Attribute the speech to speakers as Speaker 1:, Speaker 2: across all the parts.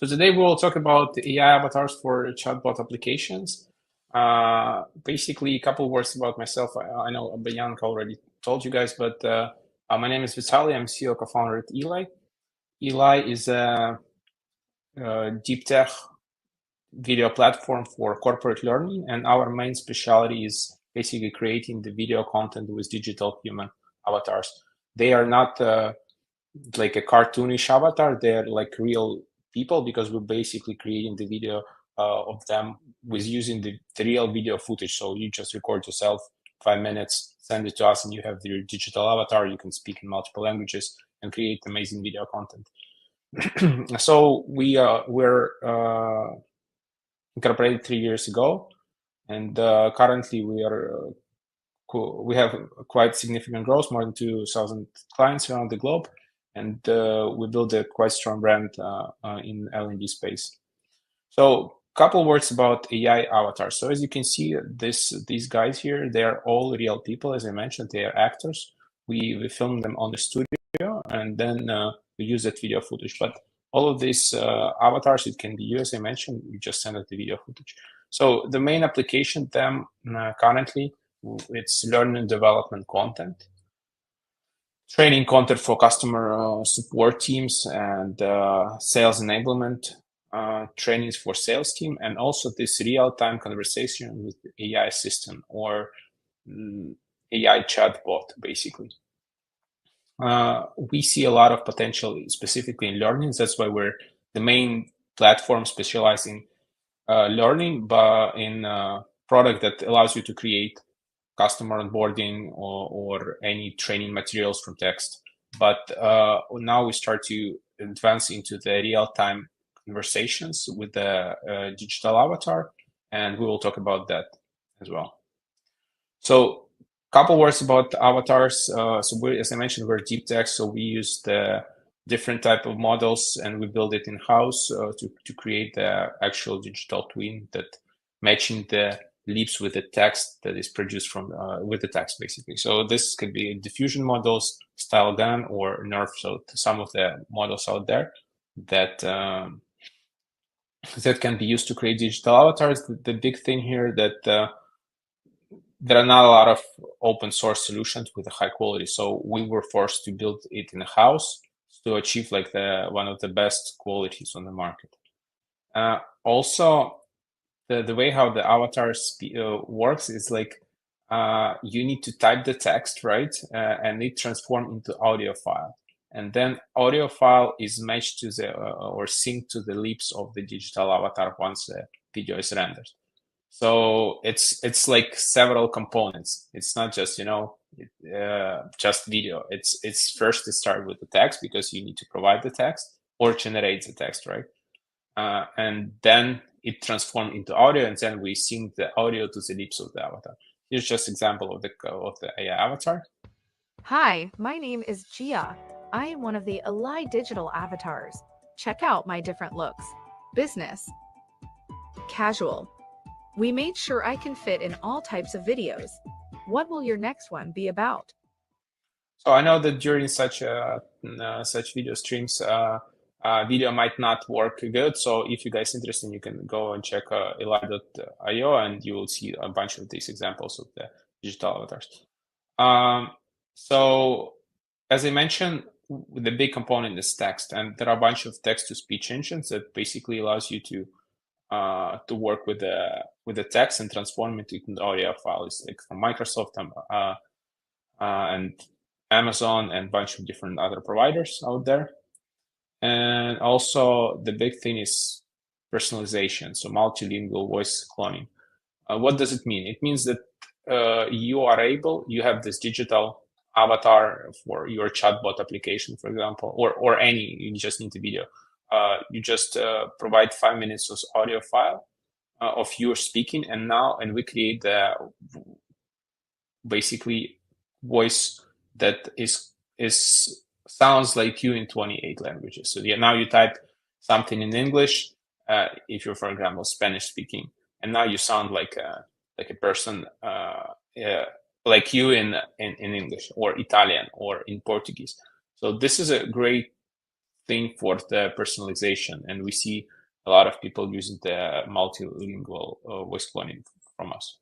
Speaker 1: So today we will talk about the AI avatars for chatbot applications. Basically, a couple words about myself. I know Bianca already told you guys, but my name is Vitaly. I'm CEO co-founder at Eli. Eli is a deep tech video platform for corporate learning, and our main specialty is basically creating the video content with digital human avatars. They are not like a cartoonish avatar, they're like real people because we're basically creating the video of them with using the real video footage. So you just record yourself 5 minutes, send it to us, and you have your digital avatar. You can speak in multiple languages and create amazing video content. So we're incorporated 3 years ago, and currently we have quite significant growth, more than 2,000 clients around the globe, and we built a quite strong brand in L&D space. So a couple words about AI avatars. So as you can see, these guys here, they are all real people. As I mentioned, they are actors. We film them on the studio, and then we use that video footage. But all of these avatars, it can be you, as I mentioned, you just send us the video footage. So the main application them currently, it's learning and development content, training content for customer support teams, and sales enablement trainings for sales team, and also this real-time conversation with the AI assistant or AI chatbot, basically. We see a lot of potential specifically in learning. That's why we're the main platform specializing learning, but in a product that allows you to create customer onboarding or any training materials from text. But now we start to advance into the real-time conversations with the digital avatar, and we will talk about that as well. So a couple words about avatars. As I mentioned, we're deep tech, so we use the different type of models and we build it in-house to create the actual digital twin that matching the lips with the text that is produced from with the text, basically. So this could be diffusion models, style gun, or nerf. So some of the models out there that that can be used to create digital avatars. The big thing here that there are not a lot of open source solutions with a high quality. So we were forced to build it in house to achieve like one of the best qualities on the market. Also, the way how the avatar works is like you need to type the text, right? And it transforms into audio file. And then audio file is matched to the or synced to the lips of the digital avatar once the video is rendered. So it's like several components. It's not just just video. It's first to start with the text because you need to provide the text or generate the text, right? And then it transforms into audio, and then we sync the audio to the lips of the avatar. Here's just example of the AI avatar.
Speaker 2: Hi, my name is Gia. I am one of the Ally digital avatars. Check out my different looks. Business. Casual. We made sure I can fit in all types of videos. What will your next one be about?
Speaker 1: So I know that during such video streams, video might not work good. So if you guys interested, you can go and check eli.io and you will see a bunch of these examples of the digital avatars. So as I mentioned, the big component is text, and there are a bunch of text-to-speech engines that basically allows you to work with the text and transform it into audio files, like from Microsoft and Amazon and a bunch of different other providers out there. And also the big thing is personalization, so multilingual voice cloning. What does it mean? It means that you have this digital avatar for your chatbot application, for example, or any, you just need a video. You just provide 5 minutes of audio file of you speaking, and we create the basically voice that sounds like you in 28 languages. So now you type something in English, if you're, for example, Spanish speaking, and now you sound like a person like you in English or Italian or in Portuguese. So this is a great thing for the personalization, and we see a lot of people using the multilingual voice cloning from us.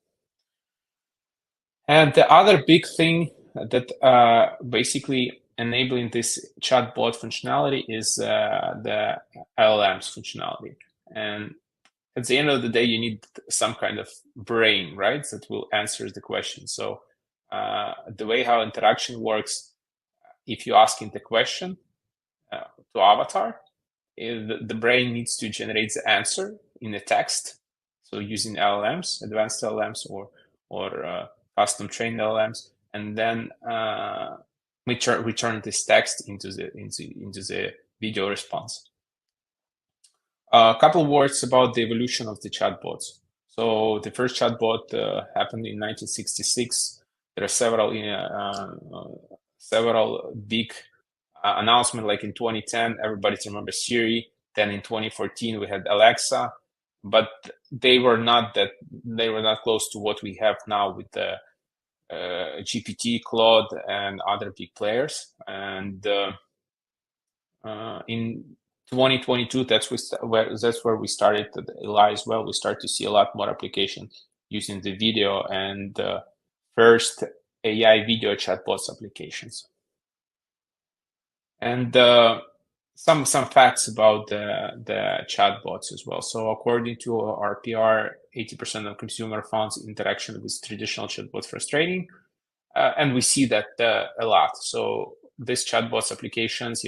Speaker 1: And the other big thing that basically enabling this chatbot functionality is the LLMs functionality. And at the end of the day, you need some kind of brain, right, that will answer the question. So the way how interaction works, if you ask in the question to avatar, the brain needs to generate the answer in a text. So using LLMs, advanced LLMs, or custom trained LLMs, and then return this text into the video response. A couple words about the evolution of the chatbots. So the first chatbot happened in 1966. There are several big announcements, like in 2010, everybody remembers Siri. Then in 2014, we had Alexa, but they were not close to what we have now with the GPT, Claude, and other big players. And in 2022, that's where we started AI as well. We start to see a lot more application using the video and first AI video chatbots applications. And some facts about the chatbots as well. So according to our PR, 80% of consumer found interaction with traditional chatbot frustrating, and we see that a lot. So these chatbots applications,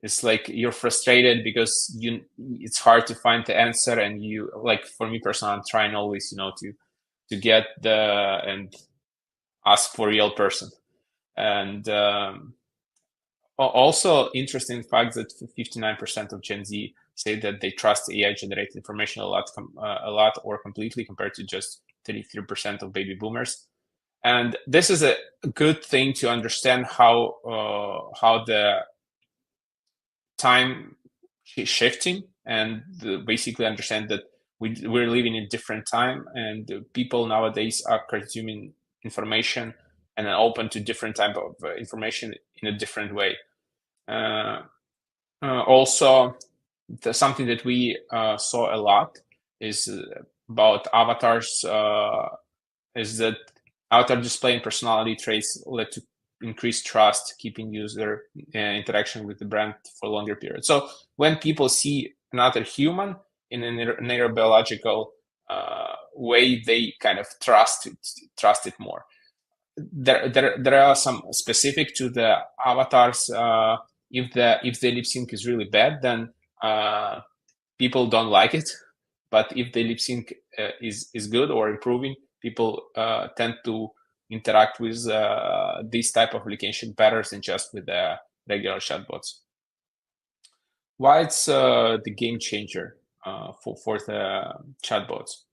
Speaker 1: it's like you're frustrated because it's hard to find the answer, and you, like, for me personally, I'm trying always to get and ask for a real person. And also interesting fact that 59% of Gen Z say that they trust AI generated information a lot or completely, compared to just 33% of baby boomers. And this is a good thing to understand how the time is shifting, and basically understand that we're living in a different time, and people nowadays are consuming information and are open to different type of information in a different way. Also, something that we saw a lot is about avatars, is that avatar display and personality traits led to increased trust, keeping user interaction with the brand for a longer period. So when people see another human in a neurobiological way, they kind of trust it more. There are some specific to the avatars. If the lip sync is really bad, then people don't like it. But if the lip sync is good or improving, people tend to interact with this type of application better than just with the regular chatbots. Why it's the game changer for the chatbots?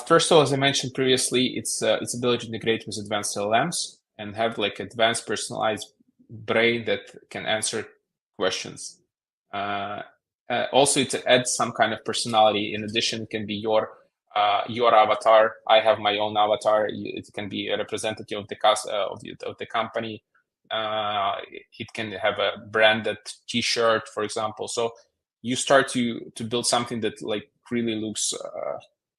Speaker 1: First of all, as I mentioned previously, its ability to integrate with advanced LLMs and have like advanced personalized brain that can answer questions. Also, it adds some kind of personality. In addition, it can be your avatar. I have my own avatar. It can be a representative of the company. It can have a branded T-shirt, for example. So you start to build something that like really looks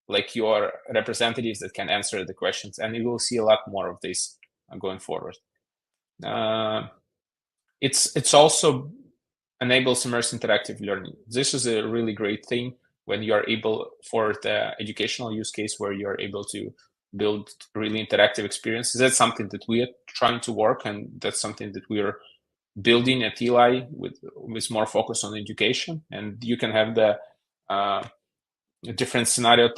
Speaker 1: like your representatives that can answer the questions, and you will see a lot more of this going forward. It's also enables immersive interactive learning. This is a really great thing when you are able, for the educational use case, where you are able to build really interactive experiences. That's something that we are trying to work, and that's something that we are building at Eli with more focus on education. And you can have the different scenario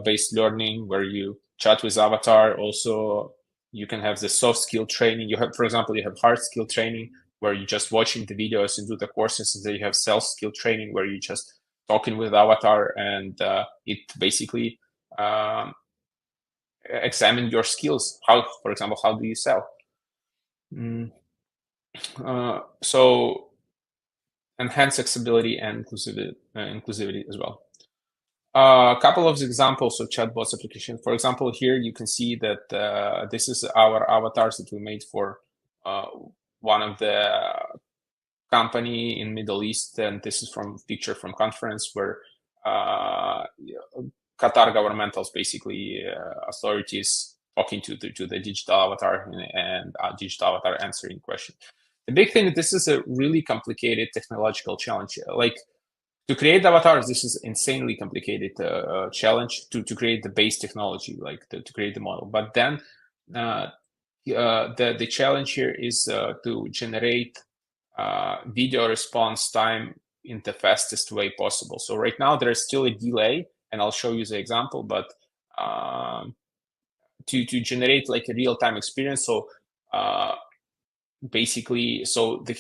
Speaker 1: based learning where you chat with avatar. Also, you can have the soft skill training. You have, for example, you have hard skill training where you're just watching the videos and do the courses, and then you have self skill training where you just talking with avatar, and it basically examine your skills. For example, how do you sell? So enhance accessibility and inclusivity as well. A couple of examples of chatbots application. For example, here you can see that this is our avatars that we made for one of the company in Middle East, and this is from picture from conference where Qatar governmentals, basically authorities, talking to the digital avatar and digital avatar answering questions. The big thing, this is a really complicated technological challenge. Like, to create avatars, this is insanely complicated challenge to create the base technology, like to create the model. But then the challenge here is to generate video response time in the fastest way possible. So right now there is still a delay, and I'll show you the example, but to generate like a real-time experience. So basically, so the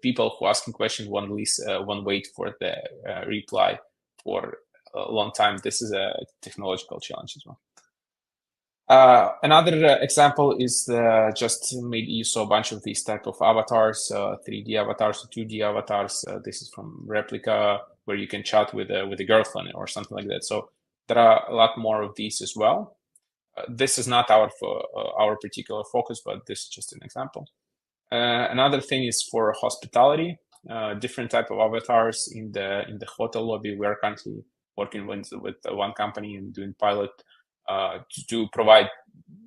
Speaker 1: people who asking questions won't wait for the reply for a long time. This is a technological challenge as well. Another example is just maybe you saw a bunch of these type of avatars, 3D avatars, 2D avatars. This is from Replica, where you can chat with a girlfriend or something like that. So there are a lot more of these as well. This is not our particular focus, but this is just an example. Another thing is for hospitality, different type of avatars in the hotel lobby. We are currently working with one company and doing pilot to provide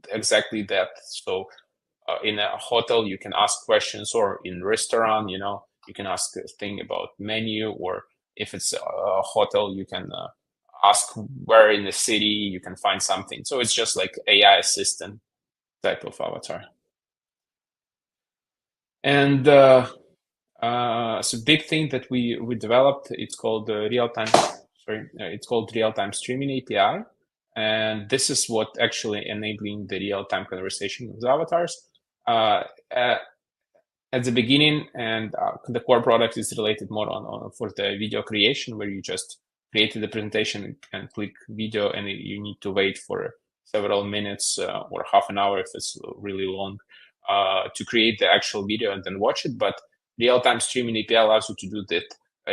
Speaker 1: exactly that. So in a hotel, you can ask questions, or in restaurant, you can ask a thing about menu, or if it's a hotel, you can ask where in the city you can find something. So it's just like AI assistant type of avatar. And so big thing that we developed, it's called real-time streaming API. And this is what actually enabling the real-time conversation with avatars. At the beginning, and the core product is related more on for the video creation, where you just created the presentation and click video, and you need to wait for several minutes or half an hour if it's really long to create the actual video and then watch it. But real-time streaming API allows you to do that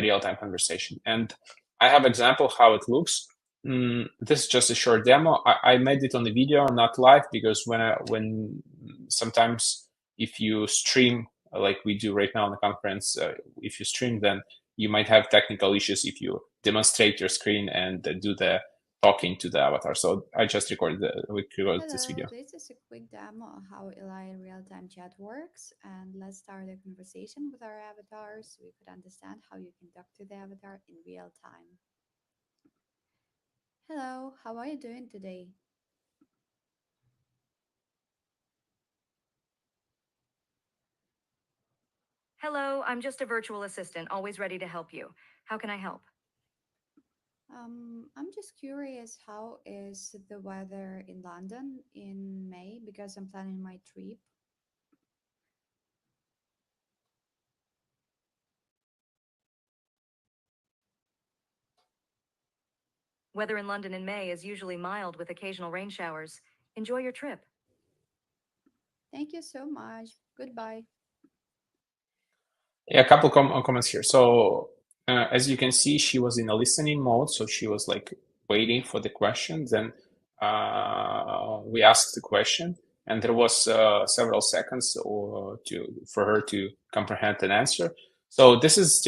Speaker 1: real-time conversation. And I have example how it looks. This is just a short demo. I made it on the video, not live, because when sometimes if you stream like we do right now in the conference, if you stream, then you might have technical issues if you demonstrate your screen and do the talking to the avatar. So I just recorded this video.
Speaker 3: This is a quick demo of how AI real-time chat works, and let's start a conversation with our avatars so we could understand how you can talk to the avatar in real time. Hello, how are you doing today?
Speaker 4: Hello, I'm just a virtual assistant, always ready to help you. How can I help?
Speaker 3: I'm just curious, how is the weather in London in May? Because I'm planning my trip.
Speaker 4: Weather in London in May is usually mild with occasional rain showers. Enjoy your trip.
Speaker 3: Thank you so much. Goodbye.
Speaker 1: Yeah, a couple comments here. So as you can see, she was in a listening mode, so she was like waiting for the question. Then we asked the question, and there was several seconds for her to comprehend an answer. So this is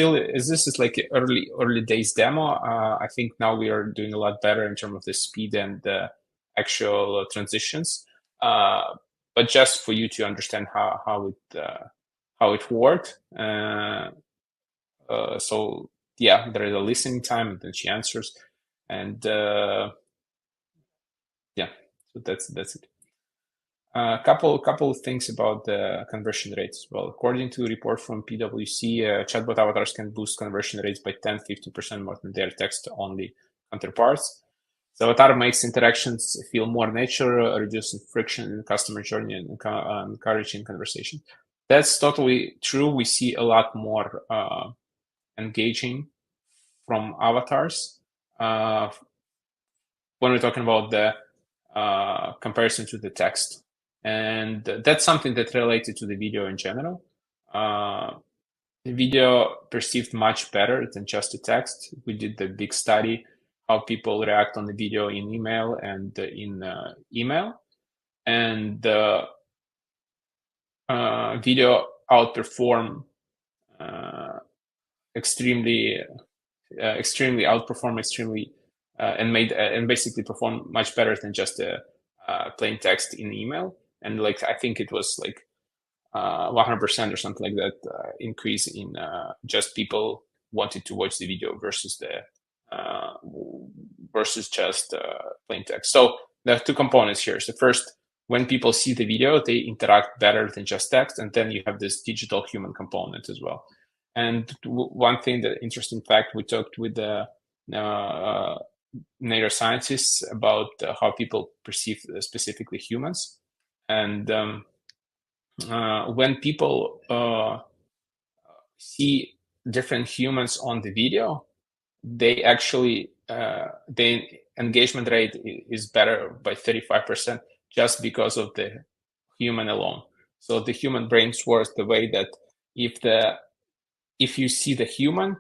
Speaker 1: like an early days demo. I think now we are doing a lot better in terms of the speed and the actual transitions. But just for you to understand how it worked. So yeah, there is a listening time, and then she answers, and yeah, so that's it. A couple of things about the conversion rates. Well, according to a report from PwC, chatbot avatars can boost conversion rates by 10-15% more than their text-only counterparts. The avatar makes interactions feel more natural, reducing friction in customer journey and encouraging conversation. That's totally true. We see a lot more engaging from avatars when we're talking about the comparison to the text. And that's something that related to the video in general. The video perceived much better than just the text. We did the big study how people react on the video in email and in email. And video outperform extremely outperform and basically perform much better than just a plain text in email. And like I think it was like 100% or something like that increase in just people wanted to watch the video versus just plain text. So there are two components here. So first, when people see the video, they interact better than just text, and then you have this digital human component as well. And one thing, that interesting fact, we talked with the neuroscientists about how people perceive specifically humans, and when people see different humans on the video, they actually the engagement rate is better by 35% just because of the human alone. So the human brain works the way that if you see the human,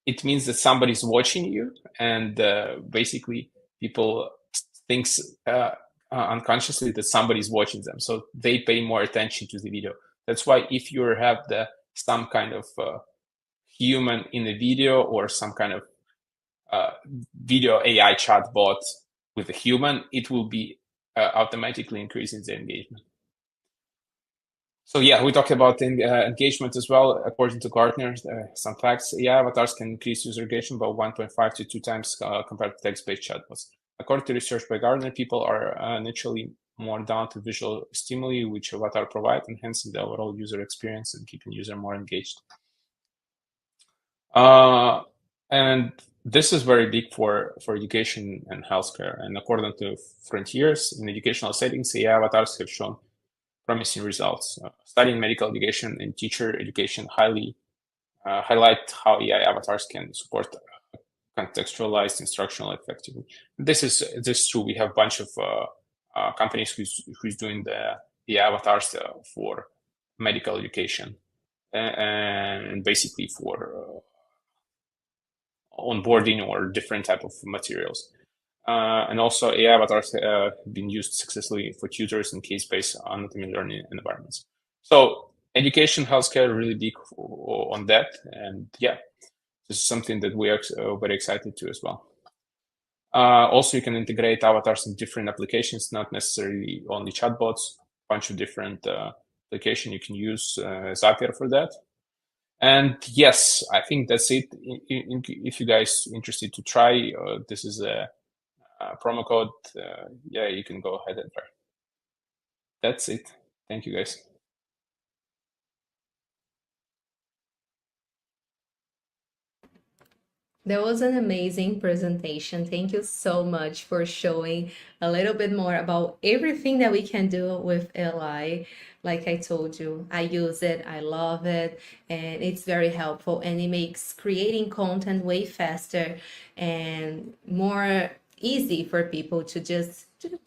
Speaker 1: it means that somebody's watching you, and basically people thinks unconsciously that somebody's watching them, so they pay more attention to the video. That's why if you have some kind of human in the video, or some kind of video AI chatbot with a human, it will be automatically increasing the engagement. So yeah, we talked about engagement as well. According to Gartner, some facts, AI avatars can increase user engagement by 1.5 to 2 times compared to text-based chatbots. According to research by Gartner, people are naturally more down to visual stimuli, which avatar provide, enhancing the overall user experience and keeping user more engaged. And this is very big for education and healthcare. And according to Frontiers, in educational settings, AI avatars have shown promising results. Studying medical education and teacher education highlight how AI avatars can support contextualized instructional effectively. This is true. We have a bunch of companies who's doing the avatars for medical education and basically for onboarding or different type of materials. And also AI avatars have been used successfully for tutors and case-based anatomy learning environments. So education, healthcare, really big on that. And yeah, this is something that we are very excited to as well. Also, you can integrate avatars in different applications, not necessarily only chatbots, a bunch of different applications you can use Zapier for that. And yes, I think that's it. If you guys are interested to try, this is a promo code. Yeah, you can go ahead and try. That's it. Thank you, guys.
Speaker 5: That was an amazing presentation. Thank you so much for showing a little bit more about everything that we can do with AI. Like I told you, I use it, I love it, and it's very helpful, and it makes creating content way faster and more easy for people to just to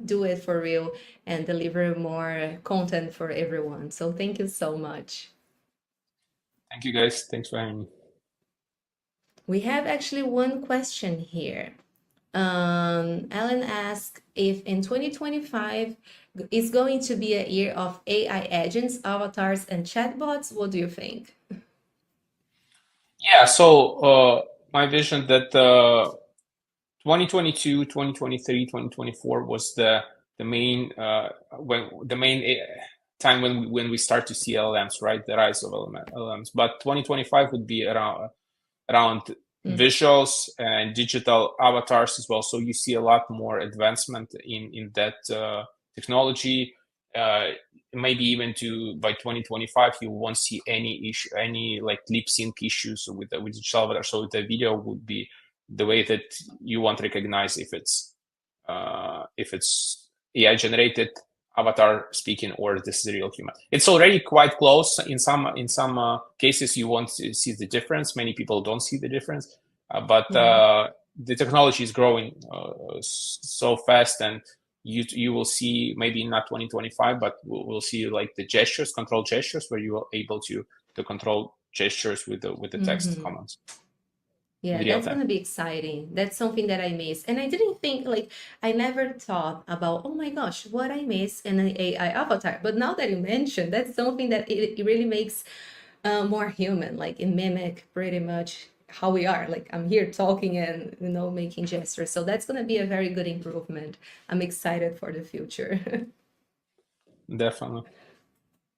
Speaker 5: do it for real and deliver more content for everyone. So thank you so much.
Speaker 1: Thank you, guys. Thanks for having me.
Speaker 5: We have actually one question here. Alan asked if in 2025 is going to be a year of AI agents, avatars, and chatbots. What do you think?
Speaker 1: Yeah, so my vision that 2022, 2023, 2024 was the main time when we start to see LLMs, right? The rise of LLMs. But 2025 would be around visuals and digital avatars as well. So you see a lot more advancement in that technology. Maybe even by 2025, you won't see any like lip sync issues with digital avatar. So the video would be the way that you won't recognize if it's AI generated avatar speaking or this is a real human. It's already quite close. In some cases, you won't see the difference. Many people don't see the difference, but the technology is growing so fast, and you will see maybe not 2025, but we'll see like the gestures, control gestures, where you are able to control gestures with the text commands.
Speaker 5: Yeah, that's going to be exciting. That's something that I miss. And I didn't think, like, I never thought about, oh my gosh, what I miss in an AI avatar. But now that you mentioned, that's something that it really makes more human, like it mimic pretty much how we are. Like I'm here talking and making gestures. So that's gonna be a very good improvement. I'm excited for the future.
Speaker 1: Definitely.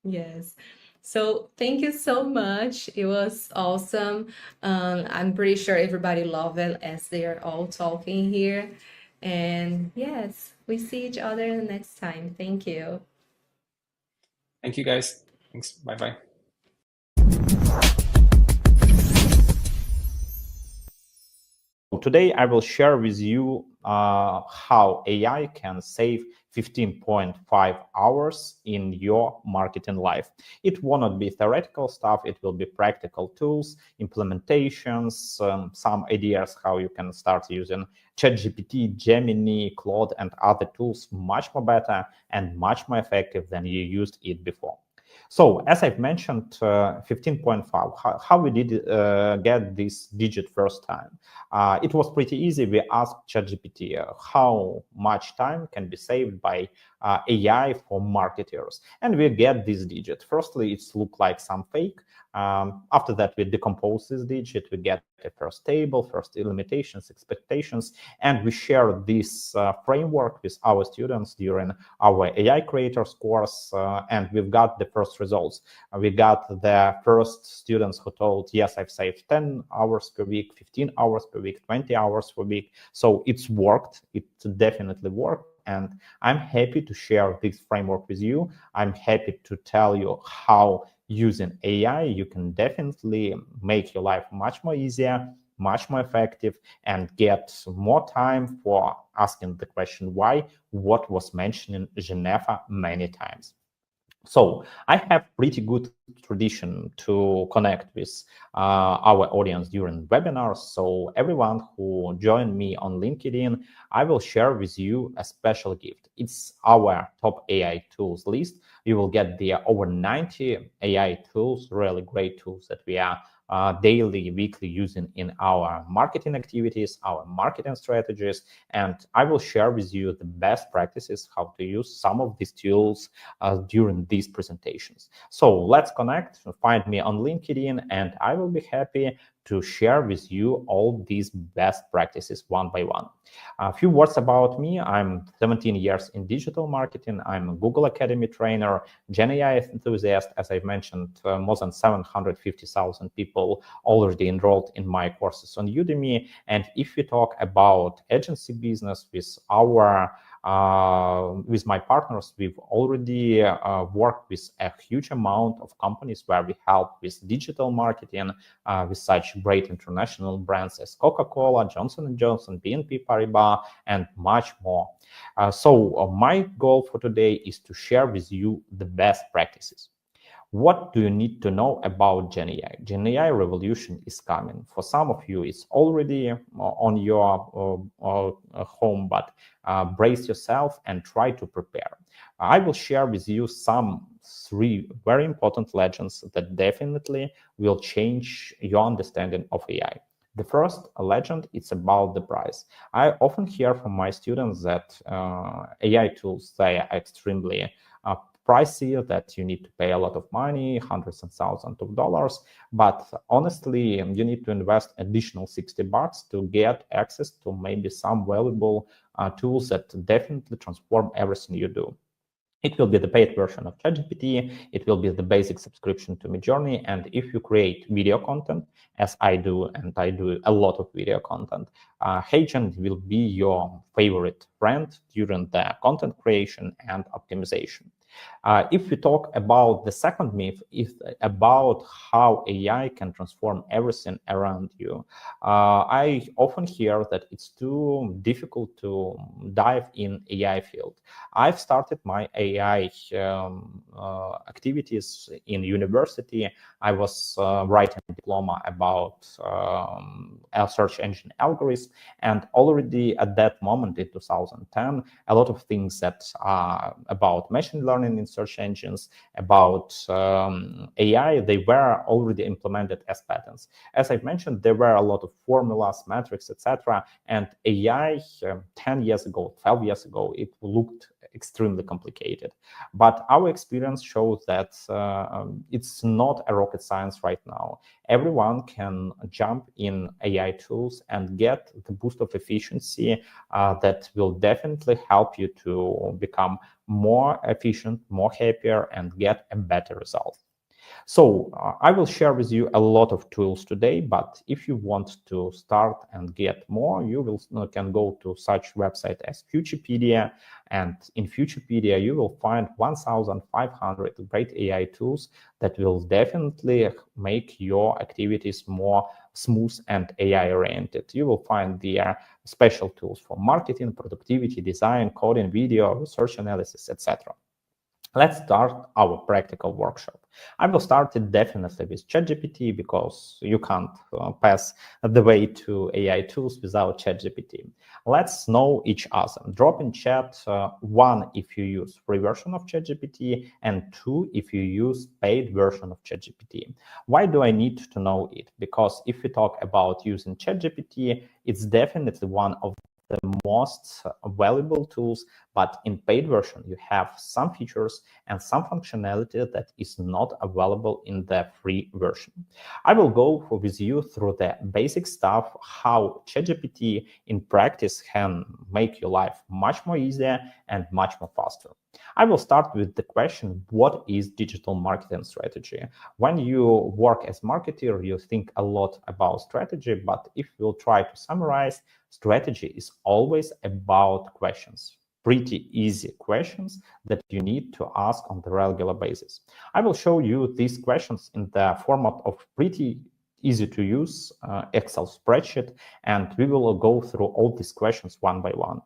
Speaker 5: Yes. So thank you so much. It was awesome. I'm pretty sure everybody loved it as they are all talking here. And yes, we see each other the next time. Thank you.
Speaker 1: Thank you, guys. Thanks. Bye-bye.
Speaker 6: Today, I will share with you how AI can save 15.5 hours in your marketing life. It will not be theoretical stuff, it will be practical tools, implementations, some ideas how you can start using ChatGPT, Gemini, Claude, and other tools much more better and much more effective than you used it before. So as I've mentioned, 15.5, how we did get this digit first time. It was pretty easy. We asked ChatGPT how much time can be saved by AI for marketers, and we get this digit. Firstly, it looked like some fake. After that, we decompose this digit. We get a first table, first limitations, expectations, and we share this framework with our students during our AI creators course, and we've got the first results. We got the first students who told, yes, I've saved 10 hours per week, 15 hours per week, 20 hours per week. So it's worked. It definitely worked. And I'm happy to share this framework with you. I'm happy to tell you how using AI, you can definitely make your life much more easier, much more effective, and get more time for asking the question why, what was mentioned in Geneva many times. So I have pretty good tradition to connect with our audience during webinars. So everyone who joined me on LinkedIn, I will share with you a special gift. It's our top AI tools list. You will get the over 90 AI tools, really great tools that we are daily, weekly using in our marketing activities, our marketing strategies. And I will share with you the best practices, how to use some of these tools during these presentations. So let's connect, find me on LinkedIn, and I will be happy to share with you all these best practices one by one. A few words about me. I'm 17 years in digital marketing. I'm a Google Academy trainer, Gen AI enthusiast. As I've mentioned, more than 750,000 people already enrolled in my courses on Udemy. And if we talk about agency business with my partners, we've already worked with a huge amount of companies where we help with digital marketing with such great international brands as Coca-Cola, Johnson & Johnson, BNP Paribas, and much more. So my goal for today is to share with you the best practices. What do you need to know about Gen AI? Gen AI revolution is coming. For some of you, it's already on your home, but brace yourself and try to prepare. I will share with you some 3 very important legends that definitely will change your understanding of AI. The first legend is about the price. I often hear from my students that AI tools, they are extremely pricey, that you need to pay a lot of money, hundreds and thousands of dollars. But honestly, you need to invest additional $60 to get access to maybe some valuable tools that definitely transform everything you do. It will be the paid version of ChatGPT. It will be the basic subscription to Midjourney. And if you create video content, as I do, and I do a lot of video content, HeyGen will be your favorite friend during the content creation and optimization. If we talk about the second myth, is about how AI can transform everything around you. I often hear that it's too difficult to dive in AI field. I've started my AI activities in university. I was writing a diploma about search engine algorithms, and already at that moment in 2010, a lot of things that are about machine learning in search engines, about AI, they were already implemented as patterns. As I've mentioned, there were a lot of formulas, metrics, etc. And AI 10 years ago, 12 years ago, it looked extremely complicated. But our experience shows that it's not a rocket science right now. Everyone can jump in AI tools and get the boost of efficiency that will definitely help you to become more efficient, more happier, and get a better result. So I will share with you a lot of tools today, but if you want to start and get more, you can go to such website as Futurepedia, and in Futurepedia you will find 1,500 great AI tools that will definitely make your activities more smooth and AI oriented. You will find there special tools for marketing, productivity, design, coding, video, research analysis, etc. Let's start our practical workshop. I will start it definitely with ChatGPT because you can't pass the way to AI tools without ChatGPT. Let's know each other. Drop in chat 1 if you use free version of ChatGPT and 2 if you use paid version of ChatGPT. Why do I need to know it? Because if we talk about using ChatGPT, it's definitely one of the most valuable tools, but in paid version you have some features and some functionality that is not available in the free version. I will go with you through the basic stuff, how ChatGPT in practice can make your life much more easier and much more faster. I will start with the question, what is digital marketing strategy? When you work as marketer, you think a lot about strategy, but if we'll try to summarize, strategy is always about questions, pretty easy questions that you need to ask on the regular basis. I will show you these questions in the format of pretty easy to use Excel spreadsheet, and we will go through all these questions one by one.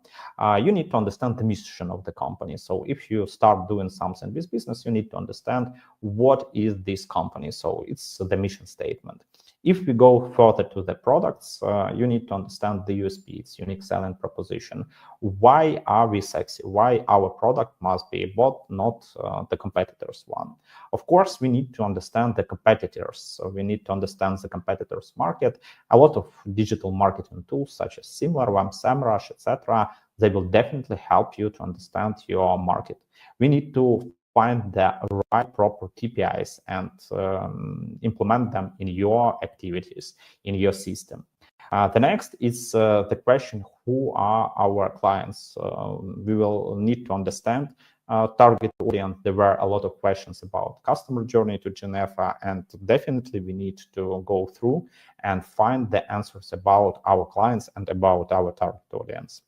Speaker 6: You need to understand the mission of the company. So if you start doing something with business, you need to understand what is this company. So it's the mission statement. If we go further to the products, you need to understand the USP, its unique selling proposition. Why are we sexy? Why our product must be bought, not the competitor's one? Of course, we need to understand the competitors. So we need to understand the competitors' market. A lot of digital marketing tools such as SimilarWeb, SEMrush, etc., they will definitely help you to understand your market. We need to find the right proper KPIs and implement them in your activities, in your system. The next is the question, who are our clients? We will need to understand target audience. There were a lot of questions about customer journey to Geneva, and definitely we need to go through and find the answers about our clients and about our target audience.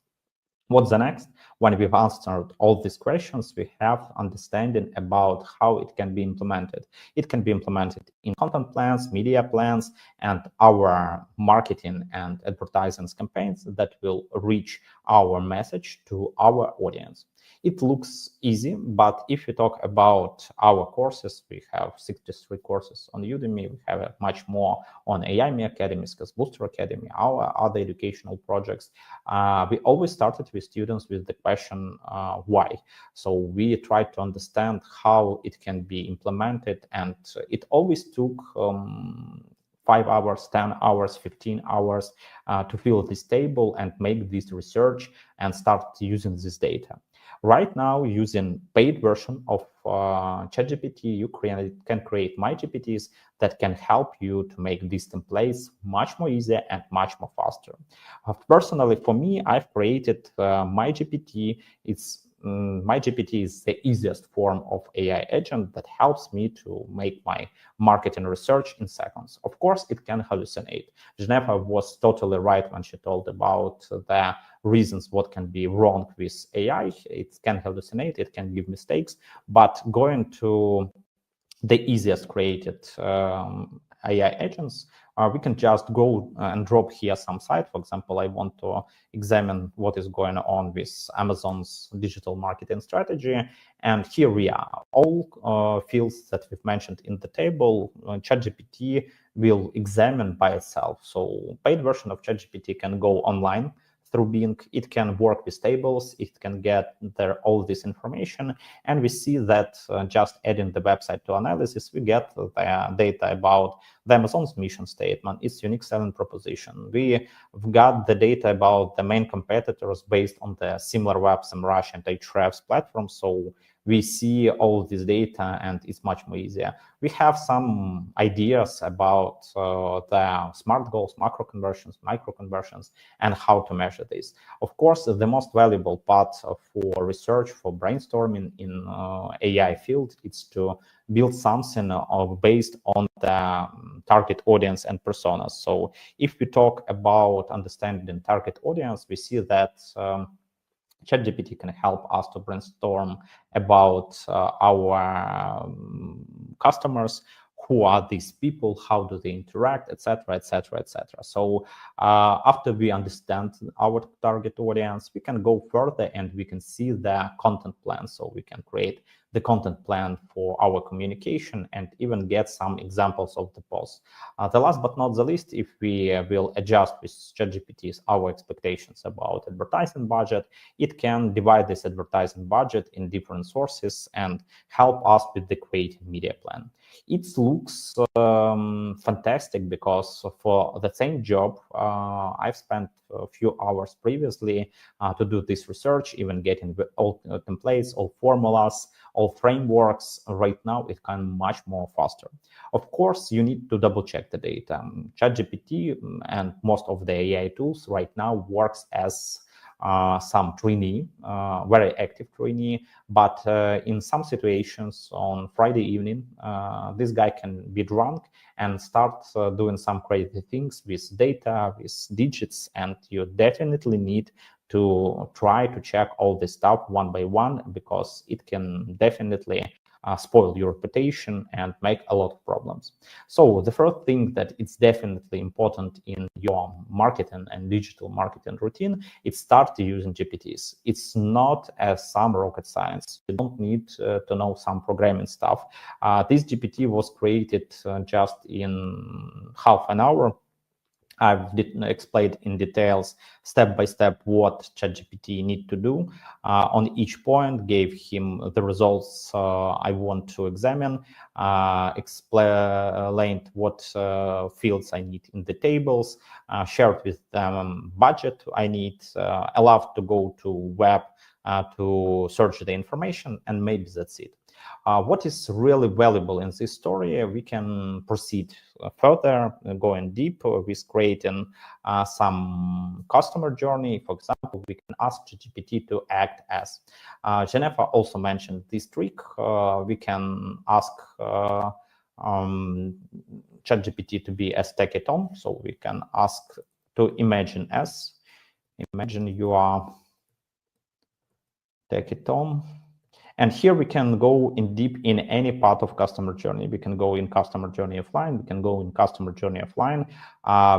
Speaker 6: What's the next? When we've answered all these questions, we have understanding about how it can be implemented. It can be implemented in content plans, media plans, and our marketing and advertising campaigns that will reach our message to our audience. It looks easy, but if you talk about our courses, we have 63 courses on Udemy. We have much more on AI Academy, Skills Booster Academy, our other educational projects. We always started with students with the question, why? So we try to understand how it can be implemented, and it always took 5 hours, 10 hours, 15 hours to fill this table and make this research and start using this data. Right now, using paid version of ChatGPT, you can create MyGPTs that can help you to make these templates much more easier and much more faster. Personally, for me, I've created MyGPT. MyGPT is the easiest form of AI agent that helps me to make my marketing research in seconds. Of course, it can hallucinate. Geneva was totally right when she told about the reasons what can be wrong with AI. It can hallucinate, it can give mistakes, but going to the easiest created AI agents, we can just go and drop here some site. For example, I want to examine what is going on with Amazon's digital marketing strategy. And here we are, all fields that we've mentioned in the table, ChatGPT will examine by itself. So paid version of ChatGPT can go online through Bing. It can work with tables. It can get there all this information. And we see that just adding the website to analysis, we get the data about the Amazon's mission statement, its unique selling proposition. We've got the data about the main competitors based on the similar web, SEMrush and Ahrefs platforms. So we see all this data and it's much more easier. We have some ideas about the SMART goals, macro conversions, micro conversions, and how to measure this. Of course, the most valuable part for research, for brainstorming in AI field, is to build something based on the target audience and personas. So if we talk about understanding target audience, we see that ChatGPT can help us to brainstorm about our customers, who are these people, how do they interact, etc., etc., etc. So after we understand our target audience, we can go further and we can see the content plan. So we can create the content plan for our communication and even get some examples of the posts. The last but not the least, if we will adjust with ChatGPT our expectations about advertising budget, it can divide this advertising budget in different sources and help us with the creative media plan. It looks fantastic because for the same job, I've spent a few hours previously to do this research, even getting all templates, all formulas, all frameworks. Right now, it can much more faster. Of course, you need to double check the data. ChatGPT and most of the AI tools right now works as some trainee, very active trainee, but in some situations on Friday evening, this guy can be drunk and start doing some crazy things with data, with digits, and you definitely need to try to check all this stuff one by one, because it can definitely spoil your reputation and make a lot of problems. So the first thing that it's definitely important in your marketing and digital marketing routine, is start using GPTs. It's not as some rocket science. You don't need to know some programming stuff. This GPT was created just in half an hour. I've explained in details, step by step, what ChatGPT need to do. On each point, gave him the results I want to examine, explained what fields I need in the tables, shared with them budget I need, allowed to go to web to search the information, and maybe that's it. What is really valuable in this story, we can proceed further, going deep with creating some customer journey. For example, we can ask GPT to act as. Geneva also mentioned this trick. We can ask ChatGPT to be as take it on. So we can ask to imagine you are take it on. And here we can go in deep in any part of customer journey. We can go in customer journey offline. We can go in customer journey offline.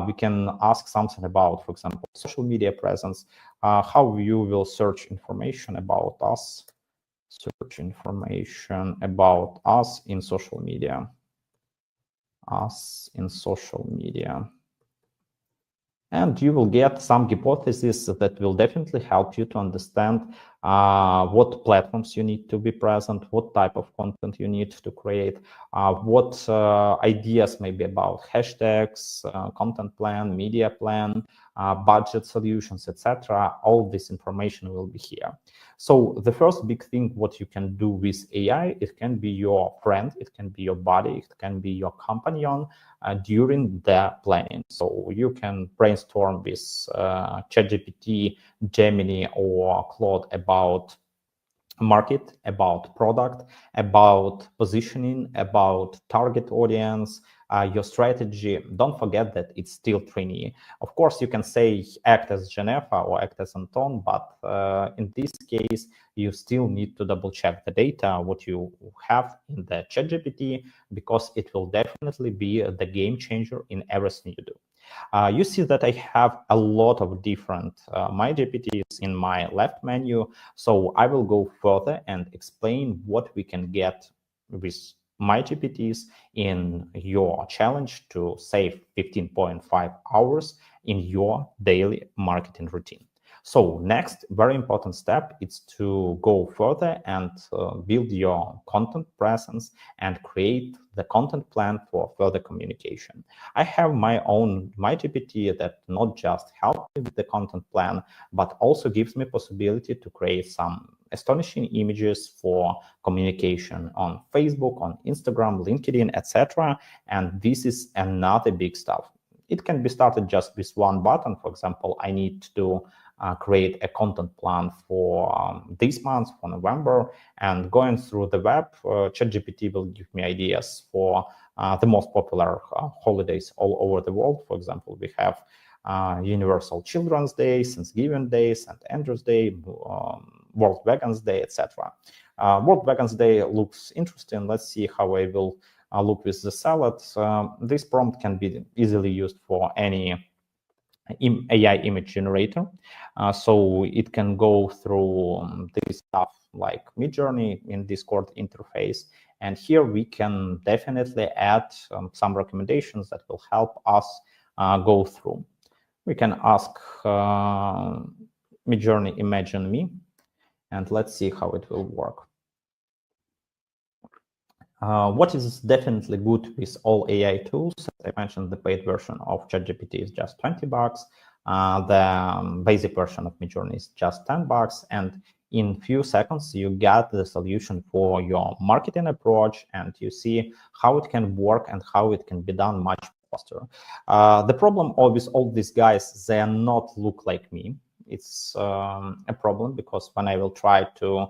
Speaker 6: We can ask something about, for example, social media presence, how you will search information about us, search information about us in social media, And you will get some hypotheses that will definitely help you to understand what platforms you need to be present, what type of content you need to create, what ideas maybe about hashtags, content plan, media plan, budget solutions, etc. All this information will be here. So the first big thing what you can do with AI, it can be your friend, it can be your buddy, it can be your companion during the planning. So you can brainstorm with ChatGPT, Gemini, or Claude about market, about product, about positioning, about target audience, your strategy. Don't forget that it's still trainee. Of course, you can say act as Geneva or act as Anton, but in this case, you still need to double check the data, what you have in the ChatGPT, because it will definitely be the game changer in everything you do. You see that I have a lot of different my GPTs in my left menu. So I will go further and explain what we can get with my GPTs in your challenge to save 15.5 hours in your daily marketing routine. So next, very important step is to go further and build your content presence and create the content plan for further communication. I have my own MyGPT that not just helps me with the content plan, but also gives me possibility to create some astonishing images for communication on Facebook, on Instagram, LinkedIn, etc. And this is another big stuff. It can be started just with one button. For example, I need to create a content plan for this month, for November, and going through the web, ChatGPT will give me ideas for the most popular holidays all over the world. For example, we have Universal Children's Day, Thanksgiving Day, St. Andrew's Day, World Vegan's Day, etc. World Vegan's Day looks interesting. Let's see how I will look with the salad. This prompt can be easily used for any AI image generator. So it can go through this stuff like Midjourney in Discord interface. And here we can definitely add some recommendations that will help us go through. We can ask Midjourney, imagine me, and let's see how it will work. What is definitely good with all AI tools, as I mentioned, the paid version of ChatGPT is just $20. The basic version of Midjourney is just $10. And in few seconds, you get the solution for your marketing approach, and you see how it can work and how it can be done much faster. The problem with all these guys, they are not look like me. It's a problem because when I will try to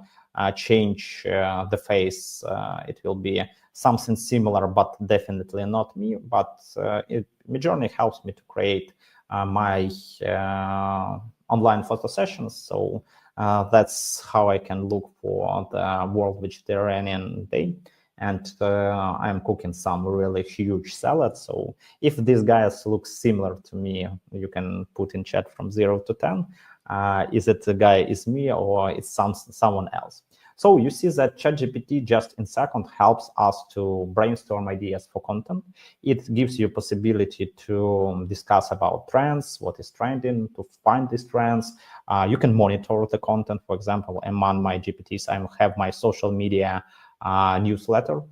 Speaker 6: change the face, it will be something similar, but definitely not me. But Midjourney helps me to create my online photo sessions. So that's how I can look for the World Vegetarian Day. And I'm cooking some really huge salads. So if these guys look similar to me, you can put in chat from 0 to 10. Is it the guy is me or it's someone else? So you see that ChatGPT just in second helps us to brainstorm ideas for content. It gives you possibility to discuss about trends, what is trending, to find these trends. You can monitor the content. For example, among my GPTs, I have my social media newsletter.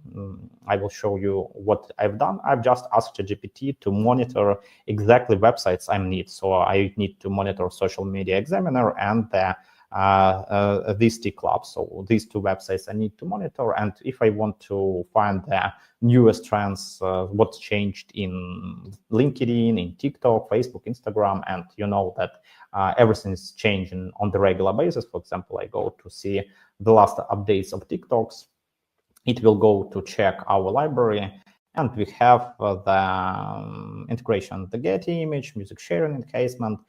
Speaker 6: I will show you what I've done. I've just asked ChatGPT to monitor exactly websites I need. So I need to monitor Social Media Examiner and the these two clubs. So these two websites I need to monitor. And if I want to find the newest trends, what's changed in LinkedIn, in TikTok, Facebook, Instagram, and you know that everything is changing on the regular basis. For example, I go to see the last updates of TikToks. It will go to check our library, and we have the integration, the Getty image, music sharing encasement,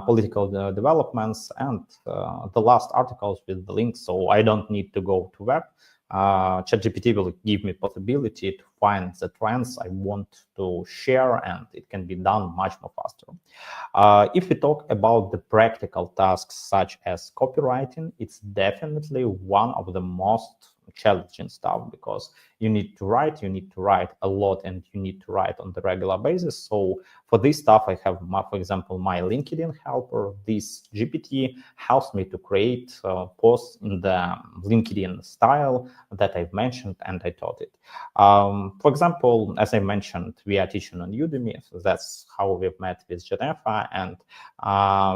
Speaker 6: political developments, and the last articles with the links. So I don't need to go to web. ChatGPT will give me possibility to find the trends I want to share, and it can be done much more faster. If we talk about the practical tasks such as copywriting, it's definitely one of the most challenging stuff because you need to write a lot, and you need to write on the regular basis. So for this stuff, I have, for example, my LinkedIn helper. This GPT helps me to create posts in the LinkedIn style that I've mentioned, and I taught it. For example, as I mentioned, we are teaching on Udemy. So that's how we've met with Geneva, and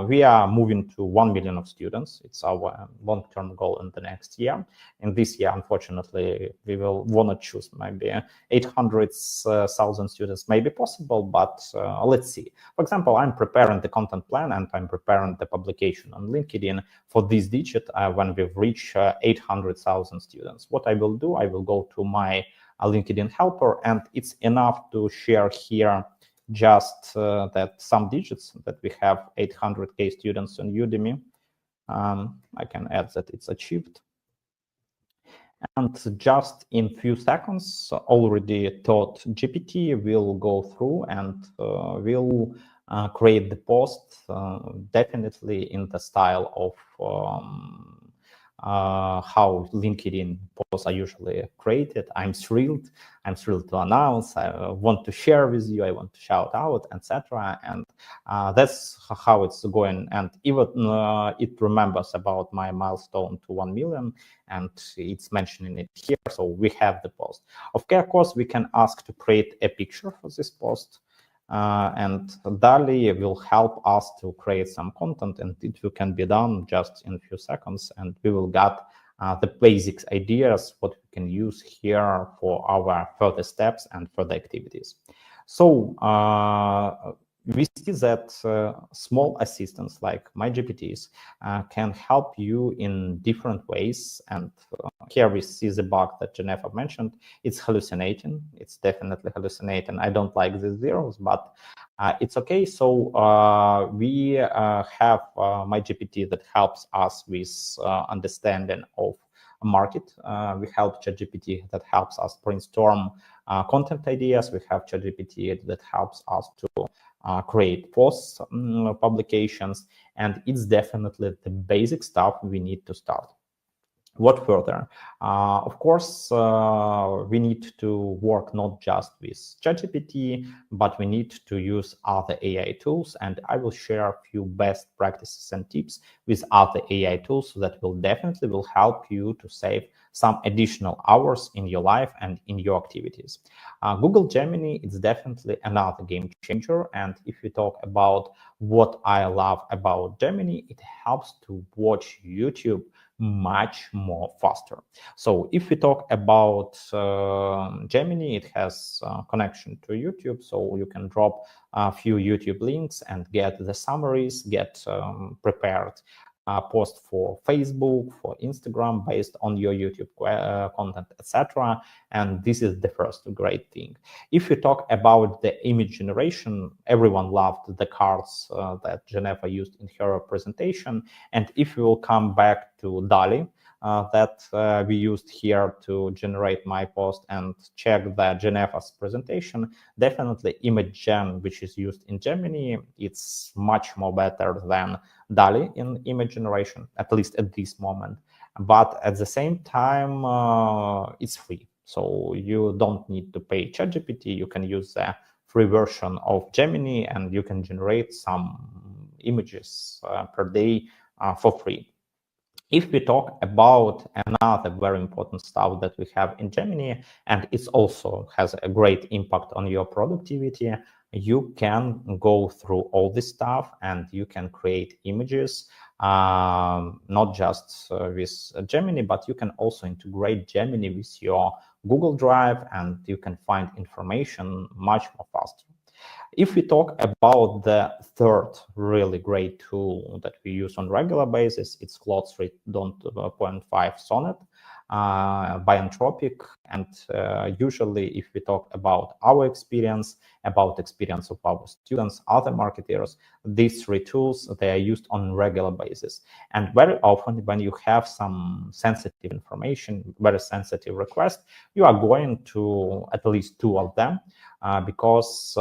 Speaker 6: we are moving to 1 million of students. It's our long-term goal in the next year. In this year, unfortunately, we will want to choose maybe 800,000 students may be possible, but let's see. For example, I'm preparing the content plan and I'm preparing the publication on LinkedIn for this digit when we've reached 800,000 students. What I will do, I will go to my LinkedIn helper, and it's enough to share here just that some digits that we have 800K students on Udemy. I can add that it's achieved. And just in few seconds, already taught GPT will go through and will create the post definitely in the style of how LinkedIn posts are usually created. I'm thrilled to announce, I want to share with you, I want to shout out, etc. And that's how it's going. And even it remembers about my milestone to 1 million, and it's mentioning it here. So we have the post. Of course, we can ask to create a picture for this post. And DALL-E will help us to create some content, and it can be done just in a few seconds, and we will get the basics ideas what we can use here for our further steps and further activities. So we see that small assistants like MyGPTs can help you in different ways. And here we see the bug that Jennifer mentioned. It's hallucinating. It's definitely hallucinating. I don't like the zeros, but it's okay. So we have MyGPT that helps us with understanding of a market. We have ChatGPT that helps us brainstorm content ideas. We have ChatGPT that helps us to create posts, publications, and it's definitely the basic stuff we need to start. What further? Of course, we need to work not just with ChatGPT, but we need to use other AI tools. And I will share a few best practices and tips with other AI tools that will definitely help you to save some additional hours in your life and in your activities. Google Gemini is definitely another game changer. And if we talk about what I love about Gemini, it helps to watch YouTube much more faster. So if we talk about Gemini, it has connection to YouTube, so you can drop a few YouTube links and get the summaries, get prepared post for Facebook, for Instagram based on your YouTube content, etc. And this is the first great thing. If you talk about the image generation, everyone loved the cards that Geneva used in her presentation. And if we will come back to DALL-E, that we used here to generate my post and check the Geneva's presentation, definitely image gen, which is used in Gemini, it's much more better than DALL-E in image generation, at least at this moment. But at the same time, it's free. So you don't need to pay ChatGPT. You can use the free version of Gemini and you can generate some images per day for free. If we talk about another very important stuff that we have in Gemini, and it also has a great impact on your productivity, you can go through all this stuff and you can create images, not just with Gemini, but you can also integrate Gemini with your Google Drive and you can find information much more faster. If we talk about the third really great tool that we use on regular basis, it's Claude 3.5 Sonnet by Anthropic. And usually if we talk about our experience, about experience of our students, other marketers, these three tools, they are used on regular basis. And very often when you have some sensitive information, very sensitive request, you are going to at least two of them. Because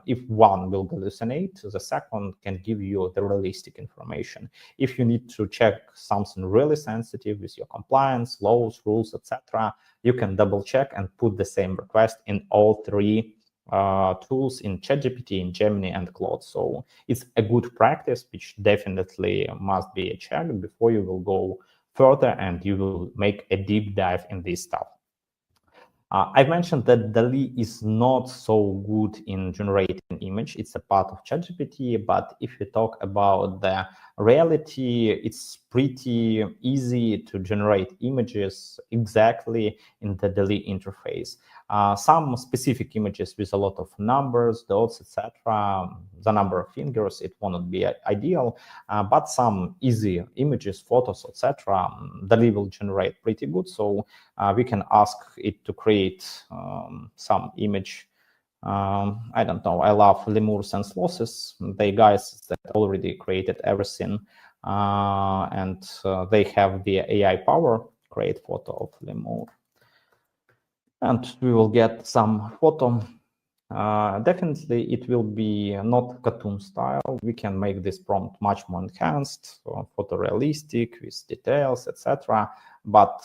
Speaker 6: if one will hallucinate, the second can give you the realistic information. If you need to check something really sensitive with your compliance, laws, rules, etc., you can double check and put the same request in all three tools, in ChatGPT, in Gemini, and Claude. So it's a good practice, which definitely must be checked before you will go further and you will make a deep dive in this stuff. I've mentioned that DALL-E is not so good in generating image. It's a part of ChatGPT, but if you talk about the reality, it's pretty easy to generate images exactly in the DALL-E interface. Some specific images with a lot of numbers, dots, etc., the number of fingers, it won't be ideal, but some easy images, photos, etc., DALL-E will generate pretty good. So we can ask it to create some image. I don't know, I love lemurs and slosses. They guys that already created everything, and they have the AI power, create photo of lemur. And we will get some photo Definitely, it will be not cartoon style. We can make this prompt much more enhanced, photorealistic with details, etc. But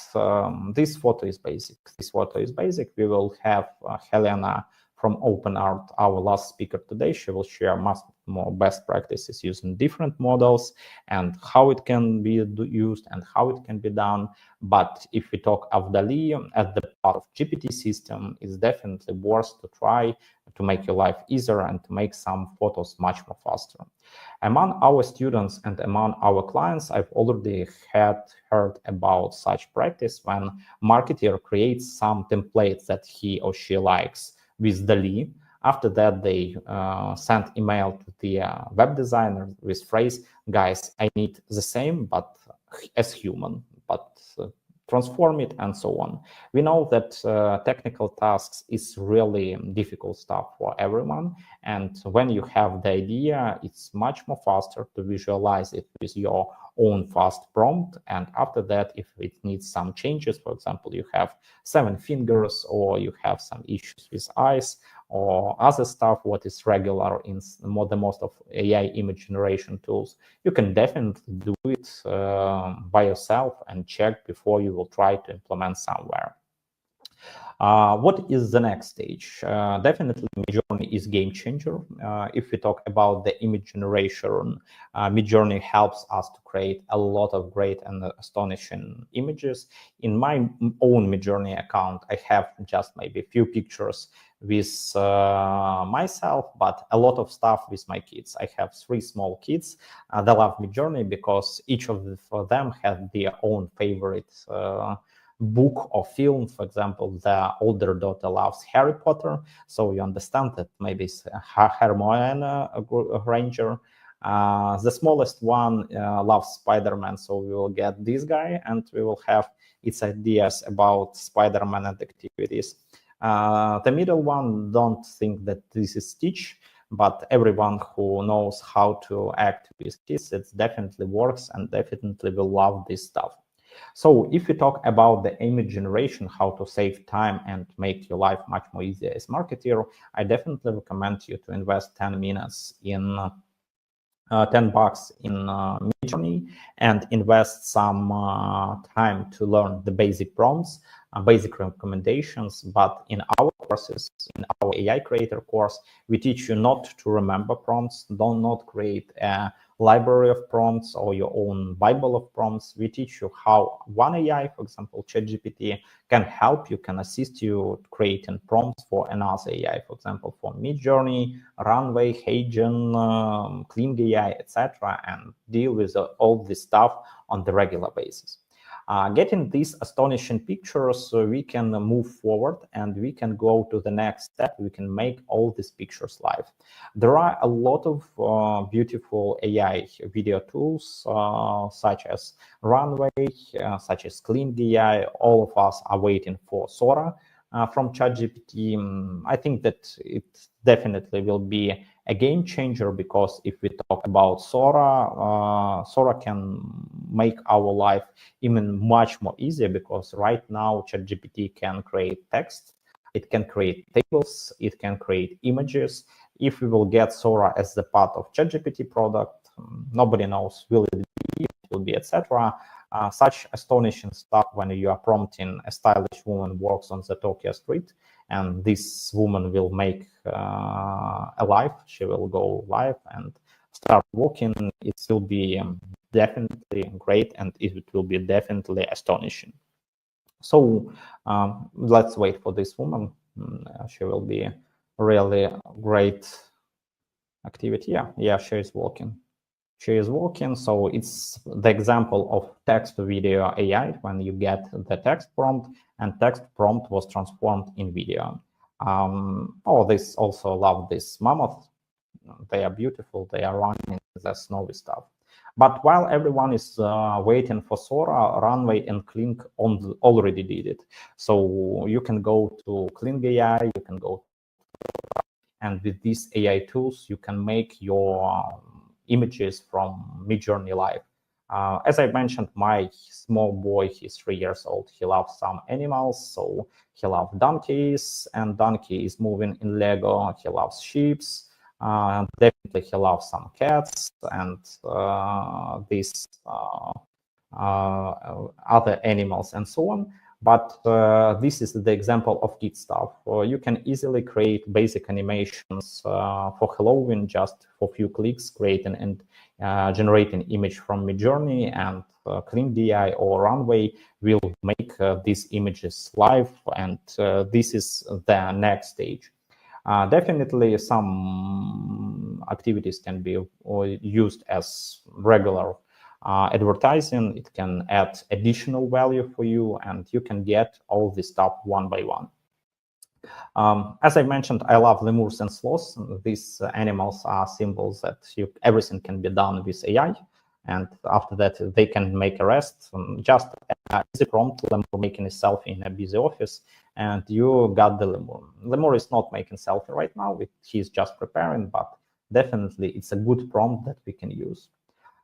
Speaker 6: this photo is basic. This photo is basic. We will have Helena from OpenArt, our last speaker today. She will share much more best practices using different models and how it can be used and how it can be done. But if we talk of DALL-E as the part of GPT system, it's definitely worth to try to make your life easier and to make some photos much more faster. Among our students and among our clients, I've already heard about such practice when marketer creates some templates that he or she likes with DALL-E. After that, they send email to the web designer with phrase, guys, I need the same, but as human, but transform it and so on. We know that technical tasks is really difficult stuff for everyone. And when you have the idea, it's much more faster to visualize it with your own fast prompt. And after that, if it needs some changes, for example, you have 7 fingers or you have some issues with eyes or other stuff, what is regular in the most of AI image generation tools, you can definitely do it by yourself and check before you will try to implement somewhere. What is the next stage? Definitely Midjourney is game changer. If we talk about the image generation, Midjourney helps us to create a lot of great and astonishing images. In my own Midjourney account, I have just maybe a few pictures with myself, but a lot of stuff with my kids. I have 3 small kids. They love Midjourney because each of them have their own favorite book or film. For example, the older daughter loves Harry Potter, so you understand that maybe it's Hermione Granger. The smallest one loves Spider-Man, so we will get this guy and we will have its ideas about Spider-Man and activities. The middle one don't think that this is Stitch, but everyone who knows how to act with kids, it definitely works and definitely will love this stuff. So if we talk about the image generation, how to save time and make your life much more easier as marketer, I definitely recommend you to invest 10 minutes in $10 in Midjourney and invest some time to learn the basic prompts, basic recommendations. But in our courses, in our AI creator course, we teach you not to remember prompts, not create a library of prompts or your own Bible of prompts. We teach you how one AI, for example, ChatGPT, can help you, can assist you creating prompts for another AI, for example, for Midjourney, Runway, HeyGen, Kling AI, etc., and deal with all this stuff on the regular basis. Getting these astonishing pictures, we can move forward and we can go to the next step. We can make all these pictures live. There are a lot of beautiful AI video tools, such as Runway, such as Kling AI. All of us are waiting for Sora from ChatGPT. I think that it definitely will be a game changer, because if we talk about Sora, Sora can make our life even much more easier, because right now ChatGPT can create text, it can create tables, it can create images. If we will get Sora as the part of ChatGPT product, nobody knows will it be, etc. Such astonishing stuff when you are prompting a stylish woman walks on the Tokyo street, and this woman will make a live. She will go live and start walking. It will be definitely great, and it will be definitely astonishing. So let's wait for this woman. She will be really great activity. Yeah, she is walking. She is walking. So it's the example of text to video AI when you get the text prompt and text prompt was transformed in video. This also love this mammoth. They are beautiful. They are running the snowy stuff. But while everyone is waiting for Sora, Runway and Kling already did it. So you can go to Kling AI, you can go, and with these AI tools, you can make your images from Midjourney live. As I mentioned, my small boy, he's 3 years old. He loves some animals, so he loves donkeys, and donkey is moving in Lego. He loves sheep. Definitely, he loves some cats and these other animals and so on. But this is the example of kid stuff. You can easily create basic animations for Halloween just for a few clicks, creating and generating image from Midjourney, and Clean DI or Runway will make these images live, and this is the next stage. Definitely some activities can be used as regular advertising. It can add additional value for you, and you can get all this stuff one by one. As I mentioned, I love lemurs and sloths. These animals are symbols that everything can be done with AI. And after that, they can make a rest. Just easy prompt, lemur making a selfie in a busy office, and you got the lemur. Lemur is not making selfie right now. He's just preparing, but definitely it's a good prompt that we can use.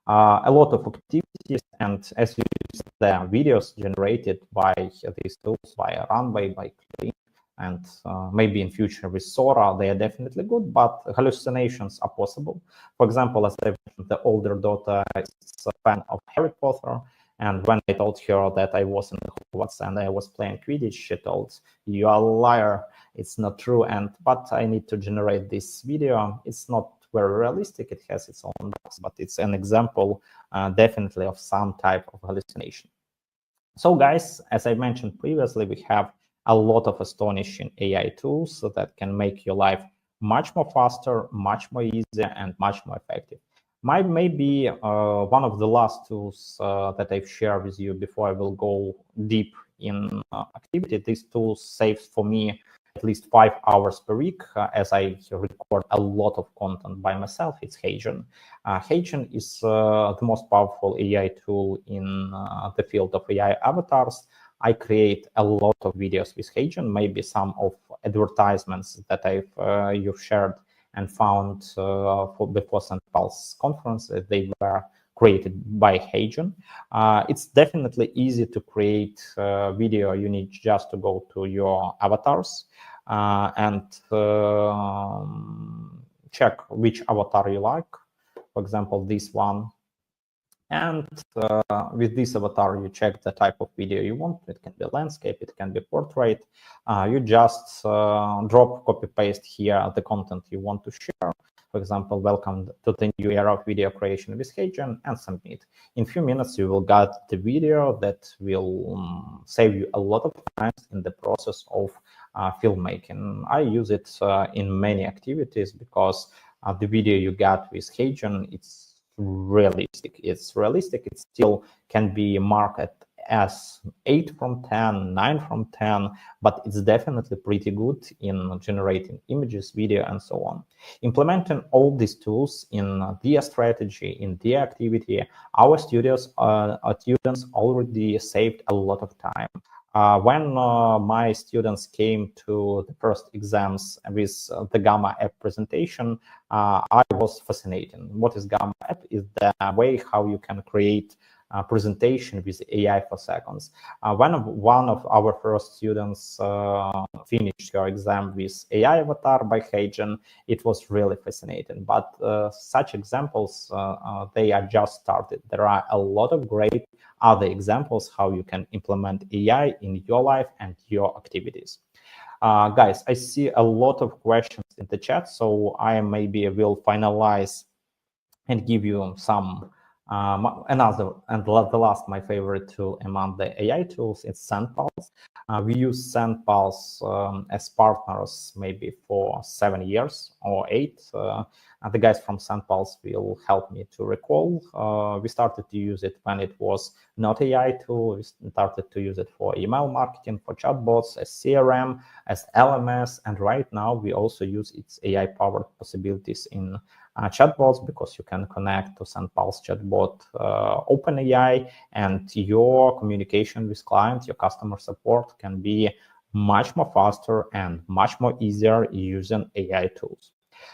Speaker 6: A lot of activities, and as you use the videos generated by these tools, by Runway, by Clean, and maybe in future with Sora, they are definitely good, but hallucinations are possible. For example, as I mentioned, the older daughter is a fan of Harry Potter, and when I told her that I was in Hogwarts and I was playing Quidditch, she told, "You are a liar, it's not true." But I need to generate this video. It's not very realistic, it has its own bugs, but it's an example definitely of some type of hallucination. So guys, as I mentioned previously, we have a lot of astonishing AI tools that can make your life much more faster, much more easier, and much more effective. Maybe one of the last tools that I've shared with you before I will go deep in activity. These tools saves for me at least 5 hours per week, as I record a lot of content by myself. It's Heijen. Heijen is the most powerful AI tool in the field of AI avatars. I create a lot of videos with Heijen. Maybe some of advertisements that you've shared and found before Sendpulse conference, they were created by Heijen. It's definitely easy to create video. You need just to go to your avatars and check which avatar you like. For example, this one. And with this avatar, you check the type of video you want. It can be landscape, it can be portrait. You just drop, copy, paste here the content you want to share. For example, welcome to the new era of video creation with Heijen, and submit. In a few minutes, you will get the video that will save you a lot of time in the process of filmmaking. I use it in many activities because the video you got with Heijen, it's realistic. It's realistic. It still can be marked as 8 from 10, 9 from 10, but it's definitely pretty good in generating images, video, and so on. Implementing all these tools in their strategy, in their activity, our students already saved a lot of time. When my students came to the first exams with the Gamma app presentation, I was fascinated. What is Gamma app? Is the way how you can create a presentation with AI for seconds. One of our first students finished her exam with AI avatar by Heijen. It was really fascinating. But such examples, they are just started. There are a lot of great other examples how you can implement AI in your life and your activities. Guys, I see a lot of questions in the chat, so I maybe will finalize and give you some another, and the last, my favorite tool among the AI tools is Sendpulse. We use Sendpulse as partners maybe for 7 years or 8. The guys from Sendpulse will help me to recall. We started to use it when it was not AI tool. We started to use it for email marketing, for chatbots, as CRM, as LMS, and right now we also use its AI-powered possibilities in chatbots, because you can connect to Sendpulse chatbot OpenAI, and your communication with clients, your customer support can be much more faster and much more easier using AI tools.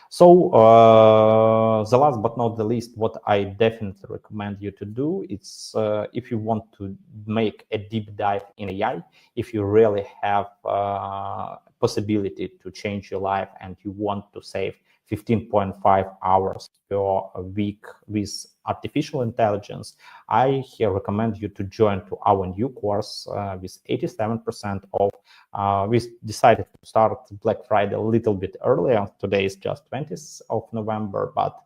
Speaker 6: So the last but not the least, what I definitely recommend you to do is if you want to make a deep dive in AI, if you really have possibility to change your life and you want to save 15.5 hours per week with artificial intelligence, I here recommend you to join to our new course with 87% off. We decided to start Black Friday a little bit earlier. Today is just 20th of November, but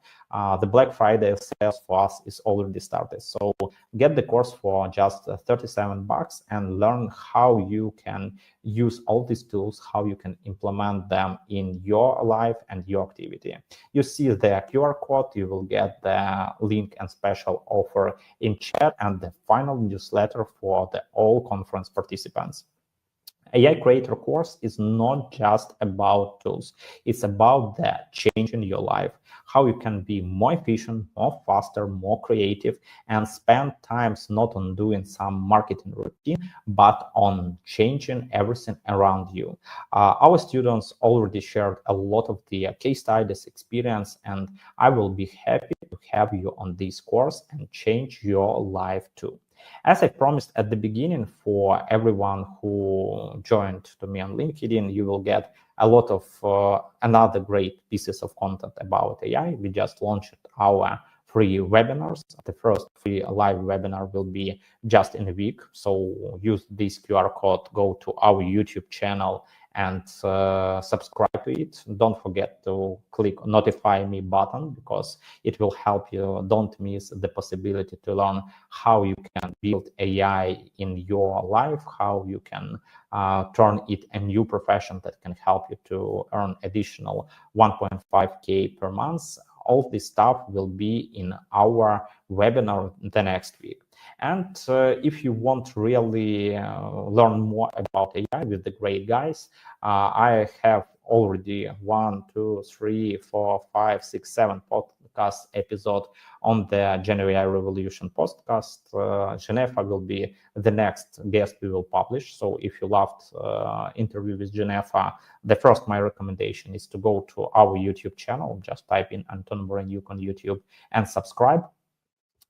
Speaker 6: the Black Friday sales for us is already started. So get the course for just 37 bucks and learn how you can use all these tools, how you can implement them in your life and your activity. You see the QR code, you will get the link and special offer in chat and the final newsletter for the all conference participants. AI Creator course is not just about tools. It's about the change in your life, how you can be more efficient, more faster, more creative, and spend times not on doing some marketing routine, but on changing everything around you. Our students already shared a lot of the case studies experience, and I will be happy to have you on this course and change your life too. As I promised at the beginning, for everyone who joined to me on LinkedIn, you will get a lot of another great pieces of content about AI. We just launched our free webinars. The first free live webinar will be just in a week. So use this QR code, go to our YouTube channel and subscribe to it. Don't forget to click notify me button because it will help you. Don't miss the possibility to learn how you can build AI in your life, how you can turn it a new profession that can help you to earn additional 1.5K per month. All this stuff will be in our webinar the next week. And if you want to really learn more about AI with the great guys, I have already 1, 2, 3, 4, 5, 6, 7 podcast episode on the January Revolution podcast. Geneva will be the next guest we will publish. So if you loved interview with Geneva, the first my recommendation is to go to our YouTube channel. Just type in Anton Boranyuk on YouTube and subscribe.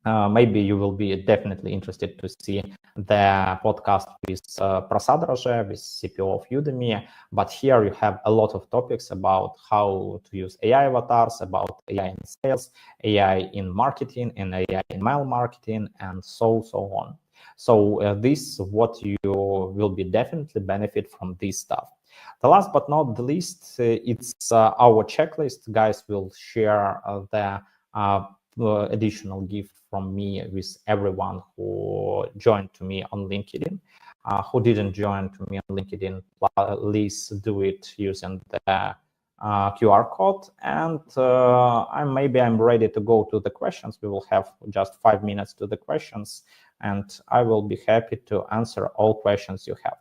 Speaker 6: Maybe you will be definitely interested to see the podcast with Prasad Raje, with CPO of Udemy. But here you have a lot of topics about how to use AI avatars, about AI in sales, AI in marketing, and AI in mail marketing, and so on. So this what you will be definitely benefit from this stuff. The last but not the least, it's our checklist. Guys will share the additional gift from me with everyone who joined to me on LinkedIn. Who didn't join to me on LinkedIn, please do it using the QR code. And maybe I'm ready to go to the questions. We will have just 5 minutes to the questions, and I will be happy to answer all questions you have.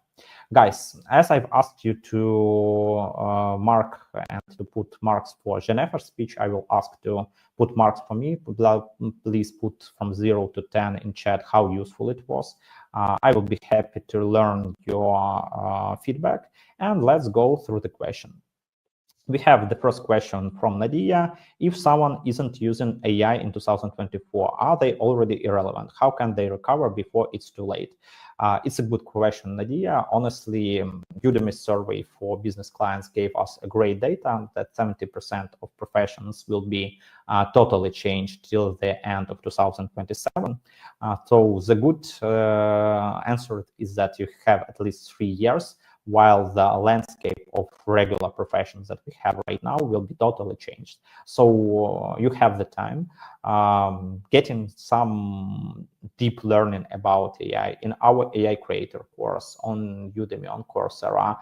Speaker 6: Guys, as I've asked you to mark and to put marks for Geneva's speech, I will ask to put marks for me. Please put from 0 to 10 in chat how useful it was. I will be happy to learn your feedback, and let's go through the question. We have the first question from Nadia. If someone isn't using AI in 2024, are they already irrelevant? How can they recover before it's too late? It's a good question, Nadia. Honestly, Udemy survey for business clients gave us a great data that 70% of professions will be totally changed till the end of 2027. So the good answer is that you have at least 3 years, while the landscape of regular professions that we have right now will be totally changed. So you have the time. Getting some deep learning about AI in our AI Creator course on Udemy, on Coursera,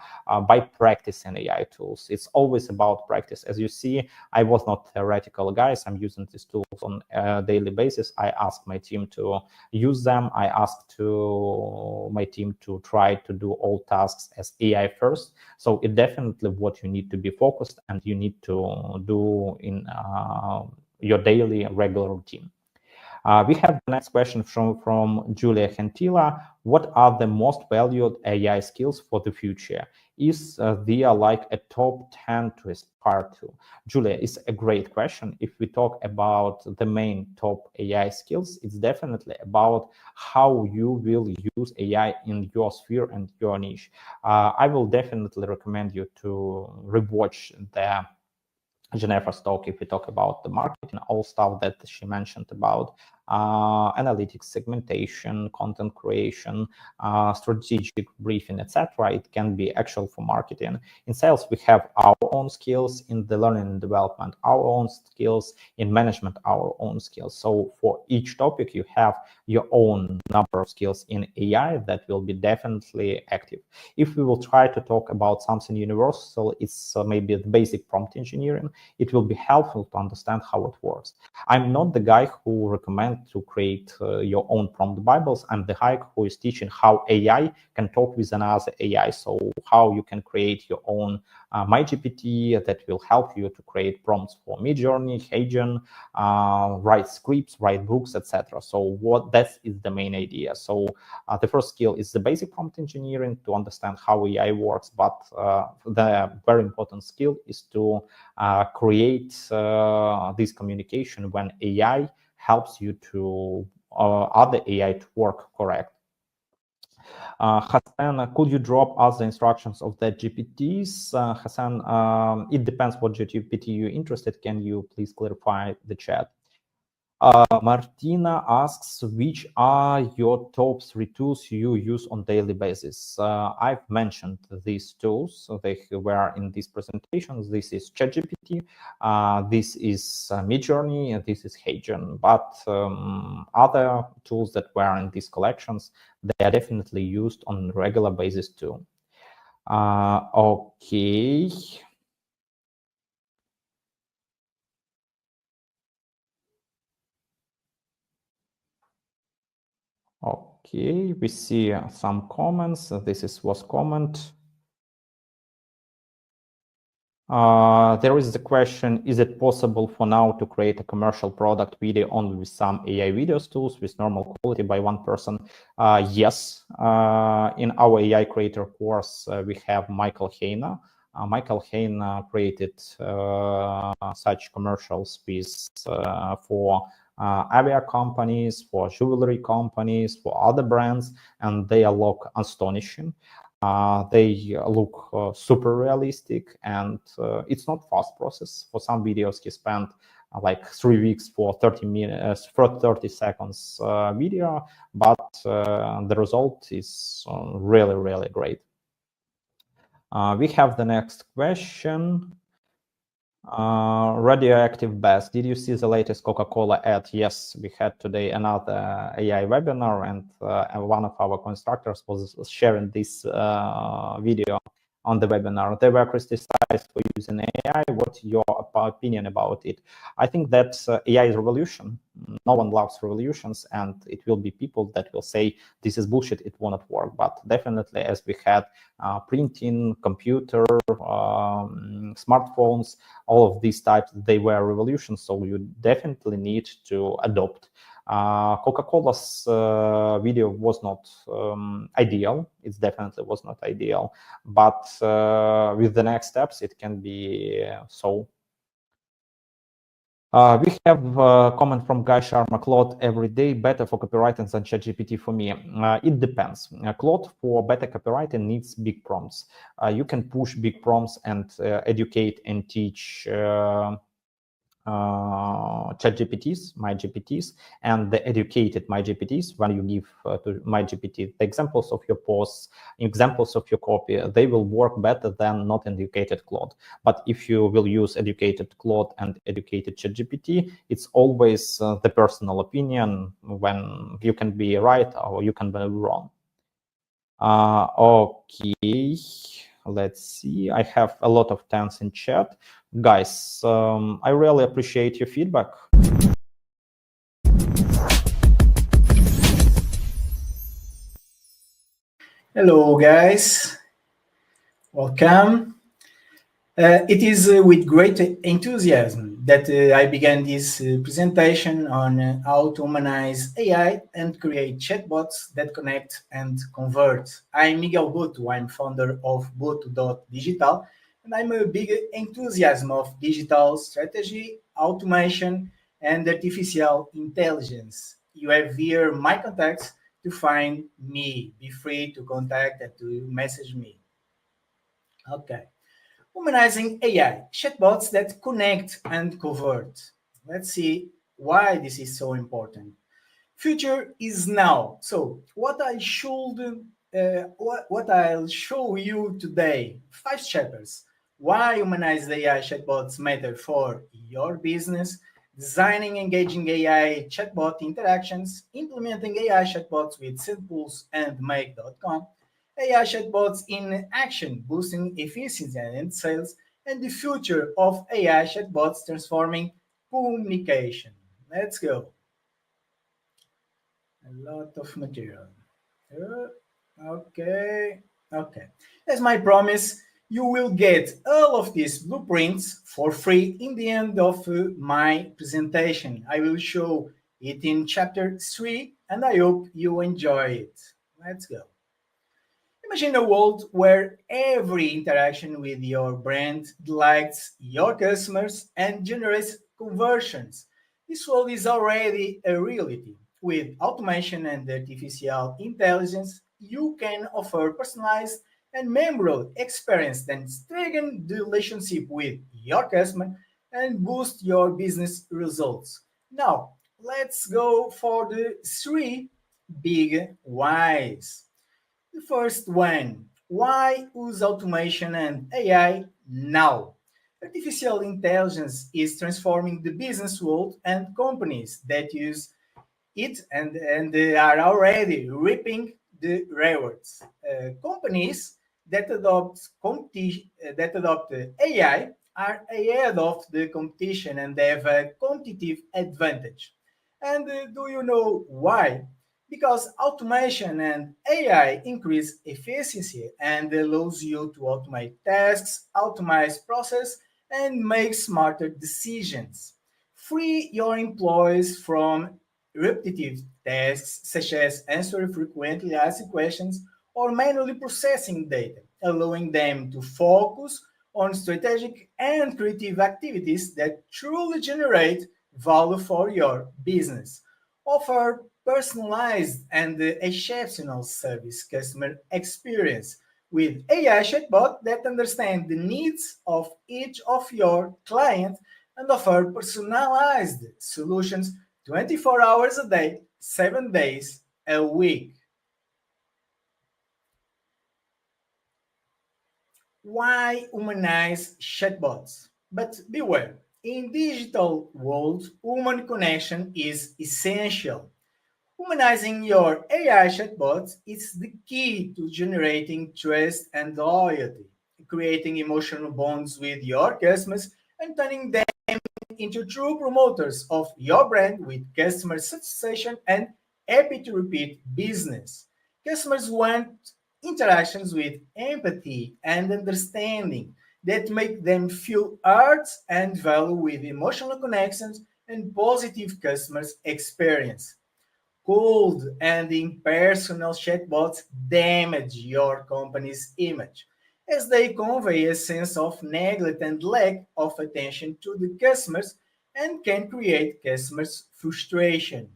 Speaker 6: by practicing AI tools. It's always about practice. As you see, I was not theoretical, guys. I'm using these tools on a daily basis. I asked my team to use them. I asked my team to try to do all tasks as AI first. So it definitely what you need to be focused and you need to do in your daily regular routine. We have the next question from Julia Gentila. What are the most valued AI skills for the future? Is there like a top 10 to aspire to? Julia, it's a great question. If we talk about the main top AI skills, it's definitely about how you will use AI in your sphere and your niche. I will definitely recommend you to rewatch the Jennifer's talk if we talk about the marketing, all stuff that she mentioned about analytics, segmentation, content creation, strategic briefing, etc. It can be actual for marketing. In sales, we have our own skills. In the learning and development, our own skills. In management, our own skills. So for each topic, you have your own number of skills. In AI, that will be definitely active. If we will try to talk about something universal, it's maybe the basic prompt engineering. It will be helpful to understand how it works. I'm not the guy who recommends to create your own prompt Bibles. I'm the guy who is teaching how AI can talk with another AI. So how you can create your own MyGPT that will help you to create prompts for Midjourney, Heijen, write scripts, write books, etc. So that is the main idea. So the first skill is the basic prompt engineering to understand how AI works, but the very important skill is to create this communication when AI helps you to other AI to work correct. Hassan, could you drop us the instructions of the GPTs? Hassan, it depends what GPT you're interested. Can you please clarify the chat? Martina asks, which are your top 3 tools you use on daily basis? I've mentioned these tools. So they were in these presentations. This is ChatGPT, this is Midjourney, and this is Heijen. But other tools that were in these collections, they are definitely used on a regular basis too. Okay. Okay, we see some comments. This was comment. There is the question, is it possible for now to create a commercial product video only with some AI videos tools with normal quality by one person? Yes. In our AI creator course, we have Michael Hayna. Michael Hayna created such commercials with for avia companies, for jewelry companies, for other brands, and they look astonishing. They look super realistic, and it's not fast process. For some videos, he spent like 3 weeks for 30 minutes, for 30 seconds video, but the result is really, really great. We have the next question. Radioactive Bass, did you see the latest Coca-Cola ad? Yes, we had today another AI webinar, and one of our instructors was sharing this video on the webinar. They were criticized for using AI. What's your opinion about it? I think that AI is revolution. No one loves revolutions, and it will be people that will say this is bullshit, it won't work. But definitely, as we had printing, computer, smartphones, all of these types, they were revolutions. So you definitely need to adopt. Coca-Cola's video was not ideal. It definitely was not ideal, but with the next steps, it can be so. We have a comment from Guy Sharma, Claude every day better for copywriting than ChatGPT for me. It depends. Claude for better copywriting needs big prompts. You can push big prompts and educate and teach ChatGPTs, MyGPTs, and the educated MyGPTs. When you give to MyGPT the examples of your posts, examples of your copy, they will work better than not educated Claude. But if you will use educated Claude and educated ChatGPT, it's always the personal opinion, when you can be right or you can be wrong. Okay, let's see. I have a lot of tens in chat. Guys, I really appreciate your feedback.
Speaker 7: Hello, guys. Welcome. It is with great enthusiasm that I began this presentation on how to humanize AI and create chatbots that connect and convert. I'm Miguel Boto. I'm founder of Boto.digital, and I'm a big enthusiasm of digital strategy, automation, and artificial intelligence. You have here my contacts to find me. Be free to contact and to message me. Okay. Humanizing AI, chatbots that connect and convert. Let's see why this is so important. Future is now. So, what I'll show you today, 5 chapters. Why humanized AI chatbots matter for your business, designing engaging AI chatbot interactions, implementing AI chatbots with Sendpulse and Make.com, AI chatbots in action, boosting efficiency and sales, and the future of AI chatbots transforming communication. Let's go. A lot of material. Uh, Okay, okay. As my promise, you will get all of these blueprints for free in the end of my presentation. I will show it in chapter 3 and I hope you enjoy it. Let's go. Imagine a world where every interaction with your brand delights your customers and generates conversions. This world is already a reality. With automation and artificial intelligence, you can offer personalized and memorable experience that strengthen the relationship with your customer and boost your business results. Now, let's go for the 3 big whys. The first one, why use automation and AI now? Artificial intelligence is transforming the business world, and companies that use it and they are already reaping the rewards. Companies that adopt AI are ahead of the competition and they have a competitive advantage. And do you know why? Because automation and AI increase efficiency and allows you to automate tasks, optimize process, and make smarter decisions. Free your employees from repetitive tasks such as answering frequently asked questions or manually processing data, allowing them to focus on strategic and creative activities that truly generate value for your business. Offer personalized and exceptional service customer experience with AI chatbot that understand the needs of each of your clients and offer personalized solutions 24 hours a day, 7 days a week. Why humanize chatbots? But beware, in digital world, human connection is essential. Humanizing your AI chatbots is the key to generating trust and loyalty, creating emotional bonds with your customers, and turning them into true promoters of your brand with customer satisfaction and happy to repeat business. Customers want interactions with empathy and understanding that make them feel heard and valued with emotional connections and positive customers experience. Cold and impersonal chatbots damage your company's image, as they convey a sense of neglect and lack of attention to the customers and can create customers' frustration.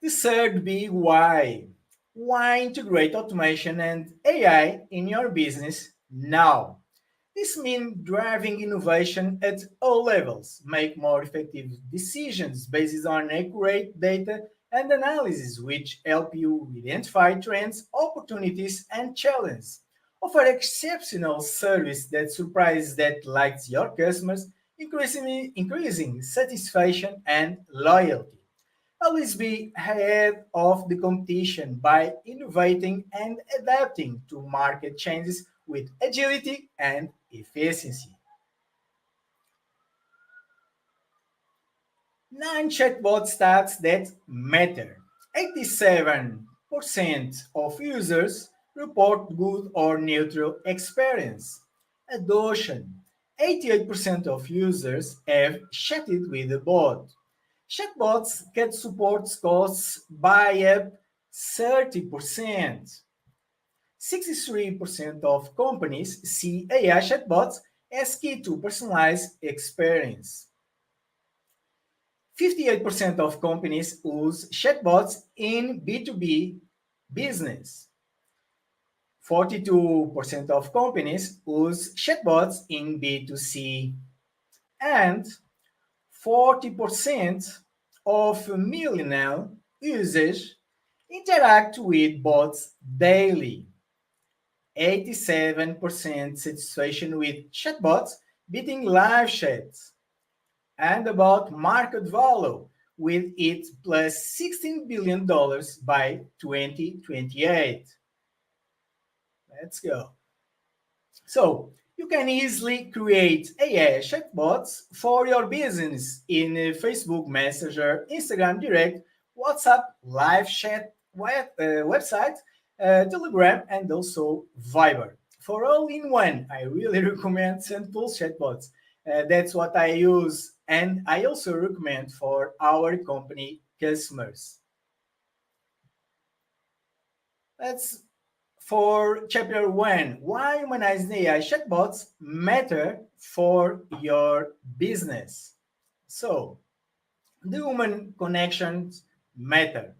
Speaker 7: The third big why. Why integrate automation and AI in your business now? This means driving innovation at all levels, make more effective decisions based on accurate data and analysis, which help you identify trends, opportunities, and challenges. Offer exceptional service that surprises that likes your customers, increasing satisfaction and loyalty. Always be ahead of the competition by innovating and adapting to market changes with agility and efficiency. 9 chatbot stats that matter. 87% of users report good or neutral experience. Adoption. 88% of users have chatted with a bot. Chatbots cut support costs by up 30%. 63% of companies see AI chatbots as key to personalized experience. 58% of companies use chatbots in B2B business. 42% of companies use chatbots in B2C. And 40% of millennial users interact with bots daily. 87% satisfaction with chatbots, beating live chats. And about market value, with it plus $16 billion by 2028. Let's go. So you can easily create AI chatbots for your business in Facebook Messenger, Instagram Direct, WhatsApp, live chat, website, Telegram, and also Viber. For all in one, I really recommend Sendpulse chatbots. That's what I use, and I also recommend for our company customers. Let's for chapter 1, why humanized AI chatbots matter for your business. So, the human connections matter.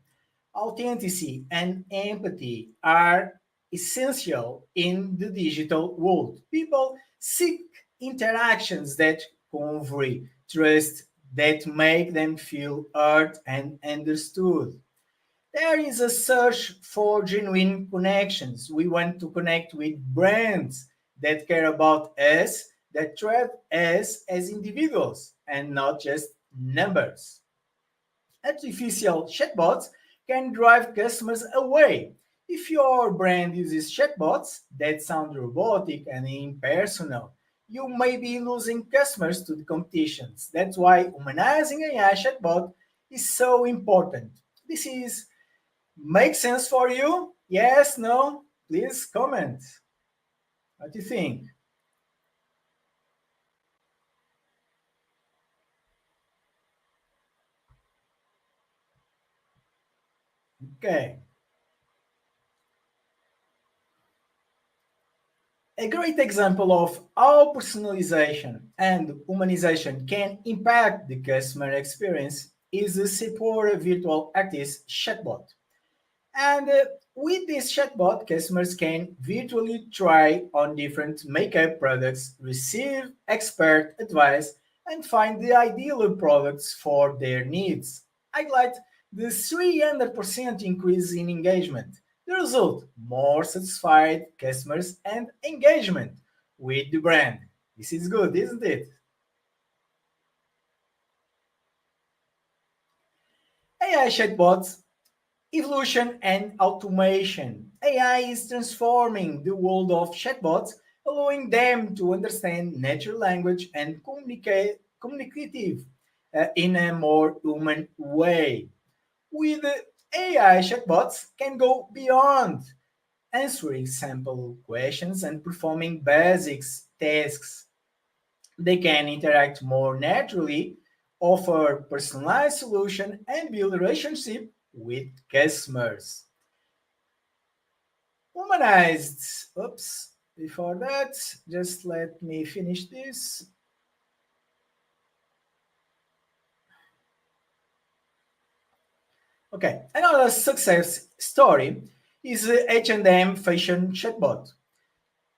Speaker 7: Authenticity and empathy are essential in the digital world. People seek interactions that convey trust, that make them feel heard and understood. There is a search for genuine connections. We want to connect with brands that care about us, that treat us as individuals and not just numbers. Artificial chatbots can drive customers away. If your brand uses chatbots that sound robotic and impersonal, you may be losing customers to the competitions. That's why humanizing AI chatbot is so important. This is make sense for you? Yes, no? Please comment. What do you think? Okay. A great example of how personalization and humanization can impact the customer experience is the Sephora virtual artist chatbot. And with this chatbot, customers can virtually try on different makeup products, receive expert advice, and find the ideal products for their needs. Highlight the 300% increase in engagement. The result, more satisfied customers and engagement with the brand. This is good, isn't it? AI chatbots evolution and automation. AI is transforming the world of chatbots, allowing them to understand natural language and communicative in a more human way. With AI, chatbots can go beyond answering sample questions and performing basic tasks. They can interact more naturally, offer personalized solution, and build relationship with customers. Humanized. Oops. Before that, just let me finish this. Okay, another success story is the H&M fashion chatbot.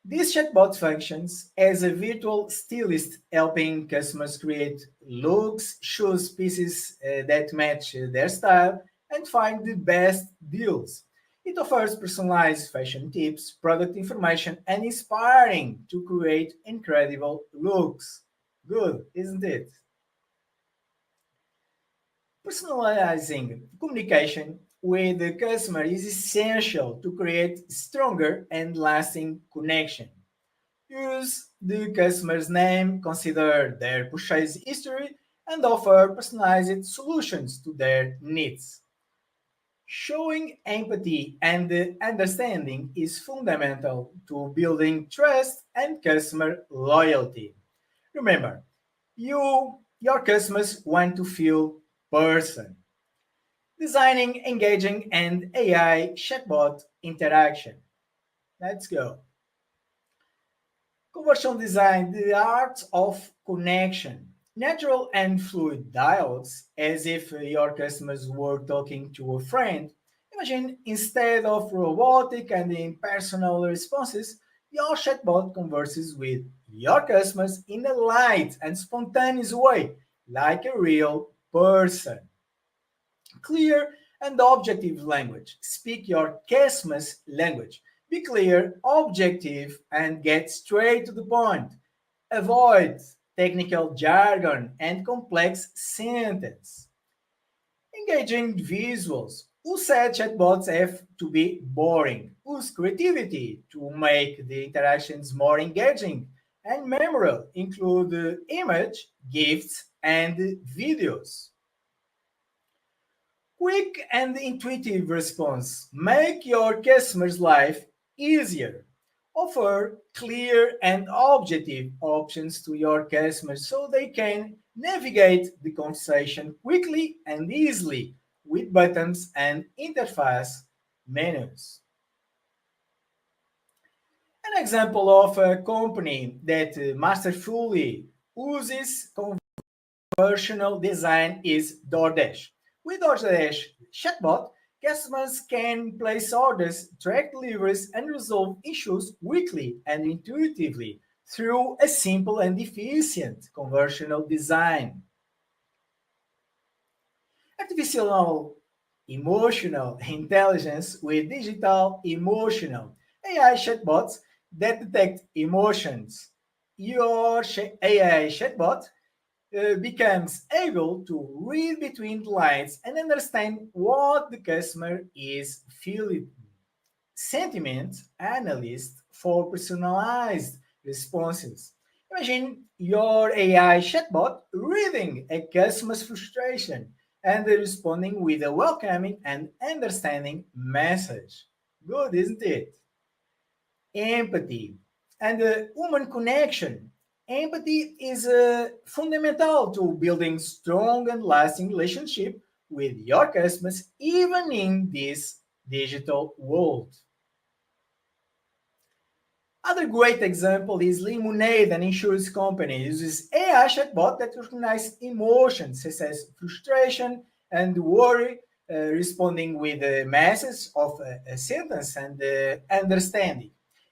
Speaker 7: This chatbot functions as a virtual stylist, helping customers create looks, choose pieces that match their style, and find the best deals. It offers personalized fashion tips, product information, and inspiring to create incredible looks. Good, isn't it? Personalizing communication with the customer is essential to create stronger and lasting connection. Use the customer's name, consider their purchase history, and offer personalized solutions to their needs. Showing empathy and understanding is fundamental to building trust and customer loyalty. Remember, your customers want to feel person. Designing engaging and AI chatbot interaction. Let's go. Conversion design, the art of connection. Natural and fluid dialogues, as if your customers were talking to a friend. Imagine instead of robotic and impersonal responses, your chatbot converses with your customers in a light and spontaneous way, like a real person. Clear and objective language. Speak your customer's language. Be clear, objective, and get straight to the point. Avoid technical jargon and complex sentence. Engaging visuals. Who said chatbots have to be boring? Use creativity to make the interactions more engaging and memorable. Include image, gifts, and videos. Quick and intuitive response. Make your customer's life easier. Offer clear and objective options to your customers so they can navigate the conversation quickly and easily with buttons and interface menus. An example of a company that masterfully uses conversational design is DoorDash. With DoorDash chatbot, customers can place orders, track deliveries, and resolve issues quickly and intuitively through a simple and efficient conversational design. Artificial emotional intelligence with digital emotional AI chatbots that detect emotions. Your AI chatbot becomes able to read between the lines and understand what the customer is feeling. Sentiment analyst for personalized responses. Imagine your AI chatbot reading a customer's frustration and responding with a welcoming and understanding message. Good, isn't it? Empathy and human connection. Empathy is fundamental to building strong and lasting relationship with your customers, even in this digital world. Other great example is Lemonade, an insurance company, uses AI chatbot that recognizes emotions such as frustration and worry, responding with a message of a sentence and understanding.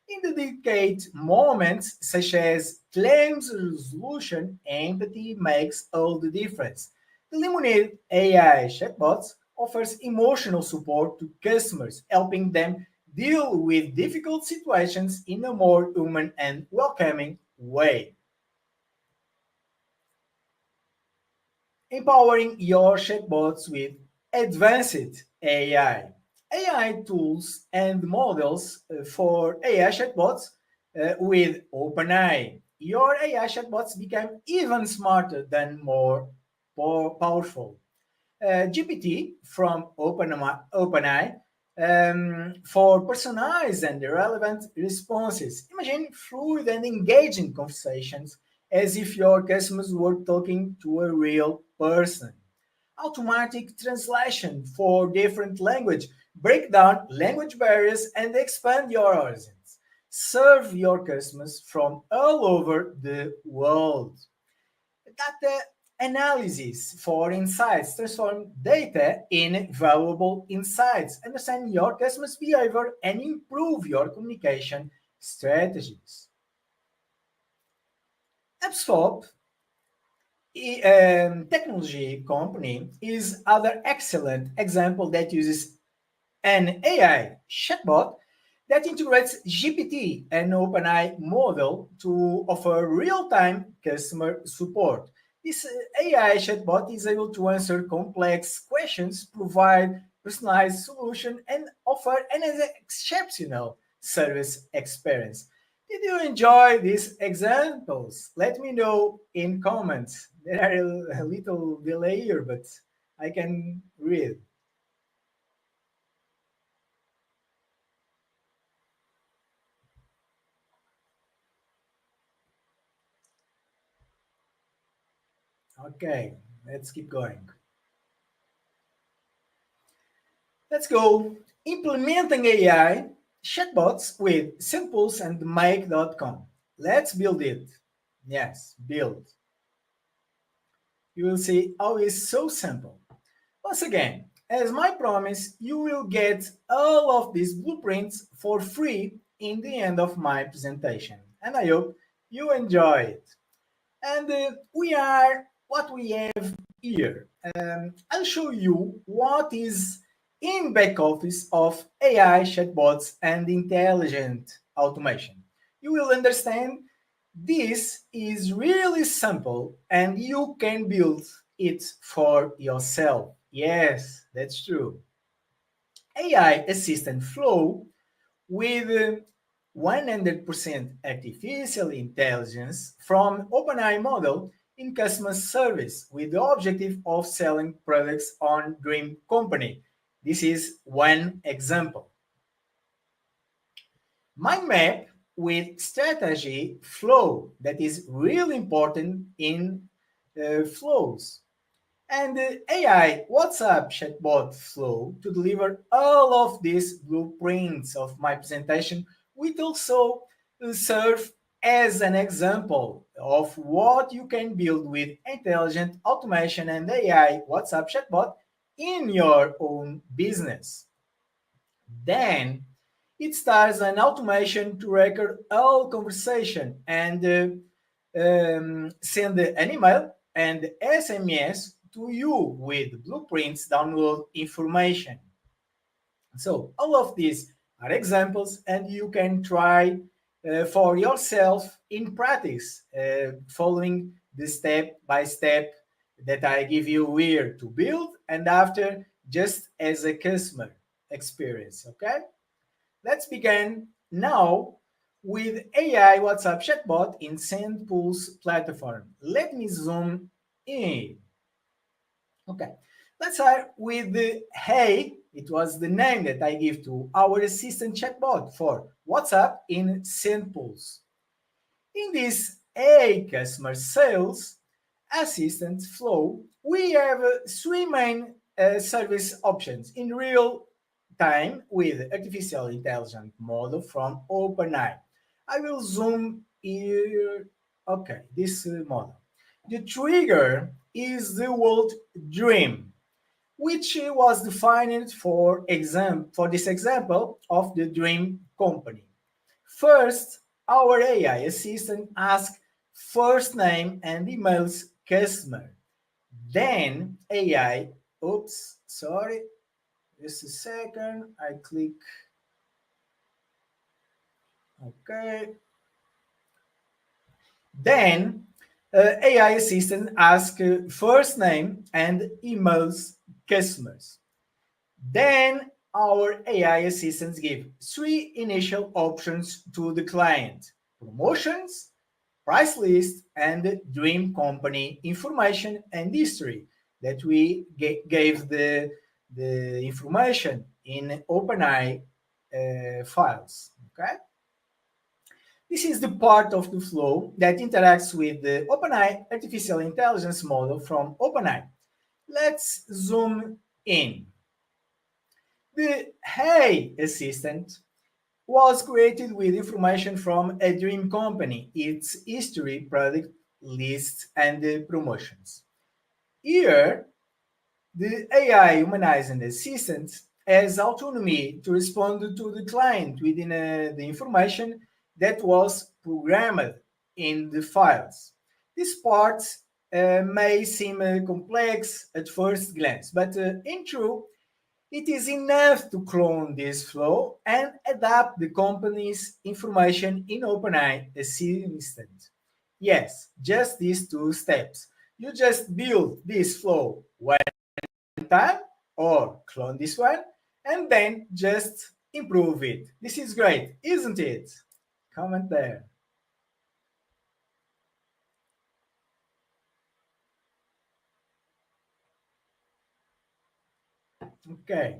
Speaker 7: In the delicate moments such as claims resolution, empathy makes all the difference. The Lemonade AI chatbots offers emotional support to customers, helping them deal with difficult situations in a more human and welcoming way. Empowering your chatbots with advanced AI. AI tools and models for AI chatbots with OpenAI. Your AI chatbots become even smarter than more powerful. GPT from OpenAI for personalized and relevant responses. Imagine fluid and engaging conversations as if your customers were talking to a real person. Automatic translation for different language. Break down language barriers and expand your horizons. Serve your customers from all over the world. Data analysis for insights. Transform data in valuable insights. Understand your customers' behavior and improve your communication strategies. HubSpot, technology company, is other excellent example that uses an AI chatbot that integrates GPT and OpenAI model to offer real-time customer support. This AI chatbot is able to answer complex questions, provide personalized solution, and offer an exceptional service experience. Did you enjoy these examples? Let me know in comments. There are a little delay here, but I can read. Okay, let's keep going. Let's go. Implementing AI chatbots with Sendpulse and Make.com. Let's build it. Yes, build. You will see how it's so simple. Once again, as my promise, you will get all of these blueprints for free in the end of my presentation. And I hope you enjoy it. And we are what we have here. I'll show you what is in back office of AI chatbots and intelligent automation. You will understand this is really simple and you can build it for yourself. Yes, that's true. AI assistant flow with 100% artificial intelligence from OpenAI model in customer service with the objective of selling products on Dream Company. This is one example. Mind map with strategy flow that is really important in flows. And the AI WhatsApp chatbot flow to deliver all of these blueprints of my presentation will also serve as an example of what you can build with intelligent automation and AI WhatsApp chatbot in your own business. Then it starts an automation to record all conversation and send an email and SMS to you with blueprints download information. So all of these are examples and you can try for yourself in practice, following the step by step that I give you here to build and after just as a customer experience. Okay, let's begin now with AI WhatsApp chatbot in Sendpulse platform. Let me zoom in. Okay, let's start with the Hey. It was the name that I give to our assistant chatbot for WhatsApp in Sendpulse. In this Hey customer sales assistant flow, we have three main service options in real time with artificial intelligence model from OpenAI. I will zoom here. Okay, this model. The trigger is the word dream, which was defined for this example of the dream company. First, our AI assistant asks first name and emails customer. Then AI, oops, sorry, just a second, I click, okay. Then AI assistant asks first name and emails customers. Then our AI assistants give three initial options to the client: promotions, price list, and dream company information and history that we gave the information in OpenAI files. Okay. This is the part of the flow that interacts with the OpenAI artificial intelligence model from OpenAI. Let's zoom in. The Hey assistant was created with information from a dream company, its history, product list, and the promotions. Here, the AI humanizing assistant has autonomy to respond to the client within the information that was programmed in the files. This part may seem complex at first glance, but in truth, it is enough to clone this flow and adapt the company's information in OpenAI Assistant. Yes, just these two steps. You just build this flow one time or clone this one and then just improve it. This is great, isn't it? Comment there. Okay.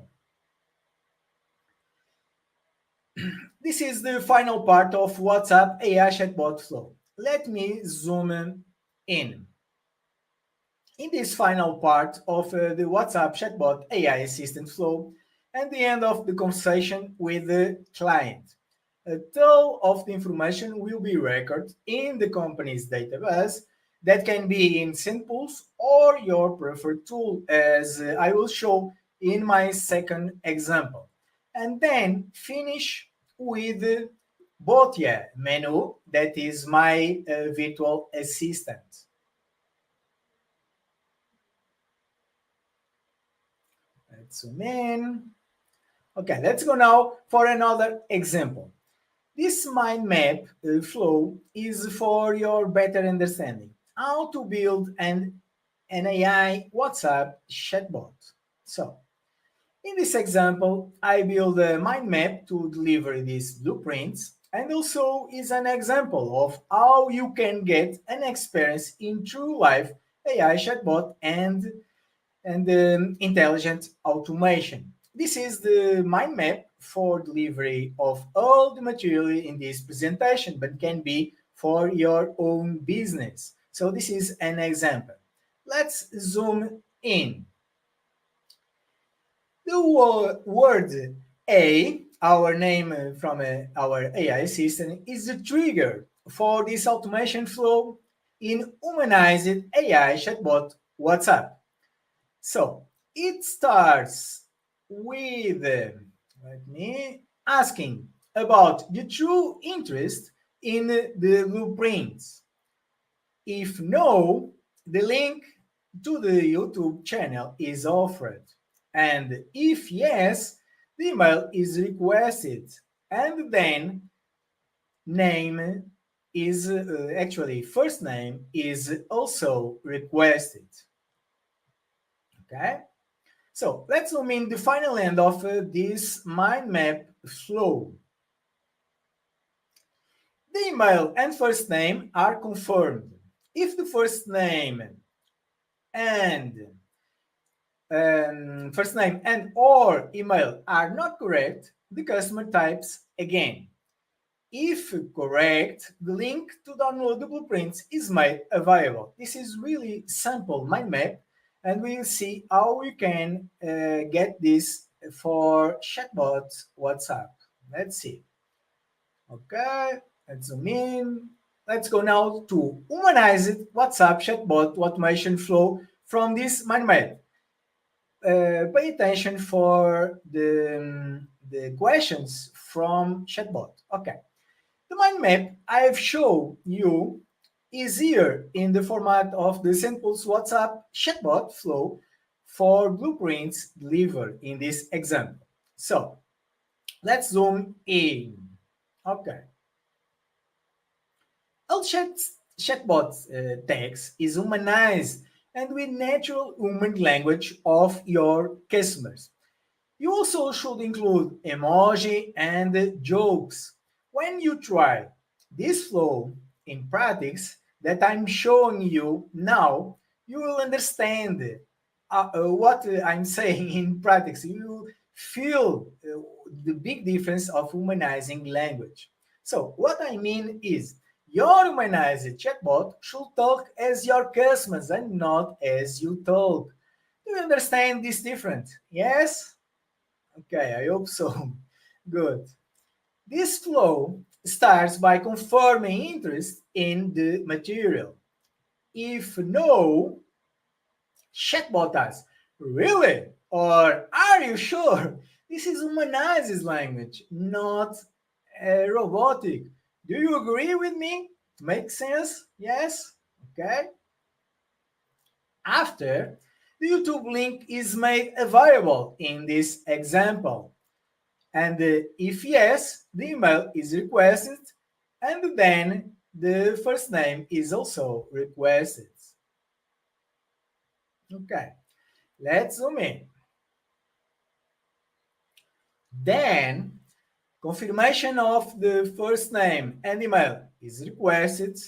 Speaker 7: This is the final part of WhatsApp AI chatbot flow. Let me zoom in. In this final part of the WhatsApp chatbot AI assistant flow and the end of the conversation with the client, a total of the information will be recorded in the company's database that can be in Sendpulse or your preferred tool, as I will show in my second example. And then finish with the Botia menu, that is my virtual assistant. Let's zoom in. Okay, let's go now for another example. This mind map flow is for your better understanding how to build an AI WhatsApp chatbot. So, in this example, I build a mind map to deliver these blueprints, and also is an example of how you can get an experience in true life AI chatbot and intelligent automation. This is the mind map for delivery of all the material in this presentation, but can be for your own business. So this is an example. Let's zoom in. The word A, our name from our AI system, is the trigger for this automation flow in humanized AI chatbot WhatsApp. So it starts with let me asking about the true interest in the blueprints. If no, the link to the YouTube channel is offered. And if yes, the email is requested. And then name is actually first name is also requested. Okay. So let's zoom in the final end of this mind map flow. The email and first name are confirmed. If the and first name and or email are not correct, the customer types again. If correct, the link to download the blueprints is made available. This is really simple mind map, and we'll see how we can get this for chatbot WhatsApp. Let's see. Okay, let's zoom in. Let's go now to humanized WhatsApp chatbot automation flow from this mind map. Pay attention for the questions from chatbot. Okay. The mind map I've shown you is here in the format of the Sendpulse WhatsApp chatbot flow for blueprints delivered in this example. So let's zoom in. Okay. All chatbot text is humanized and with natural human language of your customers. You also should include emoji and jokes. When you try this flow in practice that I'm showing you now, you will understand what I'm saying in practice. You will feel the big difference of humanizing language. So what I mean is your humanized chatbot should talk as your customers and not as you talk. Do you understand this difference? Yes? Okay, I hope so. Good. This flow starts by confirming interest in the material. If no, chatbot asks, really? Or are you sure? This is humanized language, not robotic. Do you agree with me? Makes sense? Yes? Okay. After, the YouTube link is made available in this example. And if yes, the email is requested, and then the first name is also requested. Okay, let's zoom in. Then, confirmation of the first name and email is requested.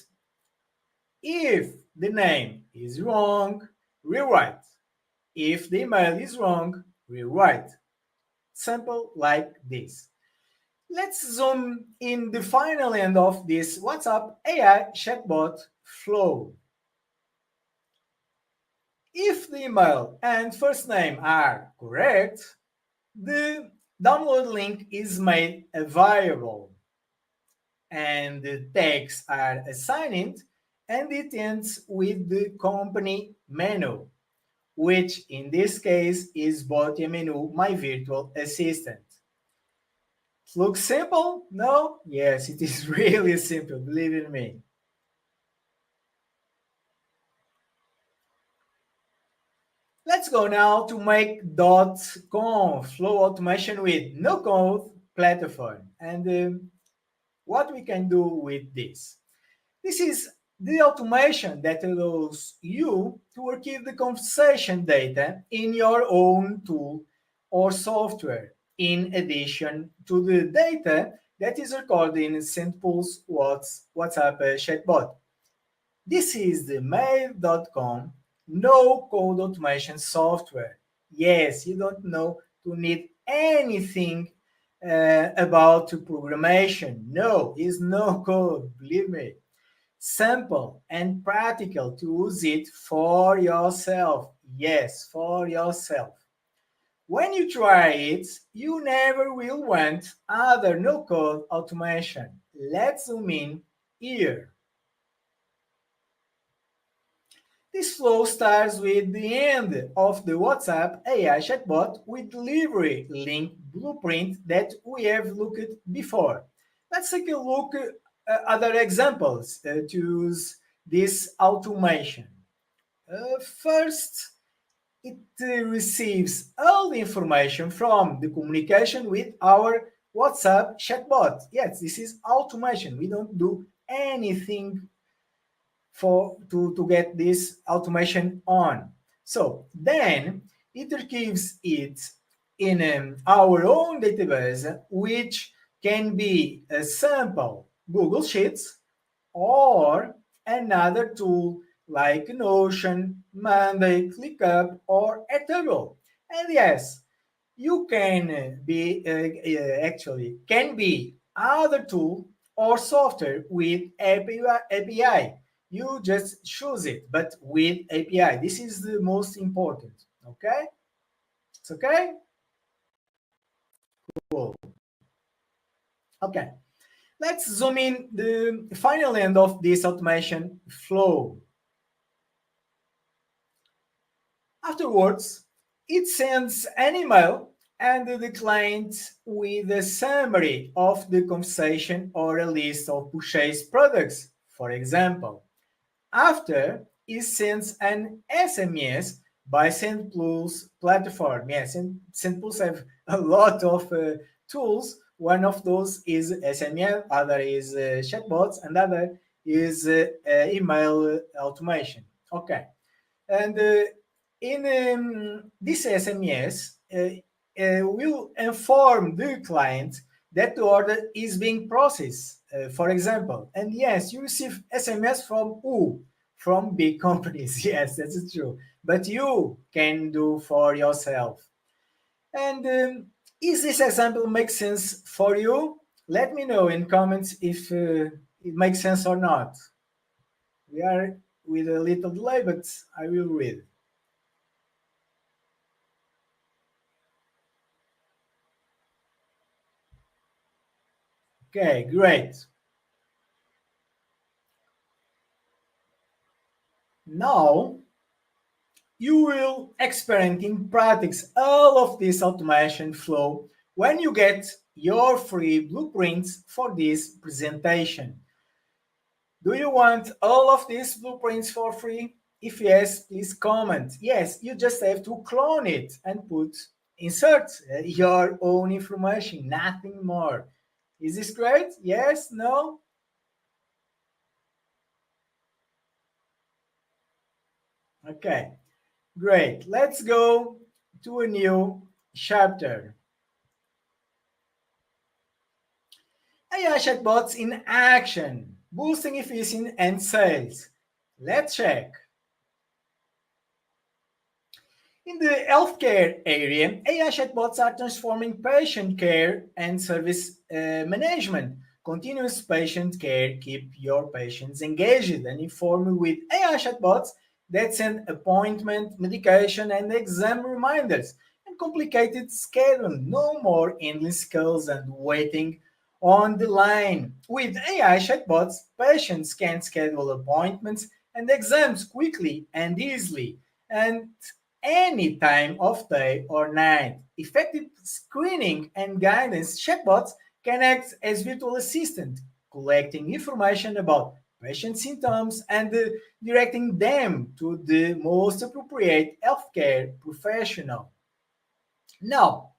Speaker 7: If the name is wrong, rewrite. If the email is wrong, rewrite. Simple like this. Let's zoom in the final end of this WhatsApp AI chatbot flow. If the email and first name are correct, the download link is made available and the tags are assigned, and it ends with the company menu, which in this case is Bot Menu, my virtual assistant. It looks simple? No? Yes, it is really simple, believe in me. Let's go now to make .conf flow automation with no code platform. And what we can do with this. This is the automation that allows you to archive the conversation data in your own tool or software, in addition to the data that is recorded in Sendpulse WhatsApp chatbot. This is the mail.com no-code automation software. Yes, you don't know to need anything about programmation. No, it's no code, believe me. Simple and practical to use it for yourself. Yes, for yourself. When you try it, you never will want other no-code automation. Let's zoom in here. This flow starts with the end of the WhatsApp AI chatbot with delivery link blueprint that we have looked at before. Let's take a look at other examples to use this automation. First, it receives all the information from the communication with our WhatsApp chatbot. Yes, this is automation. We don't do anything to get this automation on. So then it archives it in our own database, which can be a sample Google Sheets or another tool like Notion, Monday, ClickUp, or Airtable. And yes, you can be actually can be other tool or software with API. You just choose it, but with API. This is the most important. Okay? It's okay? Cool. Okay. Let's zoom in the final end of this automation flow. Afterwards, it sends an email and the client with a summary of the conversation or a list of purchased products, for example. After, it sends an SMS by Sendpulse platform. Yes, Sendpulse have a lot of tools. One of those is SMS, other is chatbots, and other is email automation. Okay, and in this SMS will inform the client that the order is being processed, for example. And yes, you receive SMS from who? From big companies. Yes, that's true. But you can do for yourself. And is this example make sense for you? Let me know in comments if it makes sense or not. We are with a little delay, but I will read. Okay, great. Now, you will experience in practice all of this automation flow when you get your free blueprints for this presentation. Do you want all of these blueprints for free? If yes, please comment. Yes, you just have to clone it and insert your own information, nothing more. Is this great? Yes? No? Okay, great. Let's go to a new chapter. AI chatbots in action, boosting efficiency and sales. Let's check. In the healthcare area, AI chatbots are transforming patient care and service management. Continuous patient care keep your patients engaged and informed with AI chatbots. that send appointment, medication, and exam reminders and complicated scheduling. No more endless calls and waiting on the line. With AI chatbots, patients can schedule appointments and exams quickly and easily, and any time of day or night. Effective screening and guidance chatbots can act as virtual assistant, collecting information about patient symptoms and directing them to the most appropriate healthcare professional. Now,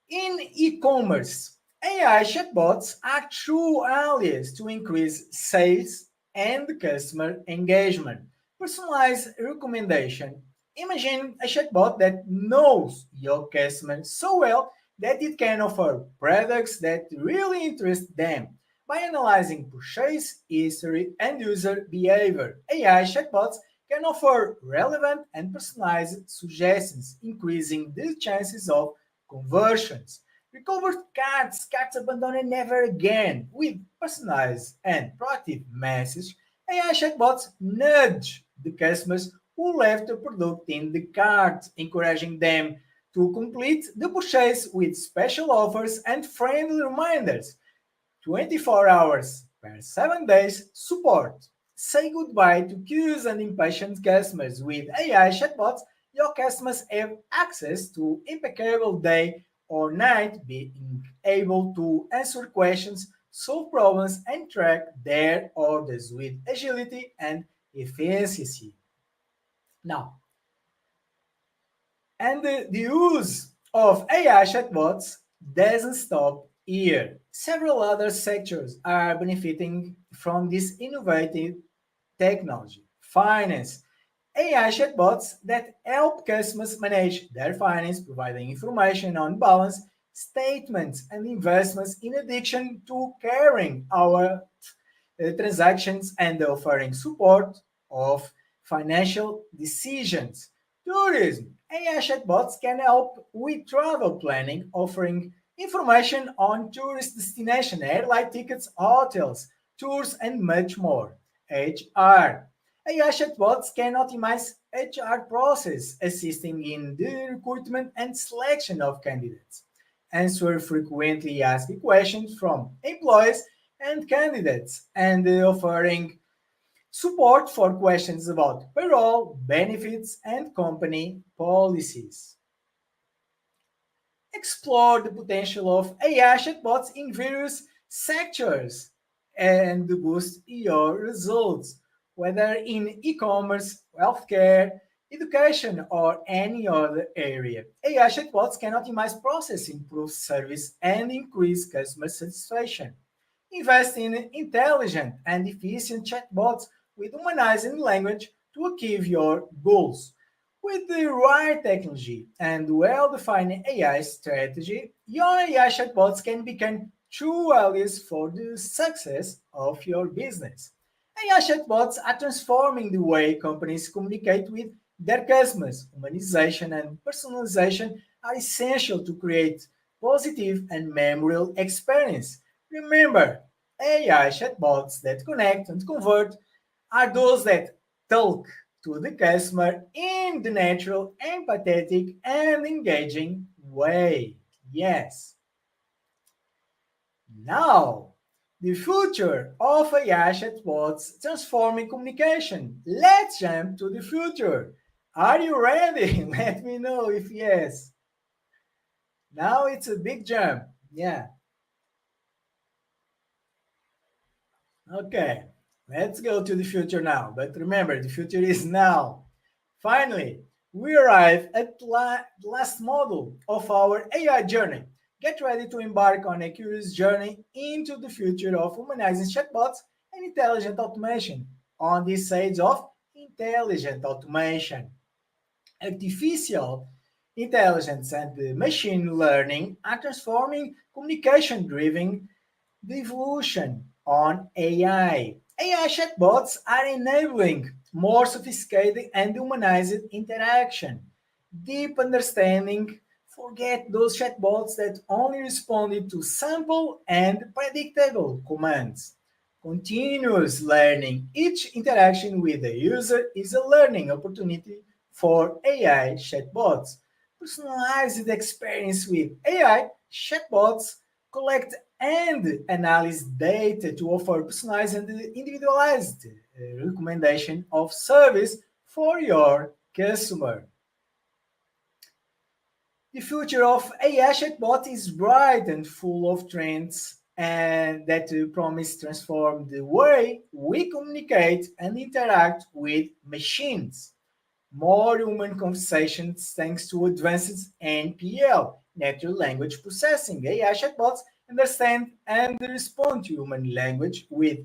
Speaker 7: in e-commerce, AI chatbots are true allies to increase sales and customer engagement. Personalized recommendation. Imagine a chatbot that knows your customer so well that it can offer products that really interest them. By analyzing purchase history and user behavior, AI chatbots can offer relevant and personalized suggestions, increasing the chances of conversions. Recovered carts abandoned never again. With personalized and proactive message, AI chatbots nudge the customers who left the product in the cart, encouraging them to complete the purchase with special offers and friendly reminders. 24 hours per 7 days support. Say goodbye to queues and impatient customers. With AI chatbots, your customers have access to impeccable day or night, being able to answer questions, solve problems, and track their orders with agility and efficiency. Now, and the use of AI chatbots doesn't stop here. Several other sectors are benefiting from this innovative technology. Finance. AI chatbots that help customers manage their finance, providing information on balance, statements, and investments, in addition to carrying our transactions and offering support of financial decisions. Tourism. AI chatbots can help with travel planning, offering information on tourist destination, airline tickets, hotels, tours, and much more. HR. AI chatbots can optimize HR process, assisting in the recruitment and selection of candidates. Answer frequently asked questions from employees and candidates, and offering support for questions about payroll, benefits, and company policies. Explore the potential of AI chatbots in various sectors and boost your results, whether in e-commerce, healthcare, education, or any other area. AI chatbots can optimize process, improve service, and increase customer satisfaction. Invest in intelligent and efficient chatbots with humanizing language to achieve your goals. With the right technology and well-defined AI strategy, your AI chatbots can become true allies for the success of your business. AI chatbots are transforming the way companies communicate with their customers. Humanization and personalization are essential to create positive and memorable experience. Remember, AI chatbots that connect and convert are those that talk to the customer in the natural, empathetic, and engaging way. Yes. Now, the future of AI chatbots transforming communication. Let's jump to the future. Are you ready? Let me know if yes. Now it's a big jump. Yeah. Okay, let's go to the future now. But remember, the future is now. Finally, we arrive at the last module of our AI journey. Get ready to embark on a curious journey into the future of humanizing chatbots and intelligent automation on this age of intelligent automation. Artificial intelligence and machine learning are transforming communication driven the evolution on AI. AI chatbots are enabling more sophisticated and humanized interaction. Deep understanding, forget those chatbots that only responded to simple and predictable commands. continuous learning. Each interaction with the user is a learning opportunity for AI chatbots. Personalized experience with AI chatbots collect and analyze data to offer personalized and individualized recommendation of service for your customer. The future of AI chatbot is bright and full of trends and that promise to transform the way we communicate and interact with machines. More human conversations thanks to advances NPL, natural language processing. AI chatbots understand and respond to human language with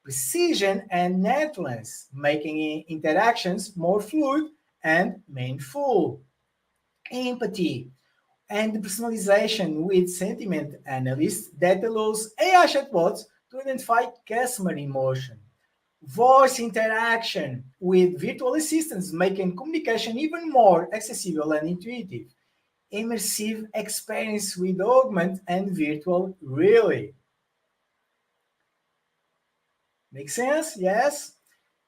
Speaker 7: precision and naturalness, making interactions more fluid and meaningful. Empathy and personalization with sentiment analysis that allows AI chatbots to identify customer emotion. Voice interaction with virtual assistants, making communication even more accessible and intuitive. Immersive experience with augmented and virtual reality. Make sense? Yes?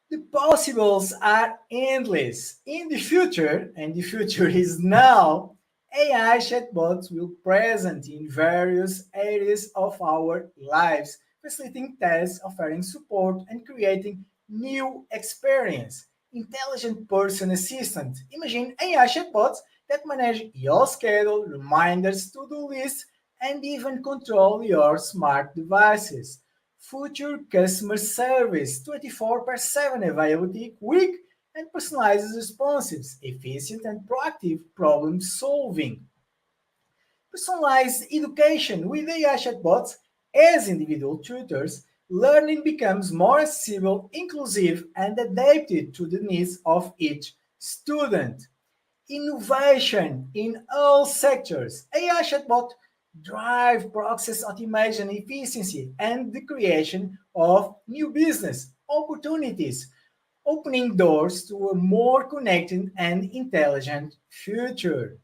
Speaker 7: The possibles are endless. In the future, and the future is now, AI chatbots will present in various areas of our lives, facilitating tasks, offering support, and creating new experience. Intelligent person assistant. Imagine AI chatbots that manage your schedule, reminders, to-do lists, and even control your smart devices. Future customer service, 24/7 availability, quick and personalized responses, efficient and proactive problem solving. Personalized education with AI chatbots as individual tutors, learning becomes more accessible, inclusive, and adapted to the needs of each student. Innovation in all sectors. AI chatbot drive process automation efficiency and the creation of new business opportunities, opening doors to a more connected and intelligent future.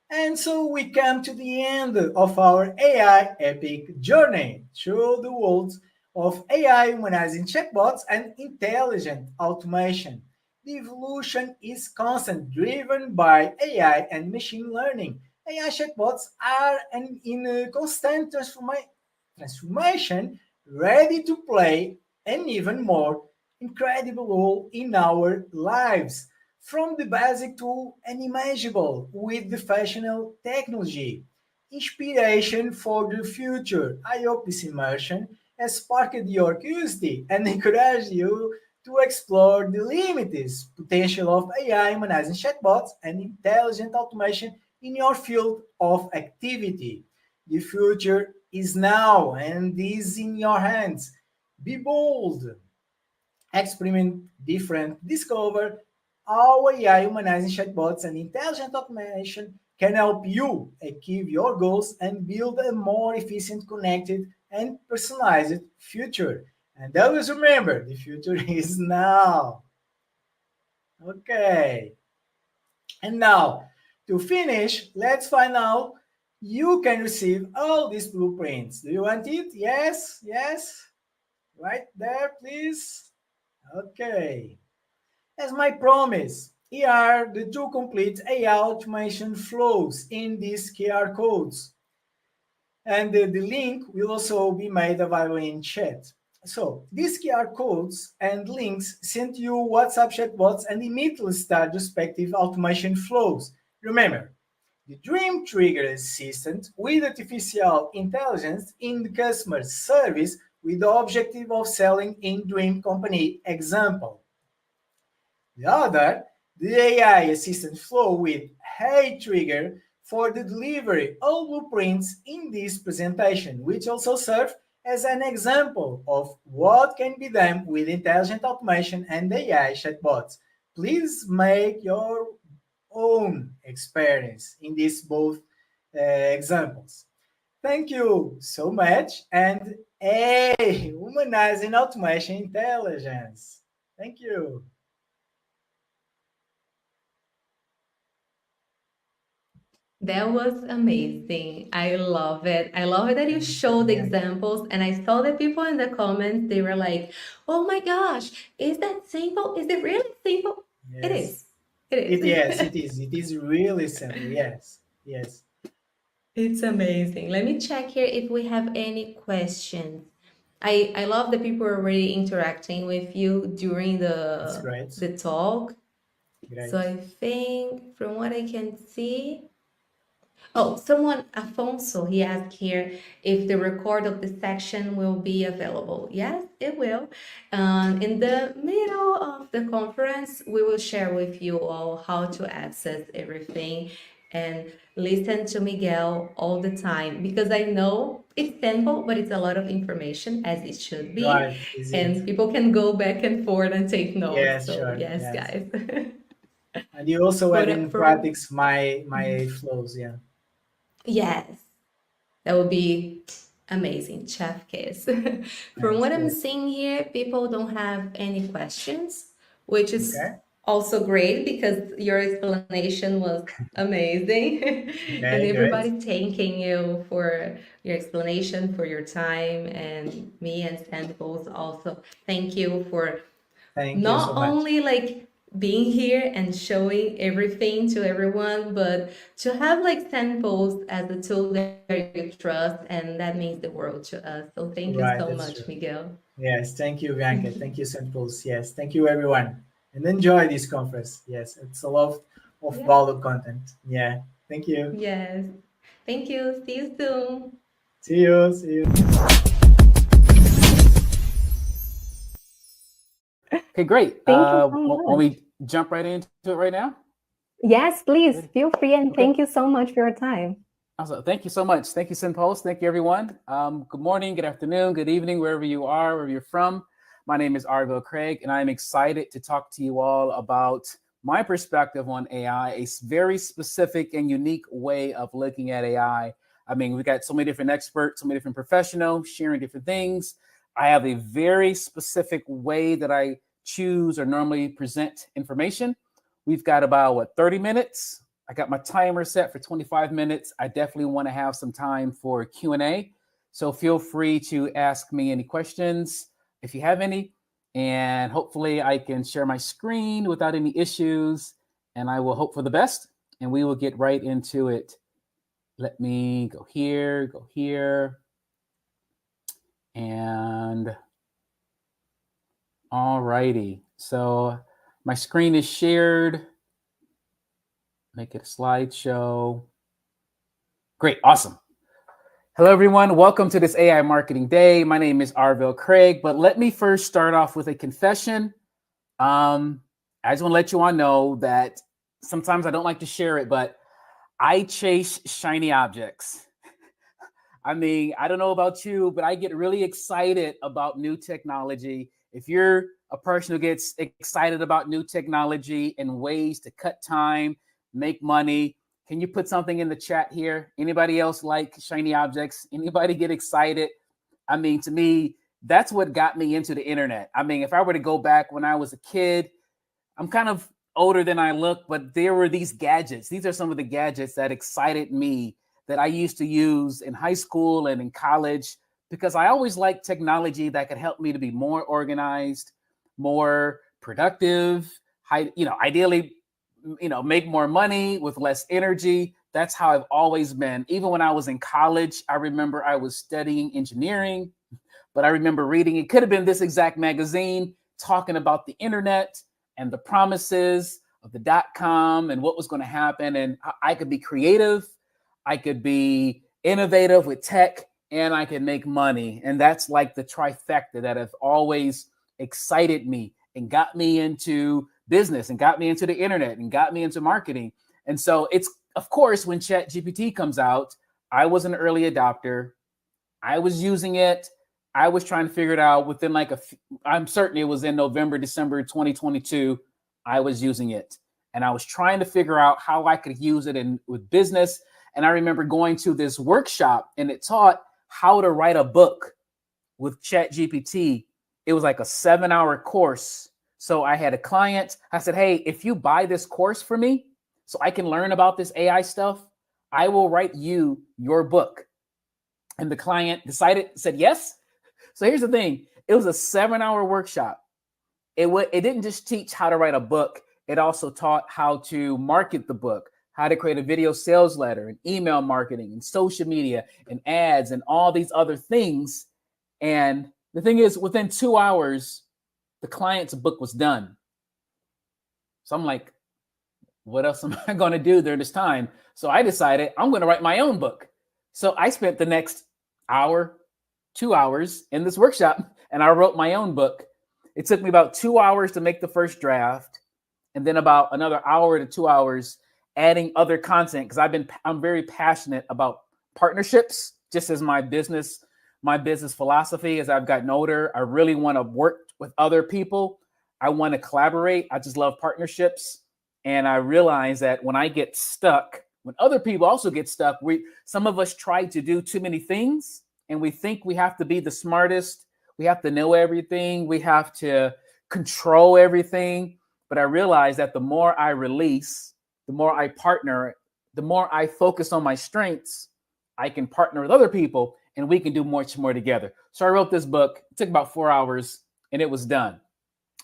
Speaker 7: And so we come to the end of our AI epic journey through the worlds of AI humanizing chatbots and intelligent automation. The evolution is constant, driven by AI and machine learning. AI chatbots are in a constant transformation, ready to play an even more incredible role in our lives from the basic to unimaginable with the fashionable technology. Inspiration for the future. I hope this immersion has sparked your curiosity and encouraged you to explore the limitless potential of AI humanizing chatbots and intelligent automation in your field of activity. The future is now and is in your hands. Be bold, experiment different, discover how AI humanizing chatbots and intelligent automation can help you achieve your goals and build a more efficient, connected, and personalized future. And always remember, the future is now. Okay. And now, to finish, let's find out you can receive all these blueprints. Do you want it? Yes? Yes? Right there, please. Okay. As my promise, here are the two complete AI automation flows in these QR codes. And the link will also be made available in chat. So these QR codes and links send you WhatsApp chatbots and immediately start respective automation flows. Remember, the Dream Trigger Assistant with artificial intelligence in the customer service with the objective of selling in Dream Company example. The other, the AI assistant flow with Hey Trigger for the delivery of blueprints in this presentation, which also serve as an example of what can be done with intelligent automation and AI chatbots. Please make your own experience in these both examples. Thank you so much, and humanizing automation intelligence. Thank you.
Speaker 5: That was amazing. I love it. I love it that you showed
Speaker 7: Yeah.
Speaker 5: examples, and I saw the people in the comments, they were like, "Oh my gosh, is that simple? Is it really simple?" It
Speaker 7: Yes.
Speaker 5: is. It
Speaker 7: Yes,
Speaker 5: is.
Speaker 7: it is. It is really simple. Yes. Yes.
Speaker 5: It's amazing. Let me check here if we have any questions. I love that people are already interacting with you during
Speaker 7: It's great.
Speaker 5: the talk. So
Speaker 7: Great.
Speaker 5: I think from what I can see, oh, someone, Afonso, he asked here if the record of the section will be available. Yes, it will. In the middle of the conference, we will share with you all how to access everything and listen to Miguel all the time because I know it's simple, but it's a lot of information as it should be.
Speaker 7: Right. Is it?
Speaker 5: And people can go back and forth and take notes.
Speaker 7: Yes,
Speaker 5: So,
Speaker 7: sure.
Speaker 5: yes,
Speaker 7: Yes.
Speaker 5: guys.
Speaker 7: And you also add
Speaker 5: But
Speaker 7: in
Speaker 5: for
Speaker 7: practice my flows. Yeah.
Speaker 5: yes, that would be amazing, chef kiss. From
Speaker 7: Nice.
Speaker 5: what I'm
Speaker 7: Good.
Speaker 5: seeing here, people don't have any questions, which is
Speaker 7: Okay.
Speaker 5: also great because your explanation was amazing. And
Speaker 7: Okay. Great.
Speaker 5: everybody thanking you for your explanation, for your time, and me and Sandpost also thank you for
Speaker 7: Thank you so
Speaker 5: not
Speaker 7: much.
Speaker 5: only like being here and showing everything to everyone, but to have like samples as a tool that you trust, and that means the world to us. So thank you
Speaker 7: Right.
Speaker 5: so
Speaker 7: That's true.
Speaker 5: much, Miguel.
Speaker 7: Yes. Thank you, Bianca. Thank you, Sendpulse. Yes. Thank you, everyone. And enjoy this conference. Yes. It's a lot of
Speaker 5: Yeah.
Speaker 7: valuable content. Yeah. Thank you.
Speaker 5: Yes. Thank you. See you soon.
Speaker 7: See you. See you.
Speaker 8: Okay, great.
Speaker 9: Thank you so
Speaker 8: When
Speaker 9: much.
Speaker 8: we jump right into it right now?
Speaker 9: Yes, please
Speaker 8: Ready?
Speaker 9: feel free and
Speaker 8: Okay.
Speaker 9: thank you so much for your time.
Speaker 8: Also, thank you so much. Thank you, Sendpulse. Thank you, everyone. Good morning, good afternoon, good evening, wherever you are, wherever you're from. My name is Arville Craig, and I'm excited to talk to you all about my perspective on AI, a very specific and unique way of looking at AI. I mean, we've got so many different experts, so many different professionals sharing different things. I have a very specific way that I choose or normally present information. We've got about, 30 minutes? I got my timer set for 25 minutes. I definitely want to have some time for Q&A. So feel free to ask me any questions if you have any. And hopefully I can share my screen without any issues. And I will hope for the best. And we will get right into it. Let me go here, And all righty. So my screen is shared. Make it a slideshow. Great, awesome. Hello, everyone. Welcome to this AI Marketing Day. My name is Arville Craig, but let me first start off with a confession. I just want to let you all know that sometimes I don't like to share it, but I chase shiny objects. I mean, I don't know about you, but I get really excited about new technology. If you're a person who gets excited about new technology and ways to cut time, make money, can you put something in the chat here? Anybody else like shiny objects? Anybody get excited? I mean, to me, that's what got me into the internet. I mean, if I were to go back when I was a kid, I'm kind of older than I look, but there were these gadgets. These are some of the gadgets that excited me that I used to use in high school and in college because I always liked technology that could help me to be more organized, more productive, ideally, make more money with less energy. That's how I've always been. Even when I was in college, I remember I was studying engineering, but I remember reading, it could have been this exact magazine talking about the internet and the promises of the .com and what was going to happen. And I could be creative, I could be innovative with tech, and I could make money. And that's like the trifecta that have always excited me and got me into business and got me into the internet and got me into marketing. And so it's, of course, when ChatGPT comes out, I was an early adopter. I was using it. I was trying to figure it out within I'm certain it was in November, December 2022. I was using it and I was trying to figure out how I could use it with business. And I remember going to this workshop and it taught how to write a book with ChatGPT. It was like a 7-hour course. So I had a client. I said, hey, if you buy this course for me so I can learn about this AI stuff, I will write you your book. And the client said yes. So here's the thing. It was a 7-hour workshop. It didn't just teach how to write a book. It also taught how to market the book, how to create a video sales letter and email marketing and social media and ads and all these other things. And the thing is, within 2 hours, the client's book was done. So I'm like, what else am I going to do during this time? So I decided I'm going to write my own book. So I spent the next hour, 2 hours in this workshop, and I wrote my own book. It took me about 2 hours to make the first draft, and then about another hour to 2 hours adding other content, because I'm very passionate about partnerships, just as my business philosophy. As I've gotten older, I really want to work with other people. I want to collaborate. I just love partnerships. And I realize that when I get stuck, when other people also get stuck, some of us try to do too many things, and we think we have to be the smartest. We have to know everything. We have to control everything. But I realize that the more I release, the more I partner, the more I focus on my strengths, I can partner with other people and we can do much more together. So I wrote this book. It took about 4 hours and it was done.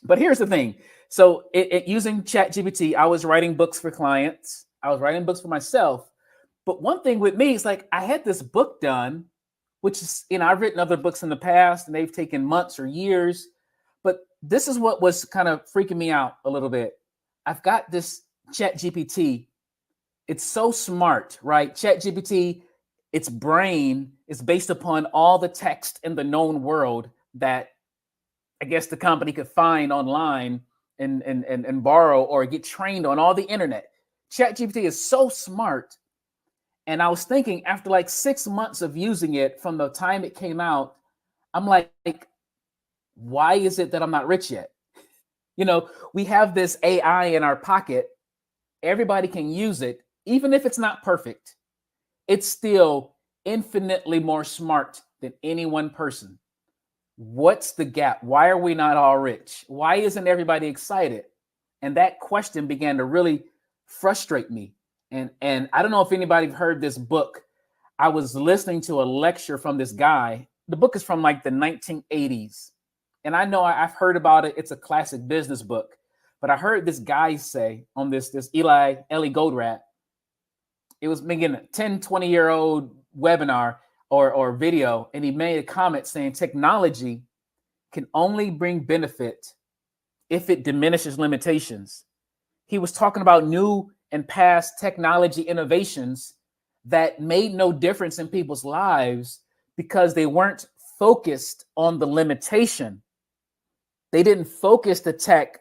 Speaker 8: But here's the thing. So using ChatGPT, I was writing books for clients. I was writing books for myself. But one thing with me is like, I had this book done, which is, I've written other books in the past and they've taken months or years. But this is what was kind of freaking me out a little bit. I've got this ChatGPT. It's so smart, right? ChatGPT, its brain is based upon all the text in the known world that I guess the company could find online and borrow or get trained on all the internet. ChatGPT is so smart. And I was thinking, after like 6 months of using it from the time it came out, I'm like, why is it that I'm not rich yet? We have this AI in our pocket. Everybody can use it. Even if it's not perfect, it's still infinitely more smart than any one person. What's the gap? Why are we not all rich? Why isn't everybody excited? And that question began to really frustrate me. And I don't know if anybody heard this book. I was listening to a lecture from this guy. The book is from like the 1980s. And I know I've heard about it. It's a classic business book. But I heard this guy say on this Ellie Goldratt, it was making a 10, 20-year-old webinar or video, and he made a comment saying technology can only bring benefit if it diminishes limitations. He was talking about new and past technology innovations that made no difference in people's lives because they weren't focused on the limitation. They didn't focus the tech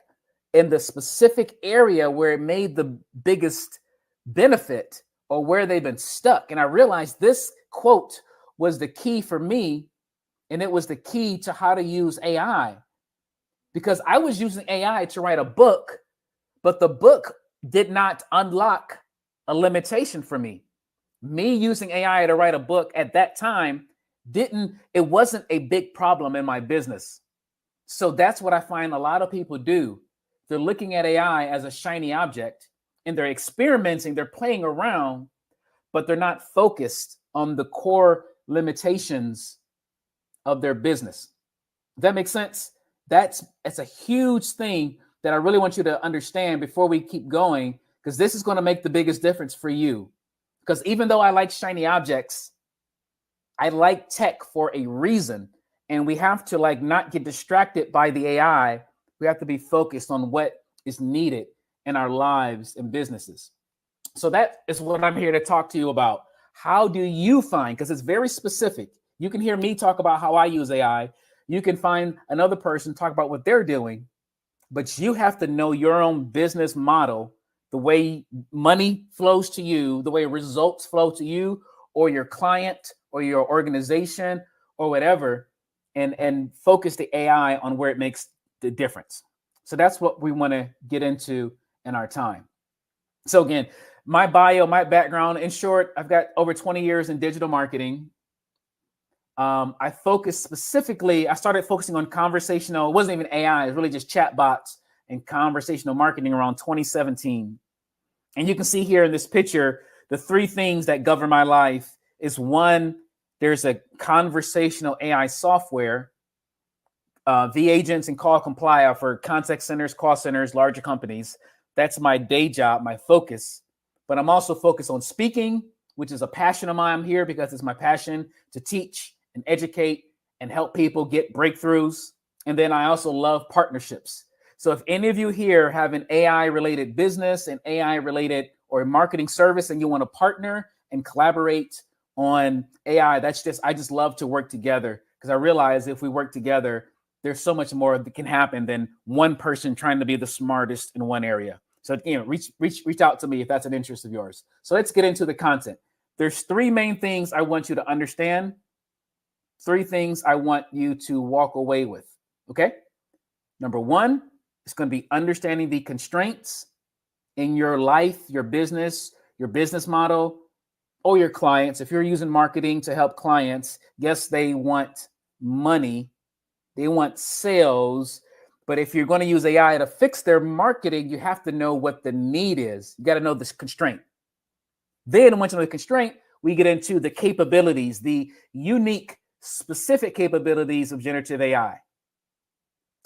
Speaker 8: in the specific area where it made the biggest benefit or where they've been stuck. And I realized this quote was the key for me, and it was the key to how to use AI, because I was using AI to write a book, but the book did not unlock a limitation for me. Me using AI to write a book at that time it wasn't a big problem in my business. So that's what I find a lot of people do. They're looking at AI as a shiny object and they're experimenting, they're playing around, but they're not focused on the core limitations of their business. Does that make sense? That's a huge thing that I really want you to understand before we keep going, because this is going to make the biggest difference for you. Because even though I like shiny objects, I like tech for a reason. And we have to not get distracted by the AI. We have to be focused on what is needed in our lives and businesses. So that is what I'm here to talk to you about. How do you find, because it's very specific. You can hear me talk about how I use AI. You can find another person talk about what they're doing, but you have to know your own business model, the way money flows to you, the way results flow to you or your client or your organization or whatever, and focus the AI on where it makes the difference. So that's what we want to get into in our time. So again, my bio, my background, in short, I've got over 20 years in digital marketing. I started focusing on conversational, it wasn't even AI, it was really just chatbots and conversational marketing around 2017. And you can see here in this picture, the three things that govern my life is one, there's a conversational AI software, V-Agents and Call Comply for contact centers, call centers, larger companies. That's my day job, my focus. But I'm also focused on speaking, which is a passion of mine. I'm here because it's my passion to teach and educate and help people get breakthroughs. And then I also love partnerships. So if any of you here have an AI related business and AI related or marketing service and you want to partner and collaborate on AI, I just love to work together, because I realize if we work together, there's so much more that can happen than one person trying to be the smartest in one area. So reach out to me if that's an interest of yours. So let's get into the content. There's three main things I want you to understand. Three things I want you to walk away with. Okay. Number one, it's going to be understanding the constraints in your life, your business model, or your clients. If you're using marketing to help clients, yes, they want money, they want sales. But if you're going to use AI to fix their marketing, you have to know what the need is. You got to know this constraint. Then once you know the constraint, we get into the capabilities, the unique, specific capabilities of generative AI.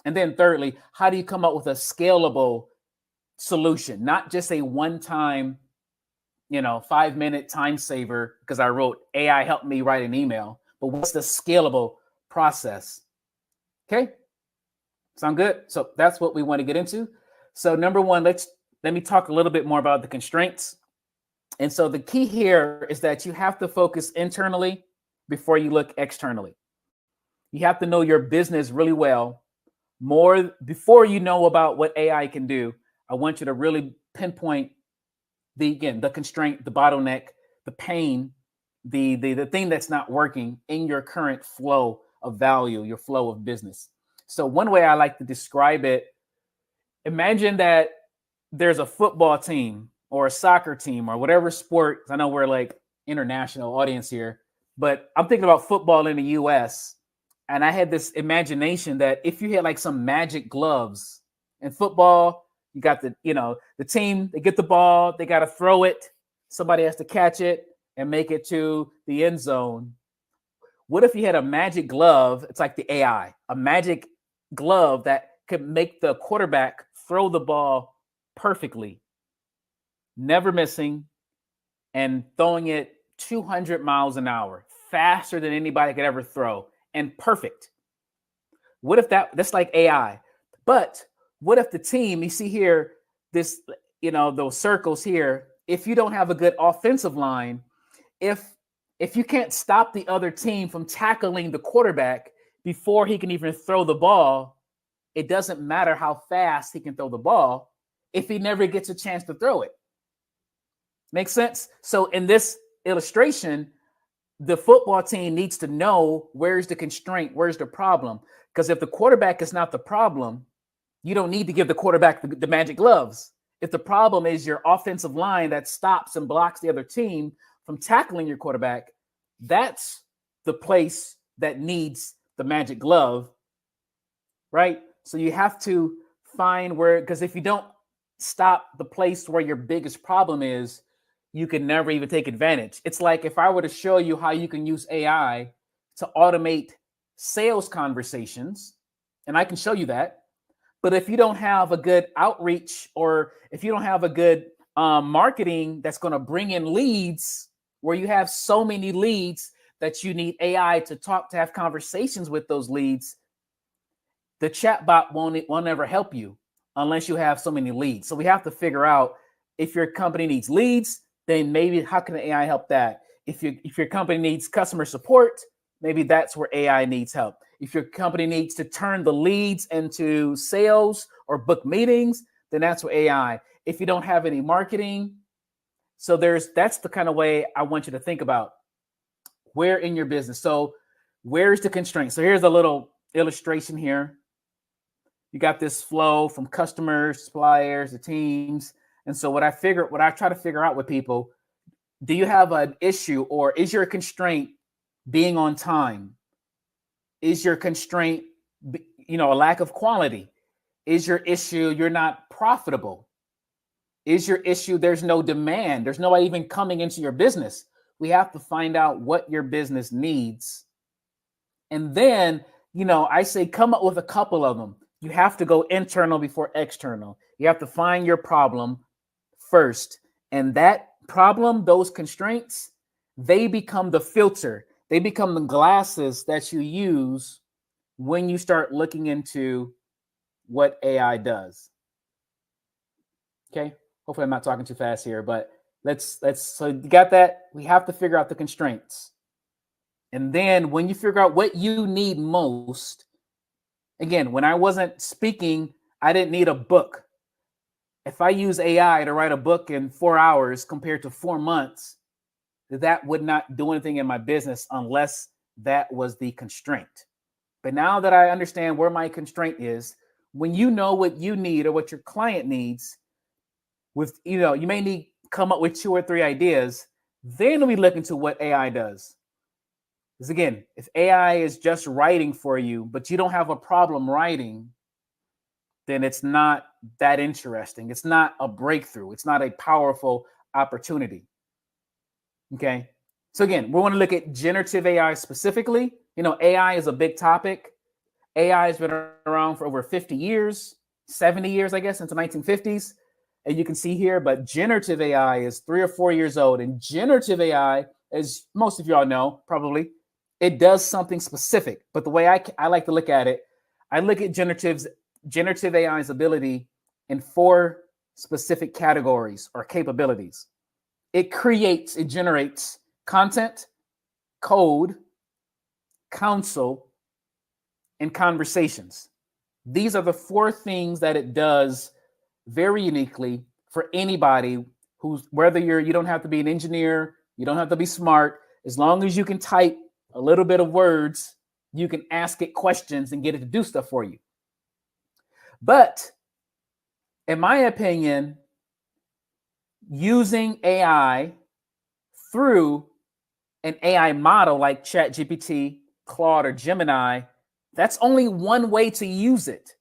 Speaker 8: And then thirdly, how do you come up with a scalable solution, not just a one-time, 5-minute time saver because I wrote AI helped me write an email, but what's the scalable process? Okay. Sound good? So that's what we want to get into. So number one, let me talk a little bit more about the constraints. And so the key here is that you have to focus internally before you look externally. You have to know your business really well. More before you know about what AI can do, I want you to really pinpoint the constraint, the bottleneck, the pain, the thing that's not working in your current flow of value, your flow of business. So one way I like to describe it, imagine that there's a football team or a soccer team or whatever sport. I know we're like international audience here, but I'm thinking about football in the US. And I had this imagination that if you had like some magic gloves in football, you got the team, they get the ball, they got to throw it. Somebody has to catch it and make it to the end zone. What if you had a magic glove? It's like the AI, a magic glove that could make the quarterback throw the ball perfectly, never missing, and throwing it 200 miles an hour, faster than anybody could ever throw, and perfect. What if that's like AI? But what if the team, you see here, this, those circles here, if you don't have a good offensive line, if you can't stop the other team from tackling the quarterback before he can even throw the ball, it doesn't matter how fast he can throw the ball if he never gets a chance to throw it. Makes sense? So in this illustration, the football team needs to know where's the constraint, where's the problem. Because if the quarterback is not the problem, you don't need to give the quarterback the magic gloves. If the problem is your offensive line that stops and blocks the other team from tackling your quarterback, that's the place that needs the magic glove, right? So you have to find where, because if you don't stop the place where your biggest problem is, you can never even take advantage. It's like if I were to show you how you can use AI to automate sales conversations, and I can show you that, but if you don't have a good outreach, or if you don't have a good marketing that's going to bring in leads, where you have so many leads that you need AI to have conversations with those leads, the chatbot won't ever help you unless you have so many leads. So we have to figure out, if your company needs leads, then maybe how can AI help that? If your company needs customer support, maybe that's where AI needs help. If your company needs to turn the leads into sales or book meetings, then that's where AI. If you don't have any marketing, so that's the kind of way I want you to think about where in your business. So where's the constraint? So here's a little illustration here. You got this flow from customers, suppliers, the teams. And so what I try to figure out with people, do you have an issue, or is your constraint being on time? Is your constraint, a lack of quality? Is your issue you're not profitable? Is your issue there's no demand? There's nobody even coming into your business. We have to find out what your business needs. And then, I say come up with a couple of them. You have to go internal before external. You have to find your problem first. And that problem, those constraints, they become the filter. They become the glasses that you use when you start looking into what AI does. Okay. Hopefully I'm not talking too fast here, but so you got that. We have to figure out the constraints. And then when you figure out what you need most, again, when I wasn't speaking, I didn't need a book. If I use AI to write a book in 4 hours compared to 4 months, that would not do anything in my business unless that was the constraint. But now that I understand where my constraint is, when you know what you need or what your client needs, you may come up with 2 or 3 ideas, then we look into what AI does. Because again, if AI is just writing for you, but you don't have a problem writing, then it's not that interesting. It's not a breakthrough. It's not a powerful opportunity. Okay. So again, we want to look at generative AI specifically. AI is a big topic. AI has been around for over 50 years, 70 years, I guess, since the 1950s. And you can see here, but generative AI is 3 or 4 years old. And generative AI, as most of y'all know, probably, it does something specific. But the way I like to look at it, I look at generative AI's ability in 4 specific categories or capabilities. It generates content, code, counsel, and conversations. These are the 4 things that it does very uniquely for anybody whether you don't have to be an engineer, you don't have to be smart. As long as you can type a little bit of words, you can ask it questions and get it to do stuff for you. But in my opinion, using AI through an AI model like ChatGPT, Claude, or Gemini, that's only one way to use it.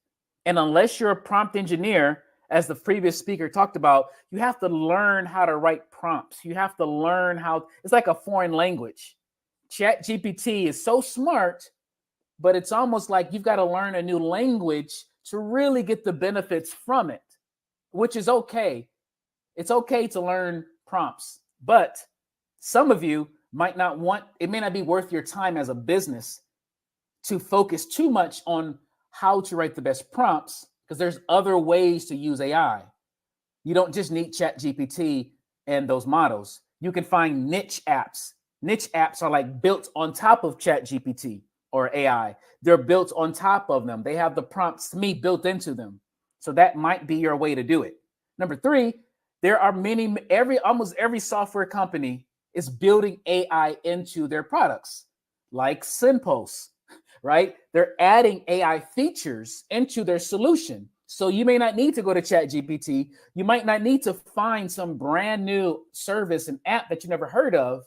Speaker 8: And unless you're a prompt engineer, as the previous speaker talked about, you have to learn how to write prompts. You have to learn it's like a foreign language. ChatGPT is so smart, but it's almost like you've got to learn a new language to really get the benefits from it, which is okay. It's okay to learn prompts, but some of you it may not be worth your time as a business to focus too much on how to write the best prompts, because there's other ways to use AI. You don't just need ChatGPT and those models. You can find niche apps. Niche apps are like built on top of ChatGPT or AI. They're built on top of them. They have the prompts to me built into them. So that might be your way to do it. Number 3, there are almost every software company is building AI into their products, like Sendpulse, right? They're adding AI features into their solution. So you may not need to go to ChatGPT. You might not need to find some brand new service and app that you never heard of.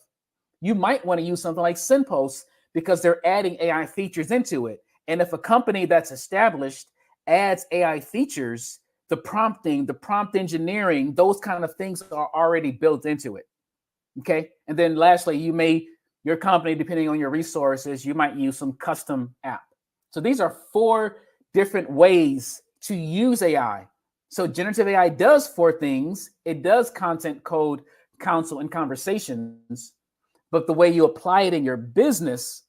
Speaker 8: You might want to use something like Sendpulse because they're adding AI features into it. And if a company that's established adds AI features, the prompting, the prompt engineering, those kind of things are already built into it. Okay. And then lastly, your company, depending on your resources, you might use some custom app. So these are 4 different ways to use AI. So generative AI does 4 things. It does content, code, counsel, and conversations. But the way you apply it in your business,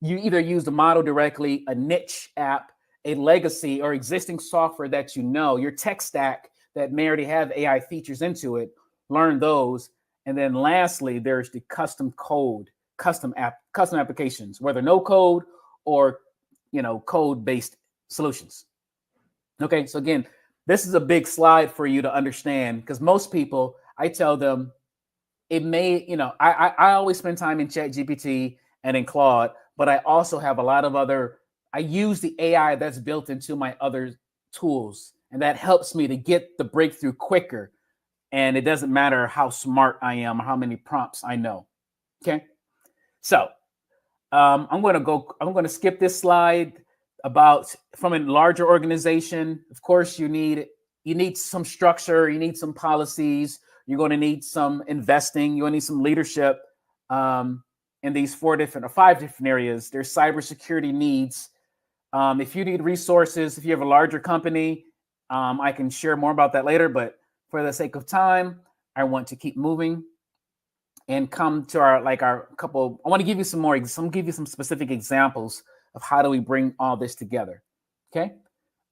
Speaker 8: you either use the model directly, a niche app, a legacy or existing software that your tech stack that may already have AI features into it, learn those. And then lastly, there's the custom code, custom applications, whether no code or code-based solutions. Okay, so again, this is a big slide for you to understand, because most people, I tell them, I always spend time in ChatGPT and in Claude, but I also have a lot of I use the AI that's built into my other tools, and that helps me to get the breakthrough quicker. And it doesn't matter how smart I am or how many prompts I know. Okay. So I'm going to skip this slide from a larger organization. Of course, you need you need some structure, you need some policies, you're going to need some investing, you're going to need some leadership in these 5 different areas. There's cybersecurity needs. If you need resources, if you have a larger company, I can share more about that later, but for the sake of time, I want to keep moving and come to our couple. I want to give you some specific examples of how do we bring all this together. Okay.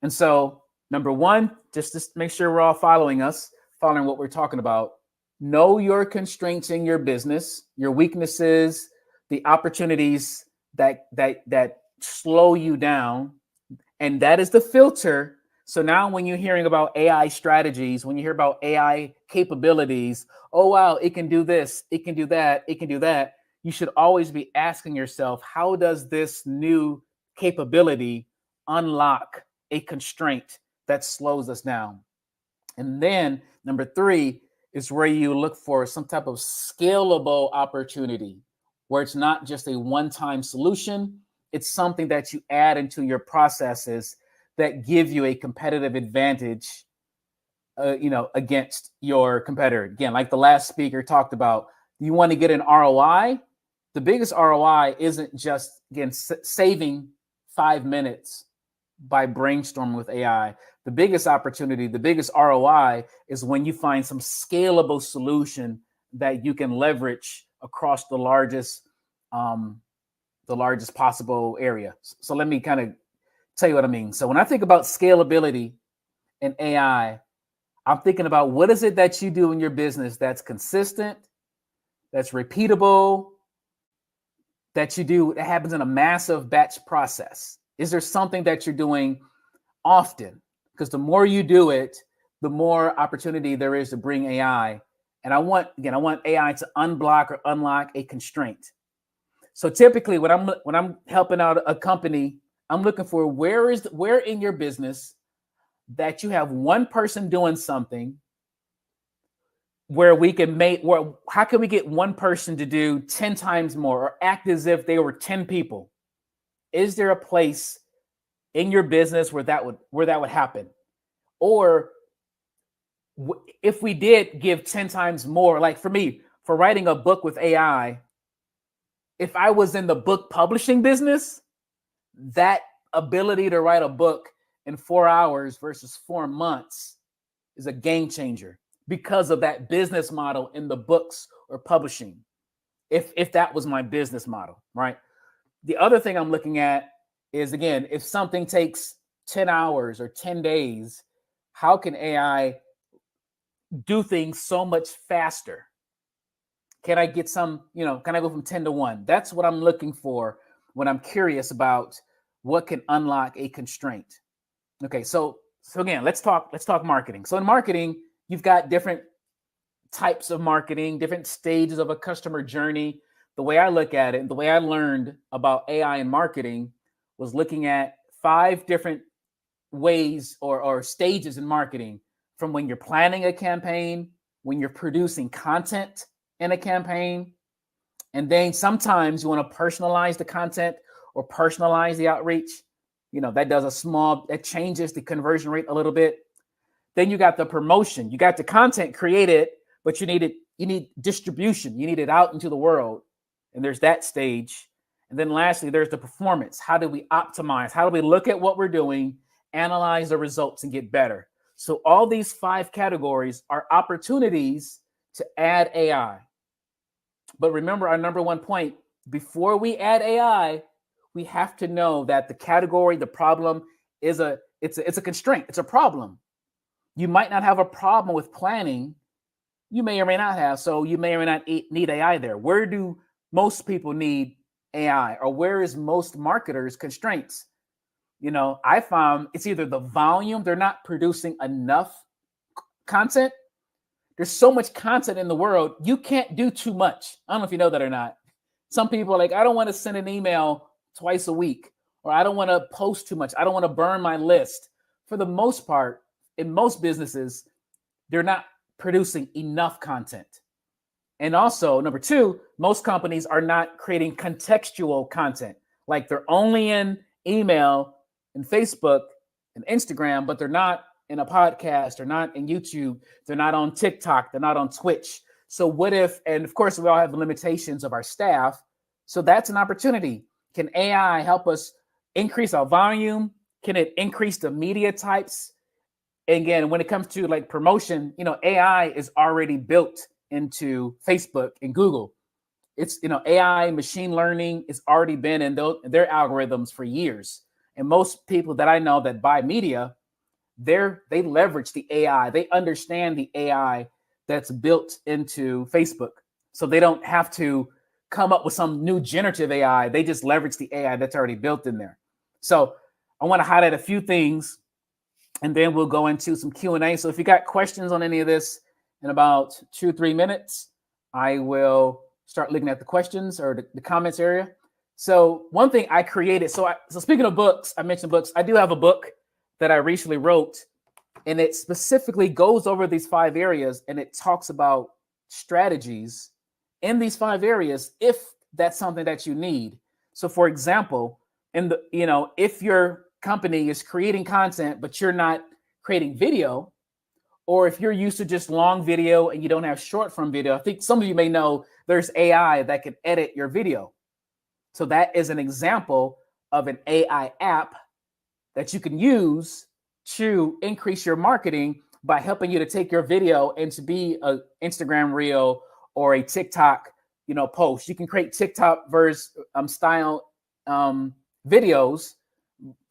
Speaker 8: And so number one, just to make sure we're all following what we're talking about. Know your constraints in your business, your weaknesses, the opportunities that slow you down. And that is the filter. So now when you're hearing about AI strategies, when you hear about AI capabilities, oh, wow, it can do this, it can do that, it can do that. You should always be asking yourself, how does this new capability unlock a constraint that slows us down? And then number 3 is where you look for some type of scalable opportunity where it's not just a one-time solution. It's something that you add into your processes that give you a competitive advantage, against your competitor. Again, like the last speaker talked about, you want to get an ROI. The biggest ROI isn't just, again, saving 5 minutes by brainstorming with AI. The biggest opportunity, the biggest ROI is when you find some scalable solution that you can leverage across the largest possible area. So let me kind of tell you what I mean. So when I think about scalability in AI, I'm thinking about what is it that you do in your business that's consistent, that's repeatable, that happens in a massive batch process. Is there something that you're doing often? Because the more you do it, the more opportunity there is to bring AI. And I want AI to unblock or unlock a constraint. So typically when I'm helping out a company, I'm looking for where in your business that you have one person doing something how can we get one person to do 10 times more or act as if they were 10 people? Is there a place in your business where that would happen? Or if we did give 10 times more, like for me, for writing a book with AI, if I was in the book publishing business, that ability to write a book in 4 hours versus 4 months is a game changer because of that business model in the books or publishing. If that was my business model, right? The other thing I'm looking at is, again, if something takes 10 hours or 10 days, how can AI do things so much faster? Can I get can I go from 10 to 1? That's what I'm looking for when I'm curious about what can unlock a constraint. Okay, so again, let's talk marketing. So in marketing, you've got different types of marketing, different stages of a customer journey. The way I look at it, the way I learned about AI and marketing was looking at 5 different ways or stages in marketing, from when you're planning a campaign, when you're producing content in a campaign, and then sometimes you want to personalize the content or personalize the outreach. That changes the conversion rate a little bit. Then you got the promotion. You got the content created, but you need distribution. You need it out into the world. And there's that stage. And then lastly, there's the performance. How do we optimize? How do we look at what we're doing, analyze the results, and get better? So all these 5 categories are opportunities to add AI. But remember our number 1 point, before we add AI, we have to know that the category, the problem it's a constraint. It's a problem. You might not have a problem with planning. You may or may not have. So you may or may not need AI there. Where do most people need AI, or where is most marketers' constraints? I found it's either the volume, they're not producing enough content. There's so much content in the world, you can't do too much. I don't know if you know that or not. Some people are like, I don't want to send an email twice a week, or I don't want to post too much. I don't want to burn my list. For the most part, in most businesses, they're not producing enough content. And also, number 2, most companies are not creating contextual content. Like they're only in email and Facebook and Instagram, but they're not in a podcast, they're not in YouTube, they're not on TikTok, they're not on Twitch. So what if, and of course we all have the limitations of our staff. So that's an opportunity. Can AI help us increase our volume? Can it increase the media types? And again, when it comes to like promotion, AI is already built into Facebook and Google. It's, AI machine learning has already been in their algorithms for years. And most people that I know that buy media, they leverage the AI. They understand the AI that's built into Facebook. So they don't have to come up with some new generative AI. They just leverage the AI that's already built in there. So I want to highlight a few things, and then we'll go into some Q&A. So if you got questions on any of this in about 2-3 minutes, I will start looking at the questions or the comments area. So one thing I created, so speaking of books, I mentioned books. I do have a book that I recently wrote, and it specifically goes over these 5 areas, and it talks about strategies in these 5 areas if that's something that you need. So for example, if your company is creating content, but you're not creating video, or if you're used to just long video and you don't have short form video, I think some of you may know there's AI that can edit your video. So that is an example of an AI app that you can use to increase your marketing by helping you to take your video and to be an Instagram reel or a TikTok, post. You can create TikTok style videos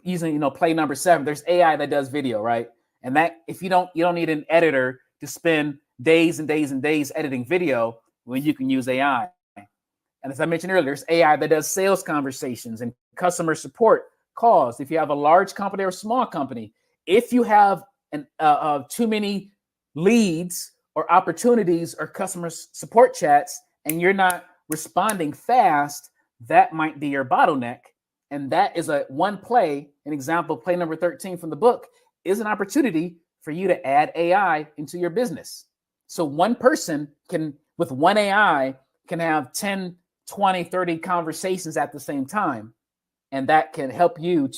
Speaker 8: using, play number 7. There's AI that does video, right? And that if you don't need an editor to spend days and days and days editing video when you can use AI. And as I mentioned earlier, there's AI that does sales conversations and customer support calls. If you have a large company or a small company, if you have too many leads or opportunities or customer support chats and you're not responding fast, that might be your bottleneck. And that is an example, play number 13 from the book, is an opportunity for you to add AI into your business. So one person with one AI can have 10, 20, 30 conversations at the same time. And that can help you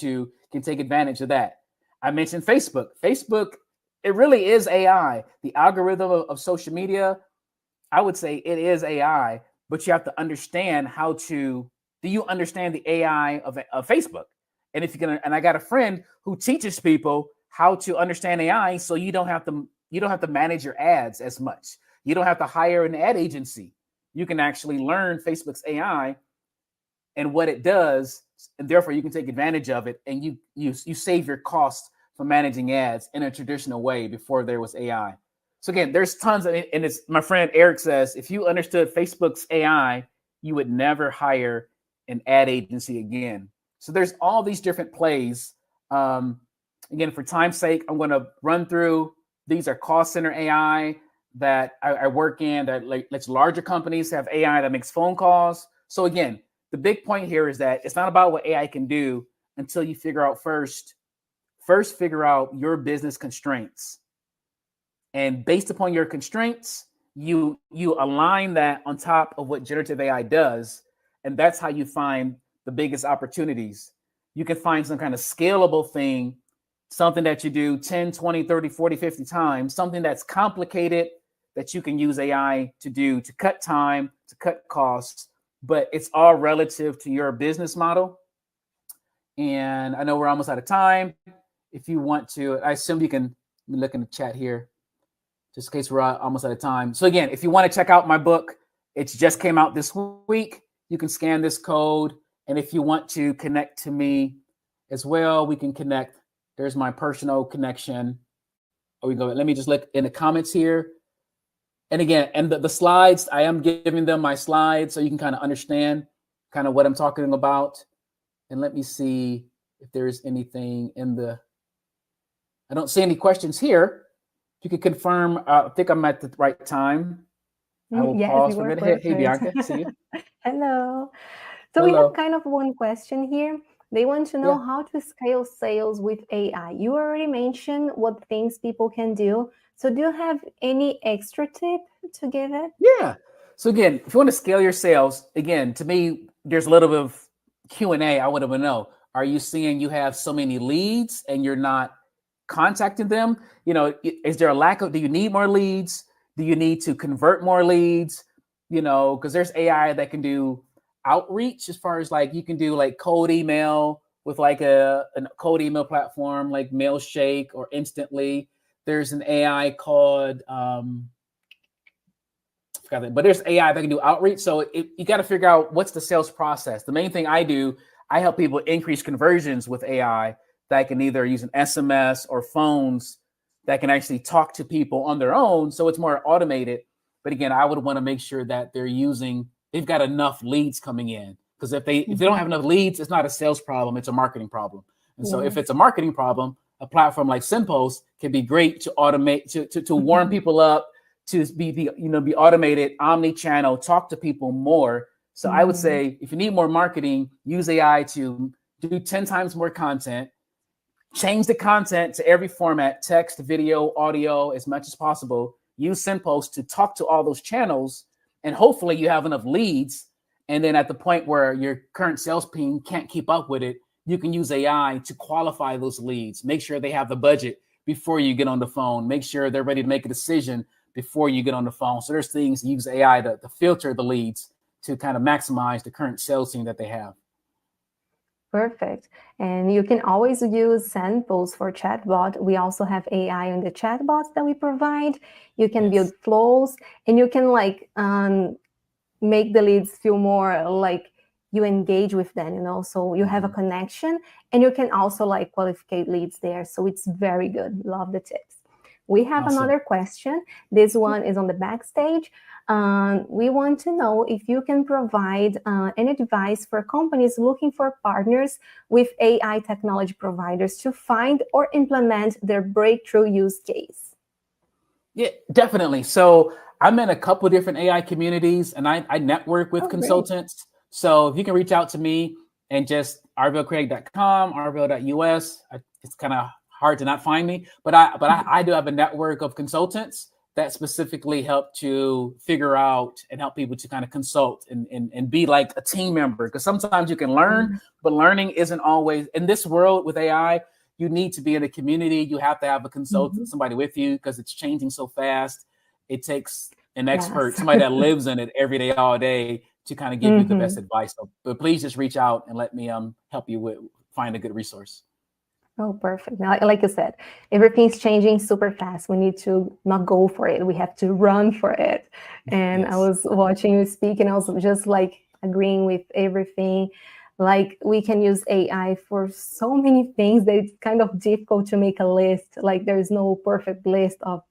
Speaker 8: can take advantage of that. I mentioned Facebook. Facebook, it really is AI. The algorithm of social media, I would say it is AI, but you have to understand do you understand the AI of Facebook? And and I got a friend who teaches people how to understand AI, so you don't have to manage your ads as much. You don't have to hire an ad agency. You can actually learn Facebook's AI and what it does, and therefore you can take advantage of it, and you save your costs for managing ads in a traditional way before there was AI. So again, there's tons of it, and it's my friend Eric says, if you understood Facebook's AI, you would never hire an ad agency again. So there's all these different plays. Again, for time's sake, I'm going to run through. These are cost center AI that I work in, that lets larger companies have AI that makes phone calls. So again, the big point here is that it's not about what AI can do until you figure out first figure out your business constraints. And based upon your constraints, you align that on top of what generative AI does. And that's how you find the biggest opportunities. You can find some kind of scalable thing, something that you do 10, 20, 30, 40, 50 times, something that's complicated that you can use AI to do to cut time, to cut costs, but it's all relative to your business model. And I know we're almost out of time. If you want to, I assume you can look in the chat here, just in case we're almost out of time. So again, if you want to check out my book, it just came out this week. You can scan this code. And if you want to connect to me as well, we can connect. There's my personal connection. Oh, we go. Let me just look in the comments here. And again, and the slides, I am giving them my slides so you can kind of understand kind of what I'm talking about. And let me see if there's anything I don't see any questions here. If you could confirm, I think I'm at the right time. I will pause for a minute. Hey, Bianca, see you.
Speaker 9: Hello. So we have kind of one question here. They want to know how to scale sales with AI. You already mentioned what things people can do. So do you have any extra tip to give it?
Speaker 8: Yeah. So again, if you want to scale your sales, again, to me, there's a little bit of Q&A. I want to know, are you seeing you have so many leads and you're not contacting them. Is there a lack of, do you need more leads? Do you need to convert more leads? Because there's AI that can do outreach, as far as like you can do like cold email with like a cold email platform like Mailshake or Instantly. There's an AI called forgot that, but there's AI that can do outreach. So you got to figure out what's the sales process. The main thing I do, I help people increase conversions with AI that can either use an SMS or phones that can actually talk to people on their own. So it's more automated. But again, I would want to make sure that they've got enough leads coming in. Because if they don't have enough leads, it's not a sales problem, it's a marketing problem. And so if it's a marketing problem, a platform like Sendpulse can be great to automate, to warm people up, to be automated, omni-channel, talk to people more. So I would say if you need more marketing, use AI to do 10 times more content, change the content to every format, text, video, audio, as much as possible. Use Sendpulse to talk to all those channels, and hopefully you have enough leads. And then at the point where your current sales team can't keep up with it, you can use AI to qualify those leads. Make sure they have the budget before you get on the phone. Make sure they're ready to make a decision before you get on the phone. So there's things, use AI to filter the leads to kind of maximize the current sales team that they have.
Speaker 9: Perfect. And you can always use Sendpulse for chatbot. We also have AI on the chatbots that we provide. You can build flows, and you can make the leads feel more like you engage with them, so you have a connection, and you can also qualify leads there. So it's very good. Love the tips. We have another question. This one is on the backstage. We want to know if you can provide any advice for companies looking for partners with AI technology providers to find or implement their breakthrough use case.
Speaker 8: Yeah, definitely. So I'm in a couple of different AI communities, and I network with consultants. Great. So if you can reach out to me and just arvilcraig.com, arvil.us, it's kind of hard to not find me, but I do have a network of consultants that specifically help to figure out and help people to kind of consult and be like a team member. Because sometimes you can learn, but learning isn't always, in this world with AI, you need to be in a community. You have to have a consultant, somebody with you, because it's changing so fast. It takes an expert, somebody that lives in it every day, all day, to kind of give you the best advice. So, but please just reach out and let me help you find a good resource.
Speaker 9: Oh, perfect. Now, like you said, everything's changing super fast. We need to not go for it. We have to run for it. And I was watching you speak, and I was just agreeing with everything. We can use AI for so many things that it's kind of difficult to make a list. There's no perfect list of,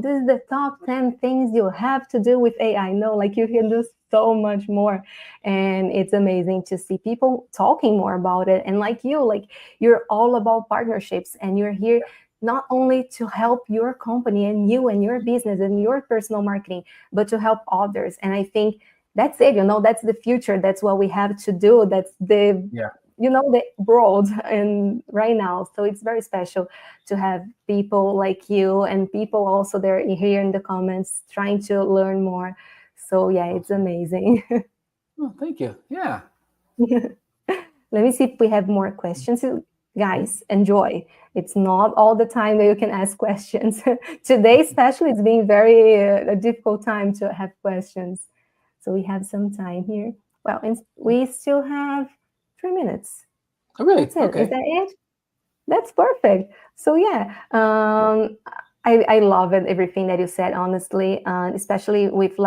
Speaker 9: this is the top 10 things you have to do with AI. No, you can do so much more. And it's amazing to see people talking more about it. And you're all about partnerships, and you're here not only to help your company and you and your business and your personal marketing, but to help others. And I think that's it, that's the future. That's what we have to do. That's the the world and right now. So it's very special to have people like you and people also there here in the comments trying to learn more. So yeah, it's amazing.
Speaker 8: Oh, thank you. Yeah.
Speaker 9: Let me see if we have more questions. Guys, enjoy. It's not all the time that you can ask questions. Today, especially, it's been very a difficult time to have questions. So we have some time here. Well, and we still have 3 minutes.
Speaker 8: Oh, really?
Speaker 9: That's it.
Speaker 8: Okay.
Speaker 9: Is that it? That's perfect. So yeah, I love it, everything that you said, honestly, especially with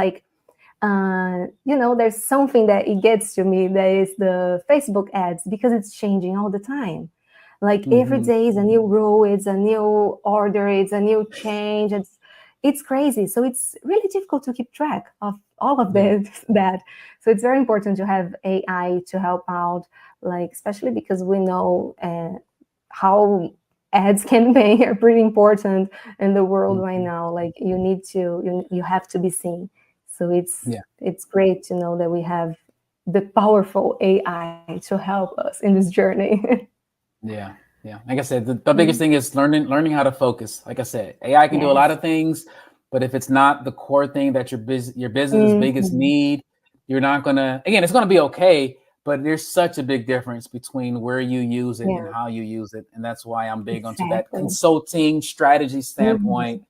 Speaker 9: there's something that it gets to me, that is the Facebook ads, because it's changing all the time. Every day is a new rule, it's a new order, it's a new change. It's crazy. So it's really difficult to keep track of all of that. So it's very important to have AI to help out, especially because we know how ads campaign are pretty important in the world right now. You have to be seen. So it's great to know that we have the powerful AI to help us in this journey.
Speaker 8: Yeah. Like I said, the biggest thing is learning how to focus. Like I said, AI can do a lot of things, but if it's not the core thing that your business biggest need, you're not gonna. Again, it's gonna be okay, but there's such a big difference between where you use it and
Speaker 9: Yeah,
Speaker 8: how you use it. And that's why I'm big onto that
Speaker 9: exactly.
Speaker 8: consulting strategy
Speaker 9: Mhm.
Speaker 8: standpoint.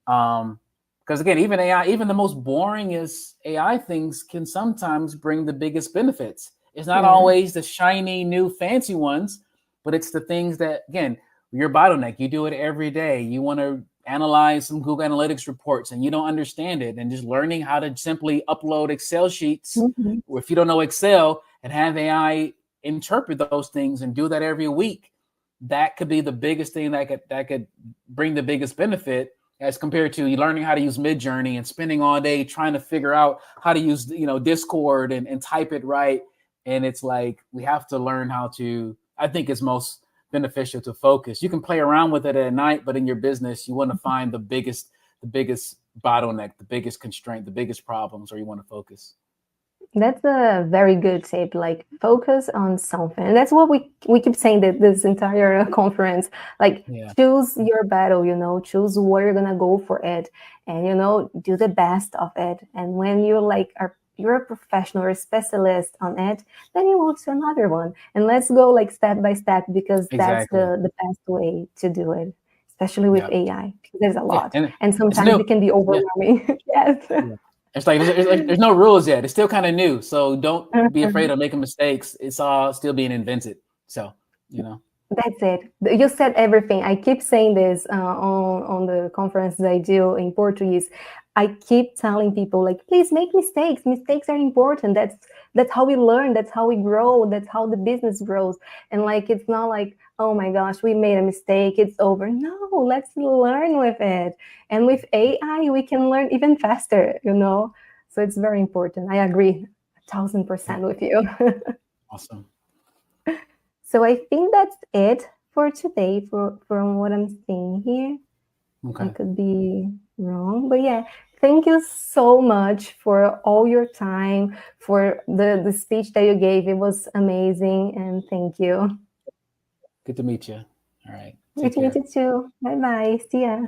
Speaker 8: Because again, even AI, even the most boring as AI things can sometimes bring the biggest benefits. It's not
Speaker 9: Yeah.
Speaker 8: always the shiny, new, fancy ones, but it's the things that, again, your bottleneck. You do it every day. You want to analyze some Google Analytics reports and you don't understand it, and just learning how to simply upload Excel sheets,
Speaker 9: Mhm.
Speaker 8: or if you don't know Excel, and have AI interpret those things and do that every week. That could be the biggest thing that could bring the biggest benefit, as compared to you learning how to use Midjourney and spending all day trying to figure out how to use, Discord and type it right. And it's like, we have to learn how to, I think it's most beneficial to focus. You can play around with it at night, but in your business, you want to find the biggest bottleneck, the biggest constraint, the biggest problems, where you want to focus.
Speaker 9: That's a very good tip. Like, focus on something, and that's what we keep saying that this entire conference. Like,
Speaker 8: Yeah.
Speaker 9: choose your battle. Choose where you're gonna go for it, and do the best of it. And when you're a professional or a specialist on it, then you move to another one, and let's go like step by step, because that's
Speaker 8: Exactly.
Speaker 9: the best way to do it, especially with
Speaker 8: Yeah.
Speaker 9: AI, because there's a
Speaker 8: Yeah.
Speaker 9: lot,
Speaker 8: And
Speaker 9: and
Speaker 8: it's
Speaker 9: sometimes
Speaker 8: new.
Speaker 9: it can be
Speaker 8: Yeah.
Speaker 9: overwhelming. Yes.
Speaker 8: Yeah. It's like there's no rules yet. It's still kind of new, so don't be afraid of making mistakes. It's all still being invented. So
Speaker 9: That's it. You said everything. I keep saying this on the conferences I do in Portuguese. I keep telling people, like, please make mistakes. Mistakes are important. That's how we learn. That's how we grow. That's how the business grows. And like, it's not like, oh my gosh, we made a mistake, it's over. No, let's learn with it. And with AI, we can learn even faster. So it's very important. I agree 1,000% with you.
Speaker 8: awesome.
Speaker 9: So I think that's it for today, from what I'm seeing here.
Speaker 8: Okay.
Speaker 9: I could be wrong, but yeah, thank you so much for all your time, for the speech that you gave. It was amazing, and thank you.
Speaker 8: Good to meet you. All right.
Speaker 9: Good
Speaker 8: Take
Speaker 9: to meet
Speaker 8: care.
Speaker 9: you too. Bye bye. See ya.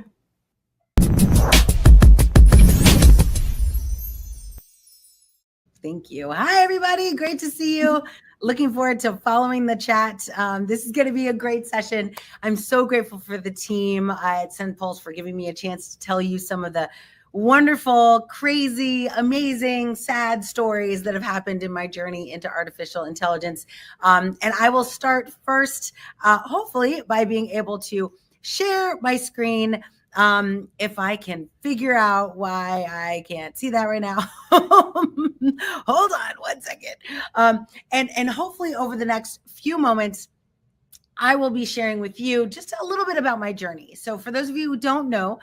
Speaker 10: Thank you. Hi, everybody. Great to see you. Looking forward to following the chat. This is going to be a great session. I'm so grateful for the team at Sendpulse for giving me a chance to tell you some of the wonderful, crazy, amazing, sad stories that have happened in my journey into artificial intelligence. And I will start first, hopefully, by being able to share my screen. If I can figure out why I can't see that right now. Hold on one second. And hopefully over the next few moments, I will be sharing with you just a little bit about my journey. So for those of you who don't know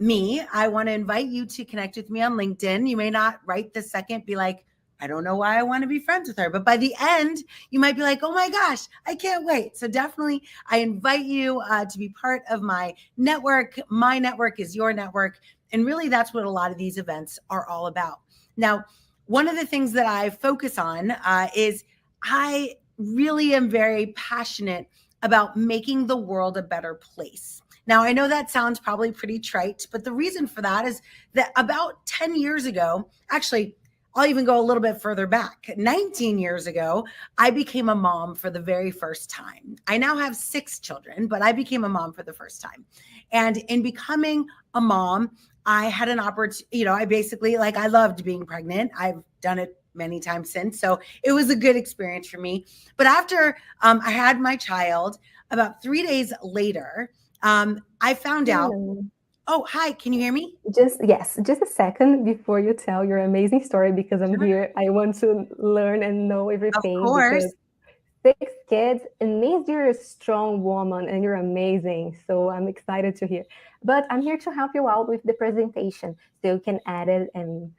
Speaker 10: me, I want to invite you to connect with me on LinkedIn. You may not right this second be like, I don't know why I want to be friends with her. But by the end, you might be like, oh my gosh, I can't wait. So definitely, I invite you to be part of my network. My network is your network. And really, that's what a lot of these events are all about. Now, one of the things that I focus on is I really am very passionate about making the world a better place. Now, I know that sounds probably pretty trite, but the reason for that is that about 10 years ago, actually, I'll even go a little bit further back. 19 years ago, I became a mom for the very first time. I now have 6 children, but I became a mom for the first time. And in becoming a mom, I had an opportunity, I basically, I loved being pregnant. I've done it many times since. So it was a good experience for me. But after I had my child, about 3 days later, I found out.
Speaker 9: Hello.
Speaker 10: Oh, hi. Can you hear me?
Speaker 9: Just a second before you tell your amazing story, because I'm here. I want to learn and know everything.
Speaker 10: Of course.
Speaker 9: Because 6 kids, it means you're a strong woman and you're amazing. So I'm excited to hear. But I'm here to help you out with the presentation, so you can add it, and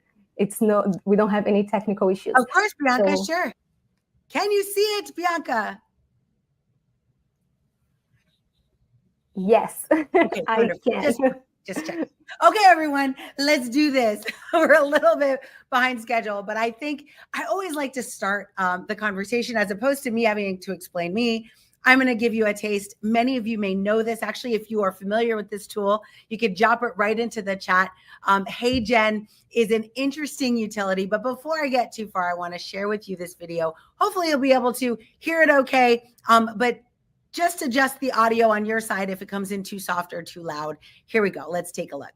Speaker 9: we don't have any technical issues.
Speaker 10: Of course, Bianca, sure. Can you see it, Bianca?
Speaker 9: Yes,
Speaker 10: okay,
Speaker 9: I can.
Speaker 10: Just check. Okay, everyone, let's do this. We're a little bit behind schedule, but I think I always like to start the conversation, as opposed to me having to explain me. I'm going to give you a taste. Many of you may know this. Actually, if you are familiar with this tool, you could drop it right into the chat. HeyGen is an interesting utility. But before I get too far, I want to share with you this video. Hopefully you'll be able to hear it okay. But just adjust the audio on your side if it comes in too soft or too loud. Here we go. Let's take a look.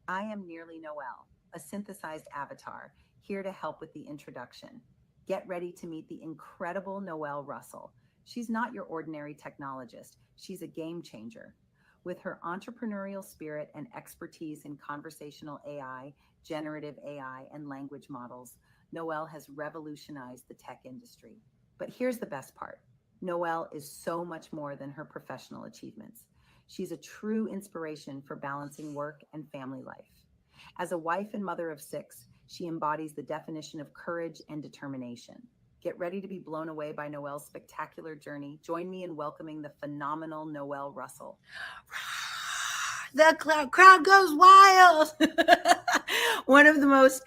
Speaker 11: I am Nearly Noel, a synthesized avatar, here to help with the introduction. Get ready to meet the incredible Noelle Russell. She's not your ordinary technologist. She's a game changer. With her entrepreneurial spirit and expertise in conversational AI, generative AI, and language models, Noelle has revolutionized the tech industry. But here's the best part. Noelle is so much more than her professional achievements. She's a true inspiration for balancing work and family life. As a wife and mother of 6, she embodies the definition of courage and determination. Get ready to be blown away by Noelle's spectacular journey. Join me in welcoming the phenomenal Noelle Russell.
Speaker 10: The crowd goes wild. One of the most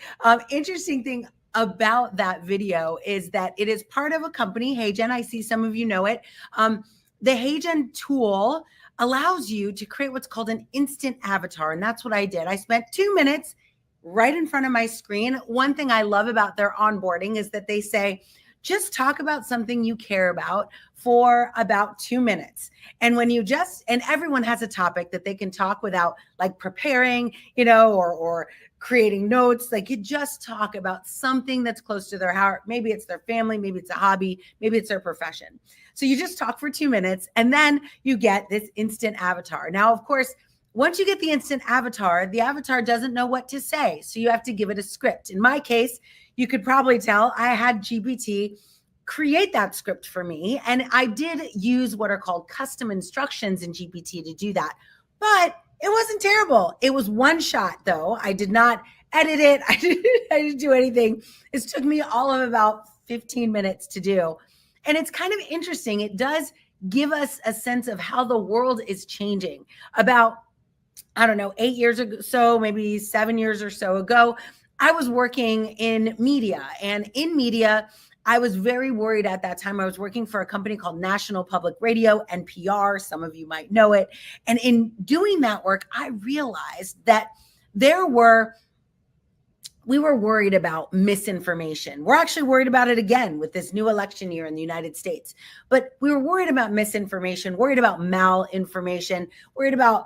Speaker 10: interesting things about that video is that it is part of a company, HeyGen. I see some of you know it. The HeyGen tool allows you to create what's called an instant avatar. And that's what I did. I spent 2 minutes right in front of my screen. One thing I love about their onboarding is that they say, just talk about something you care about for about 2 minutes. And when you and everyone has a topic that they can talk without like preparing, or creating notes. Like you just talk about something that's close to their heart. Maybe it's their family, maybe it's a hobby, maybe it's their profession. So you just talk for 2 minutes and then you get this instant avatar. Now, of course, once you get the instant avatar, the avatar doesn't know what to say. So you have to give it a script. In my case, you could probably tell I had GPT create that script for me. And I did use what are called custom instructions in GPT to do that. But it wasn't terrible. It was one shot though. I did not edit it. I didn't do anything. It took me all of about 15 minutes to do. And it's kind of interesting. It does give us a sense of how the world is changing. About, 8 years ago, so maybe 7 years or so ago, I was working in media. And in media, I was very worried at that time. I was working for a company called National Public Radio, NPR. Some of you might know it. And in doing that work, I realized that we were worried about misinformation. We're actually worried about it again with this new election year in the United States. But we were worried about misinformation, worried about malinformation, worried about,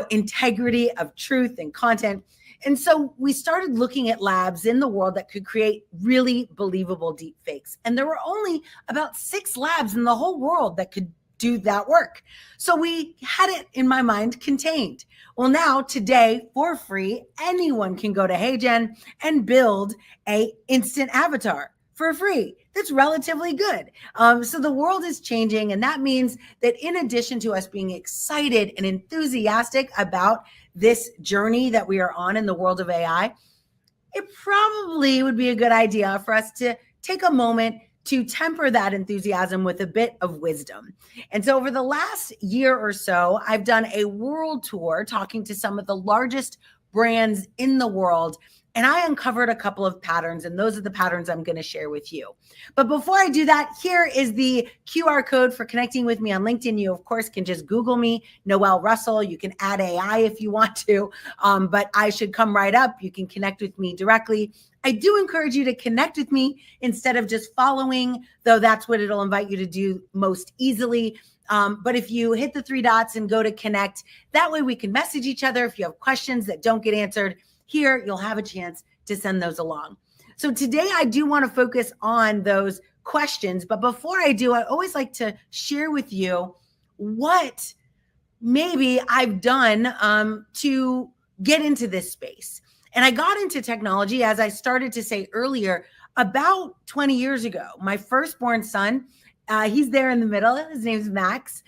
Speaker 10: integrity of truth and content. And so we started looking at labs in the world that could create really believable deep fakes. And there were only about 6 labs in the whole world that could do that work. So we had it, in my mind, contained. Well, now today, for free, anyone can go to HeyGen and build a instant avatar for free. That's relatively good. So the world is changing. And that means that in addition to us being excited and enthusiastic about this journey that we are on in the world of AI, it probably would be a good idea for us to take a moment to temper that enthusiasm with a bit of wisdom. And so over the last year or so, I've done a world tour talking to some of the largest brands in the world. And I uncovered a couple of patterns, and those are the patterns I'm going to share with you. But before I do that, here is the QR code for connecting with me on LinkedIn. You, of course, can just Google me, Noelle Russell. You can add AI if you want to, but I should come right up. You can connect with me directly. I do encourage you to connect with me instead of just following, though that's what it'll invite you to do most easily. But if you hit the 3 dots and go to connect, that way we can message each other. If you have questions that don't get answered here, you'll have a chance to send those along. So today I do want to focus on those questions. But before I do, I always like to share with you what maybe I've done to get into this space. And I got into technology, as I started to say earlier, about 20 years ago. My firstborn son, he's there in the middle. His name's Max.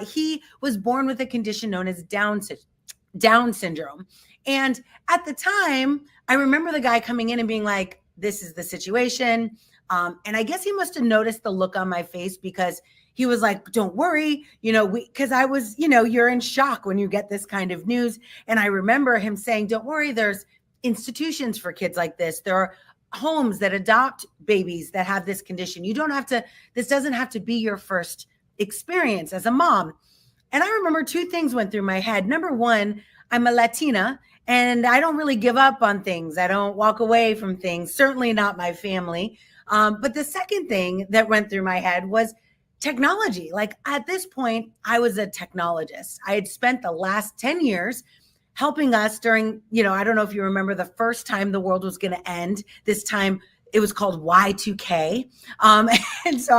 Speaker 10: He was born with a condition known as Down syndrome. And at the time, I remember the guy coming in and being like, this is the situation. And I guess he must have noticed the look on my face, because he was like, don't worry, because I was, you're in shock when you get this kind of news. And I remember him saying, don't worry, there's institutions for kids like this. There are homes that adopt babies that have this condition. This doesn't have to be your first experience as a mom. And I remember two things went through my head. Number one, I'm a Latina and I don't really give up on things. I don't walk away from things, certainly not my family. But the second thing that went through my head was technology. Like at this point, I was a technologist. I had spent the last 10 years helping us during, I don't know if you remember the first time the world was going to end. This time it was called Y2K. And so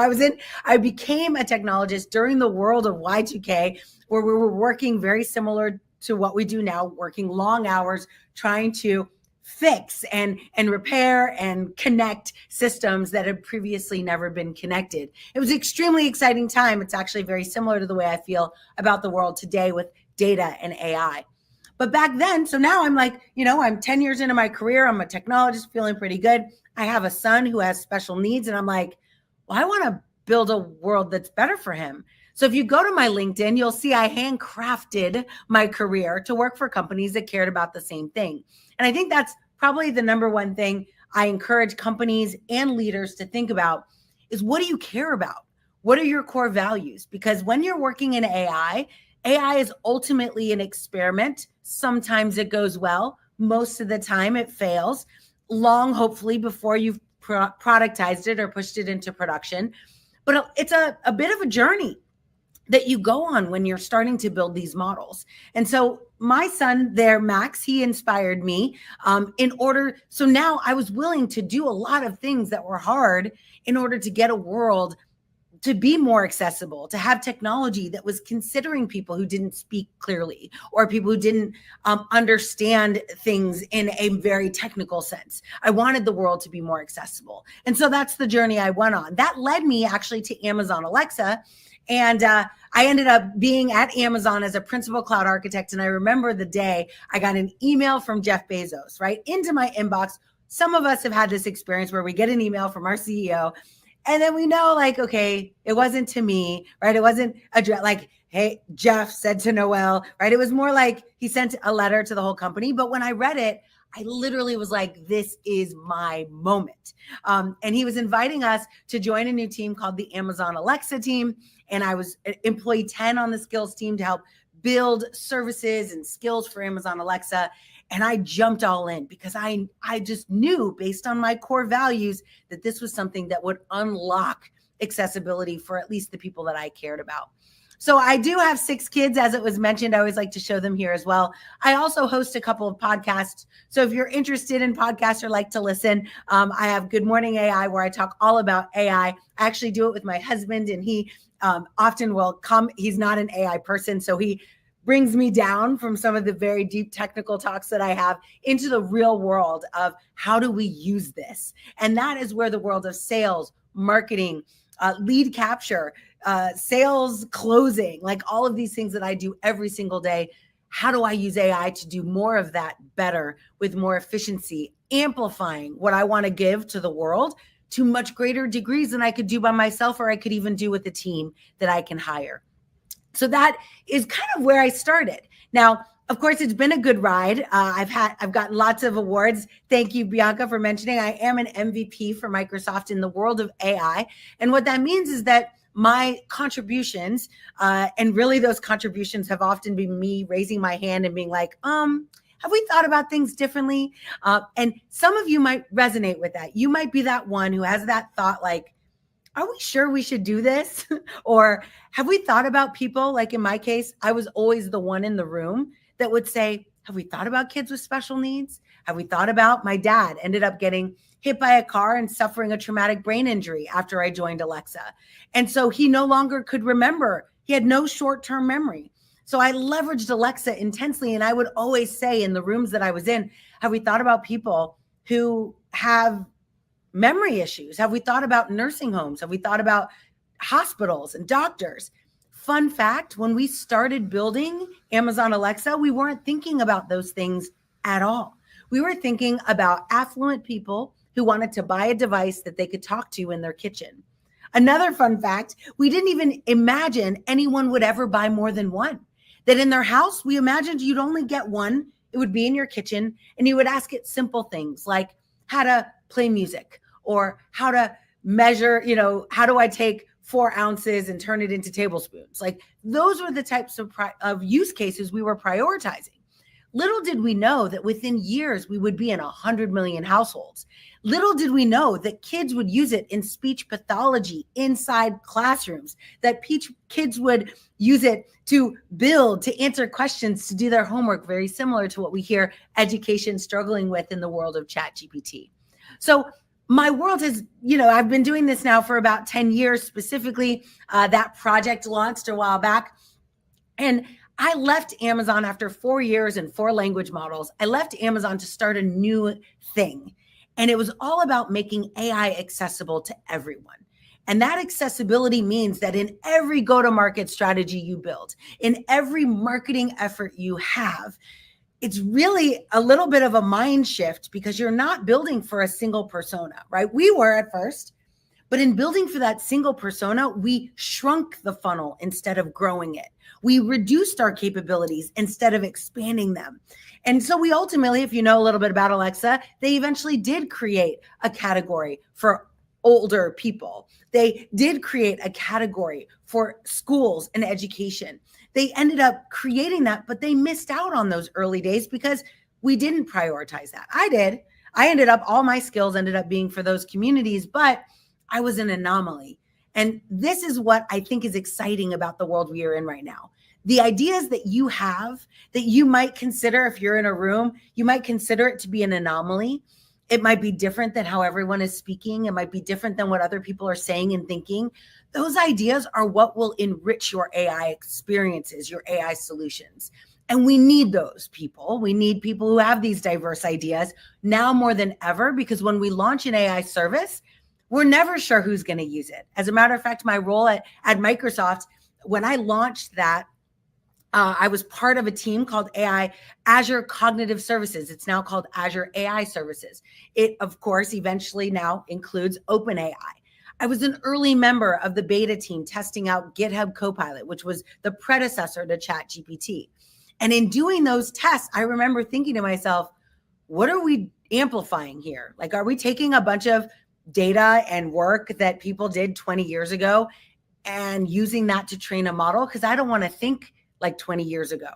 Speaker 10: I became a technologist during the world of Y2K, where we were working very similar to what we do now, working long hours, trying to fix and repair and connect systems that had previously never been connected. It was an extremely exciting time. It's actually very similar to the way I feel about the world today with data and AI. But back then, so now I'm like, I'm 10 years into my career. I'm a technologist, feeling pretty good. I have a son who has special needs. And I'm like, well, I want to build a world that's better for him. So if you go to my LinkedIn, you'll see I handcrafted my career to work for companies that cared about the same thing. And I think that's probably the number one thing I encourage companies and leaders to think about is, what do you care about? What are your core values? Because when you're working in AI is ultimately an experiment. Sometimes it goes well. Most of the time it fails. Long, hopefully, before you've productized it or pushed it into production. But it's a bit of a journey that you go on when you're starting to build these models. And so my son there, Max, he inspired me so now I was willing to do a lot of things that were hard in order to get a world to be more accessible, to have technology that was considering people who didn't speak clearly or people who didn't understand things in a very technical sense. I wanted the world to be more accessible. And so that's the journey I went on. That led me actually to Amazon Alexa. And I ended up being at Amazon as a principal cloud architect. And I remember the day I got an email from Jeff Bezos, right into my inbox. Some of us have had this experience where we get an email from our CEO and then we know, like, okay, it wasn't to me, right? It wasn't like, hey, Jeff said to Noel, right? It was more like he sent a letter to the whole company. But when I read it, I literally was like, this is my moment. And he was inviting us to join a new team called the Amazon Alexa team. And I was employee 10 on the skills team to help build services and skills for Amazon Alexa. And I jumped all in because I just knew, based on my core values, that this was something that would unlock accessibility for at least the people that I cared about. So I do have 6 kids, as it was mentioned. I always like to show them here as well. I also host a couple of podcasts. So if you're interested in podcasts or like to listen, I have Good Morning AI, where I talk all about AI. I actually do it with my husband, and he often will come. He's not an AI person, so he brings me down from some of the very deep technical talks that I have into the real world of how do we use this? And that is where the world of sales, marketing, lead capture, sales closing, like all of these things that I do every single day. How do I use AI to do more of that better with more efficiency, amplifying what I want to give to the world to much greater degrees than I could do by myself, or I could even do with a team that I can hire. So that is kind of where I started. Now, of course, it's been a good ride. I've gotten lots of awards. Thank you, Bianca, for mentioning I am an MVP for Microsoft in the world of AI. And what that means is that my contributions, and really those contributions have often been me raising my hand and being like, have we thought about things differently? And some of you might resonate with that. You might be that one who has that thought like, are we sure we should do this? Or have we thought about people? Like in my case, I was always the one in the room that would say, have we thought about kids with special needs? Have we thought about, my dad ended up getting hit by a car and suffering a traumatic brain injury after I joined Alexa. And so he no longer could remember. He had no short-term memory. So I leveraged Alexa intensely. And I would always say in the rooms that I was in, have we thought about people who have memory issues? Have we thought about nursing homes? Have we thought about hospitals and doctors? Fun fact, when we started building Amazon Alexa, we weren't thinking about those things at all. We were thinking about affluent people who wanted to buy a device that they could talk to in their kitchen. Another fun fact, we didn't even imagine anyone would ever buy more than one. That in their house, we imagined you'd only get one. It would be in your kitchen, and you would ask it simple things like how to play music, or how to measure, how do I take 4 ounces and turn it into tablespoons. Like those were the types of use cases we were prioritizing. Little did we know that within years we would be in 100 million households. Little did we know that kids would use it in speech pathology inside classrooms, that kids would use it to build, to answer questions, to do their homework, very similar to what we hear education struggling with in the world of ChatGPT. So my world has, I've been doing this now for about 10 years specifically. That project launched a while back. And I left Amazon after 4 years and 4 language models. I left Amazon to start a new thing. And it was all about making AI accessible to everyone. And that accessibility means that in every go-to-market strategy you build, in every marketing effort you have, it's really a little bit of a mind shift because you're not building for a single persona, right? We were at first, but in building for that single persona, we shrunk the funnel instead of growing it. We reduced our capabilities instead of expanding them. And so we ultimately, if you know a little bit about Alexa, they eventually did create a category for older people. They did create a category for schools and education. They ended up creating that, but they missed out on those early days because we didn't prioritize that. I did. All my skills ended up being for those communities, but I was an anomaly. And this is what I think is exciting about the world we are in right now. The ideas that you have that you might consider, if you're in a room, you might consider it to be an anomaly. It might be different than how everyone is speaking. It might be different than what other people are saying and thinking. Those ideas are what will enrich your AI experiences, your AI solutions. And we need those people. We need people who have these diverse ideas now more than ever, because when we launch an AI service, we're never sure who's going to use it. As a matter of fact, my role at Microsoft, when I launched that, I was part of a team called Azure Cognitive Services. It's now called Azure AI Services. It, of course, eventually now includes OpenAI. I was an early member of the beta team testing out GitHub Copilot, which was the predecessor to ChatGPT. And in doing those tests, I remember thinking to myself, what are we amplifying here? Like, are we taking a bunch of data and work that people did 20 years ago and using that to train a model? Because I don't want to think like 20 years ago.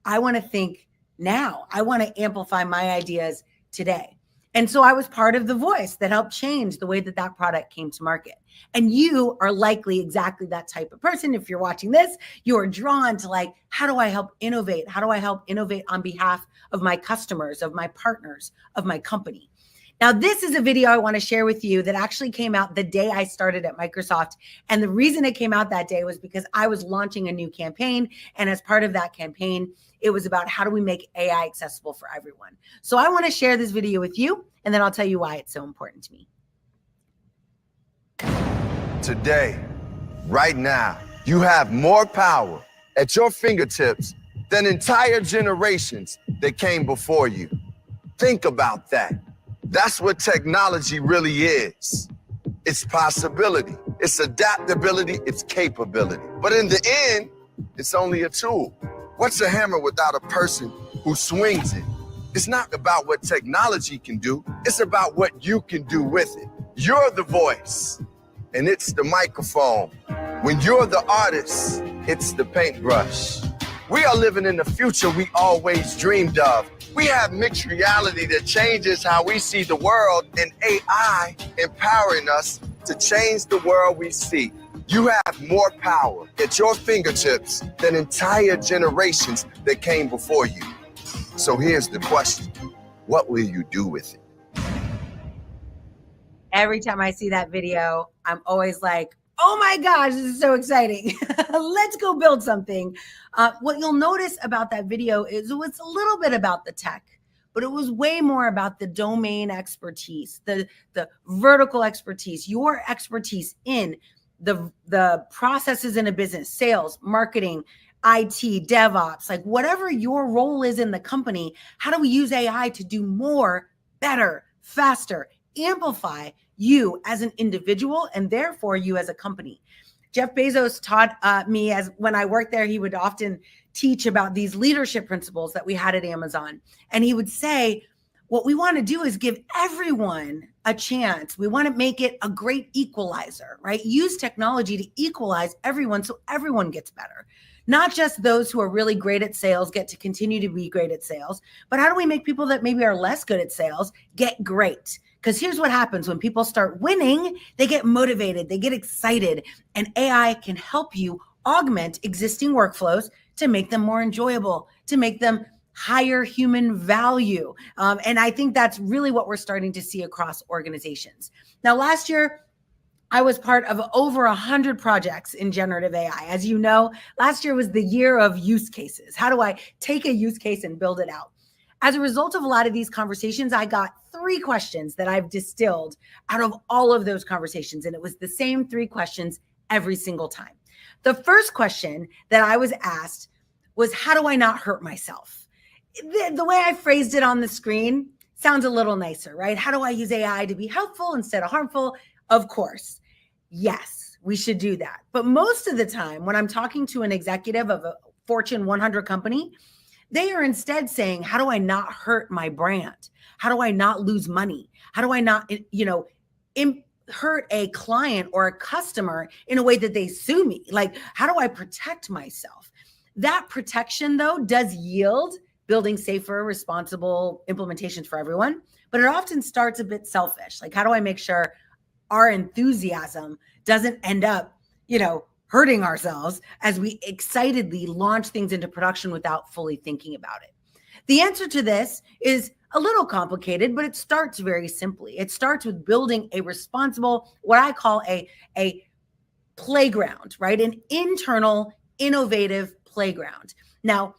Speaker 10: I want to think now. I want to amplify my ideas today. And so I was part of the voice that helped change the way that that product came to market. And you are likely exactly that type of person. If you're watching this, you are drawn to like, how do I help innovate? How do I help innovate on behalf of my customers, of my partners, of my company? Now, this is a video I want to share with you that actually came out the day I started at Microsoft. And the reason it came out that day was because I was launching a new campaign. And as part of that campaign, it was about how do we make AI accessible for everyone. So I want to share this video with you, and then I'll tell you why it's so important to me.
Speaker 12: Today, right now, you have more power at your fingertips than entire generations that came before you. Think about that. That's what technology really is. It's possibility, it's adaptability, it's capability. But in the end, it's only a tool. What's a hammer without a person who swings it? It's not about what technology can do, it's about what you can do with it. You're the voice, and it's the microphone. When you're the artist, it's the paintbrush. We are living in the future we always dreamed of. We have mixed reality that changes how we see the world, and AI empowering us to change the world we see. You have more power at your fingertips than entire generations that came before you. So here's the question: what will you do with it?
Speaker 10: Every time I see that video, I'm always like, oh my gosh, this is so exciting. Let's go build something. What you'll notice about that video is it was a little bit about the tech, but it was way more about the domain expertise, the vertical expertise, your expertise in the processes in a business, sales, marketing, IT, DevOps, like whatever your role is in the company. How do we use AI to do more, better, faster, amplify you as an individual and therefore you as a company? Jeff Bezos taught me, as when I worked there, he would often teach about these leadership principles that we had at Amazon. And he would say, what we want to do is give everyone a chance. We want to make it a great equalizer, right? Use technology to equalize everyone so everyone gets better. Not just those who are really great at sales get to continue to be great at sales, but how do we make people that maybe are less good at sales get great? Because here's what happens when people start winning, they get motivated, they get excited, and AI can help you augment existing workflows to make them more enjoyable, to make them higher human value. And I think that's really what we're starting to see across organizations. Now, last year, I was part of over 100 projects in generative AI. As you know, last year was the year of use cases. How do I take a use case and build it out? As a result of a lot of these conversations, I got 3 questions that I've distilled out of all of those conversations. And it was the same 3 questions every single time. The first question that I was asked was, how do I not hurt myself? The way I phrased it on the screen sounds a little nicer, right? How do I use AI to be helpful instead of harmful? Of course, yes, we should do that. But most of the time, when I'm talking to an executive of a Fortune 100 company, they are instead saying, how do I not hurt my brand? How do I not lose money? How do I not, hurt a client or a customer in a way that they sue me? Like, how do I protect myself? That protection, though, does yield building safer, responsible implementations for everyone. But it often starts a bit selfish. Like, how do I make sure our enthusiasm doesn't end up, hurting ourselves as we excitedly launch things into production without fully thinking about it? The answer to this is a little complicated, but it starts very simply. It starts with building a responsible, what I call a playground, right? An internal, innovative playground. Now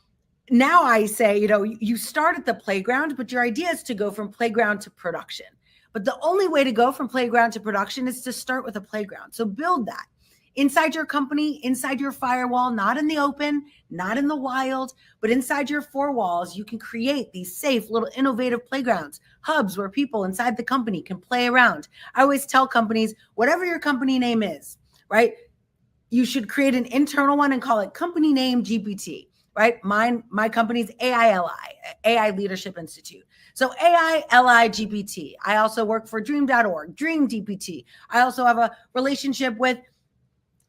Speaker 10: I say, you start at the playground, but your idea is to go from playground to production. But the only way to go from playground to production is to start with a playground. So build that inside your company, inside your firewall, not in the open, not in the wild, but inside your 4 walls. You can create these safe little innovative playgrounds, hubs where people inside the company can play around. I always tell companies, whatever your company name is, right? You should create an internal one and call it company name GPT, right? My company's AILI, AI Leadership Institute. So AILI GPT. I also work for dream.org, Dream GPT. I also have a relationship with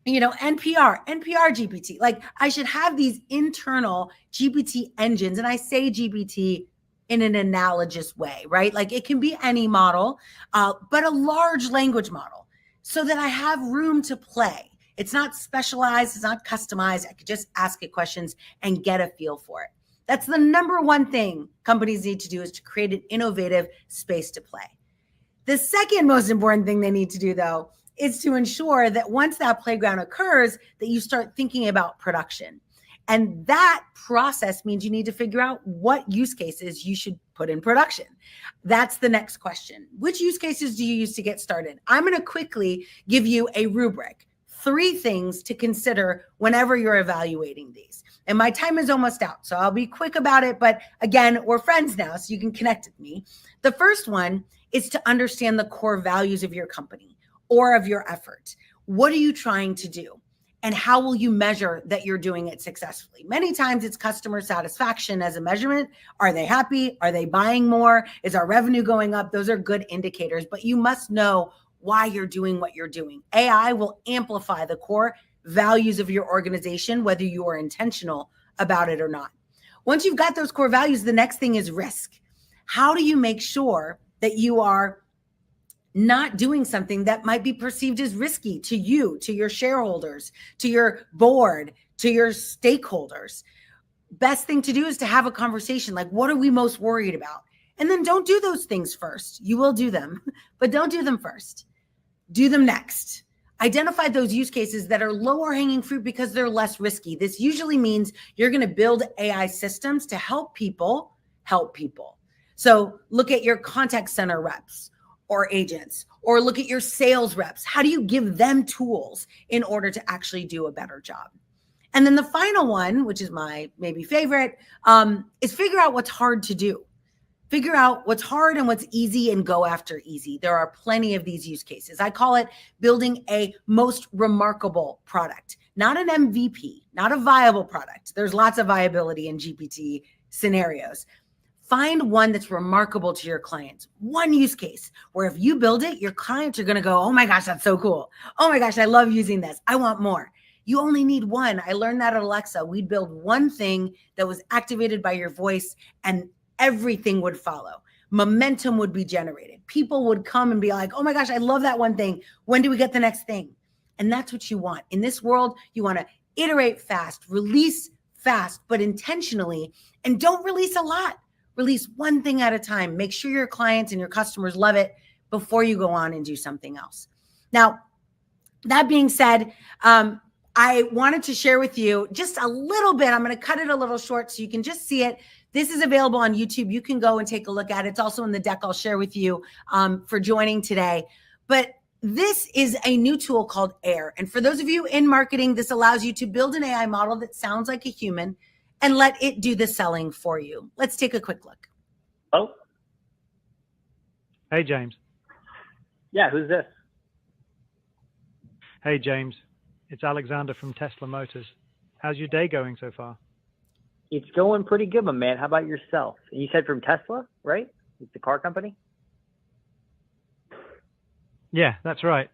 Speaker 10: NPR GPT. Like, I should have these internal GPT engines. And I say GPT in an analogous way, right? Like, it can be any model, but a large language model, so that I have room to play. It's not specialized, it's not customized. I could just ask it questions and get a feel for it. That's the number one thing companies need to do, is to create an innovative space to play. The second most important thing they need to do, though, is to ensure that once that playground occurs, that you start thinking about production. And that process means you need to figure out what use cases you should put in production. That's the next question. Which use cases do you use to get started? I'm going to quickly give you a rubric, 3 things to consider whenever you're evaluating these. And my time is almost out, so I'll be quick about it. But again, we're friends now, so you can connect with me. The first one is to understand the core values of your company or of your effort. What are you trying to do? And how will you measure that you're doing it successfully? Many times it's customer satisfaction as a measurement. Are they happy? Are they buying more? Is our revenue going up? Those are good indicators, but you must know why you're doing what you're doing. AI will amplify the core values of your organization, whether you are intentional about it or not. Once you've got those core values, the next thing is risk. How do you make sure that you are not doing something that might be perceived as risky to you, to your shareholders, to your board, to your stakeholders? Best thing to do is to have a conversation like, what are we most worried about? And then don't do those things first. You will do them, but don't do them first. Do them next. Identify those use cases that are lower hanging fruit because they're less risky. This usually means you're going to build AI systems to help people help people. So look at your contact center reps or agents, or look at your sales reps. How do you give them tools in order to actually do a better job? And then the final one, which is my maybe favorite, is figure out what's hard to do. Figure out what's hard and what's easy and go after easy. There are plenty of these use cases. I call it building a most remarkable product, not an MVP, not a viable product. There's lots of viability in GPT scenarios. Find one that's remarkable to your clients. One use case where if you build it, your clients are going to go, oh my gosh, that's so cool. Oh my gosh, I love using this. I want more. You only need one. I learned that at Alexa. We'd build one thing that was activated by your voice and everything would follow. Momentum would be generated. People would come and be like, oh my gosh, I love that one thing. When do we get the next thing? And that's what you want. In this world, you want to iterate fast, release fast, but intentionally, and don't release a lot. Release one thing at a time. Make sure your clients and your customers love it before you go on and do something else. Now, that being said, I wanted to share with you just a little bit. I'm going to cut it a little short so you can just see it. This is available on YouTube. You can go and take a look at it. It's also in the deck I'll share with you for joining today. But this is a new tool called AIR. And for those of you in marketing, this allows you to build an AI model that sounds like a human and let it do the selling for you. Let's take a quick look.
Speaker 13: Oh.
Speaker 14: Hey, James.
Speaker 13: Yeah, who's this?
Speaker 14: Hey, James. It's Alexander from Tesla Motors. How's your day going so far?
Speaker 13: It's going pretty good, my man. How about yourself? And you said from Tesla, right? It's the car company?
Speaker 14: Yeah, that's right.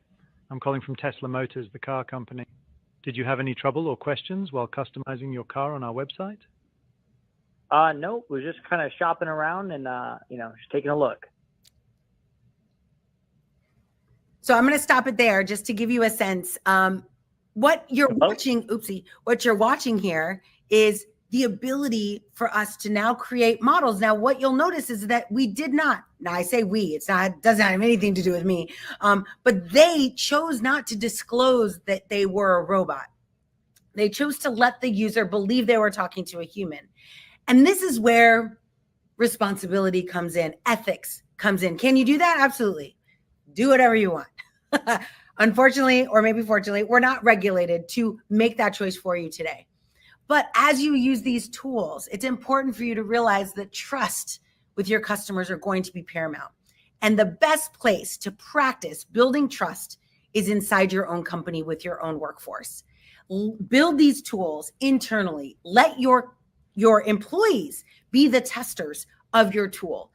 Speaker 14: I'm calling from Tesla Motors, the car company. Did you have any trouble or questions while customizing your car on our website?
Speaker 13: No, we're just kind of shopping around and, just taking a look.
Speaker 10: So I'm going to stop it there just to give you a sense. What you're watching here is the ability for us to now create models. Now, what you'll notice is that we did not, now I say we, doesn't have anything to do with me, but they chose not to disclose that they were a robot. They chose to let the user believe they were talking to a human. And this is where responsibility comes in, ethics comes in. Can you do that? Absolutely. Do whatever you want. Unfortunately, or maybe fortunately, we're not regulated to make that choice for you today. But as you use these tools, it's important for you to realize that trust with your customers are going to be paramount. And the best place to practice building trust is inside your own company with your own workforce. Build these tools internally. Let your employees be the testers of your tool.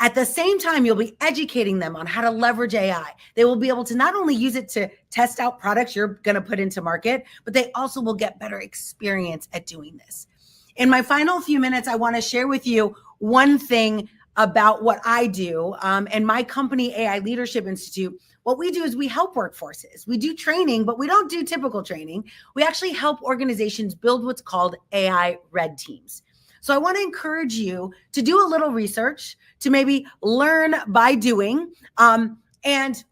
Speaker 10: At the same time, you'll be educating them on how to leverage AI. They will be able to not only use it to test out products you're going to put into market, but they also will get better experience at doing this. In my final few minutes, I want to share with you one thing about what I do and my company, AI Leadership Institute. What we do is we help workforces. We do training, but we don't do typical training. We actually help organizations build what's called AI red teams. So I want to encourage you to do a little research, to maybe learn by doing, and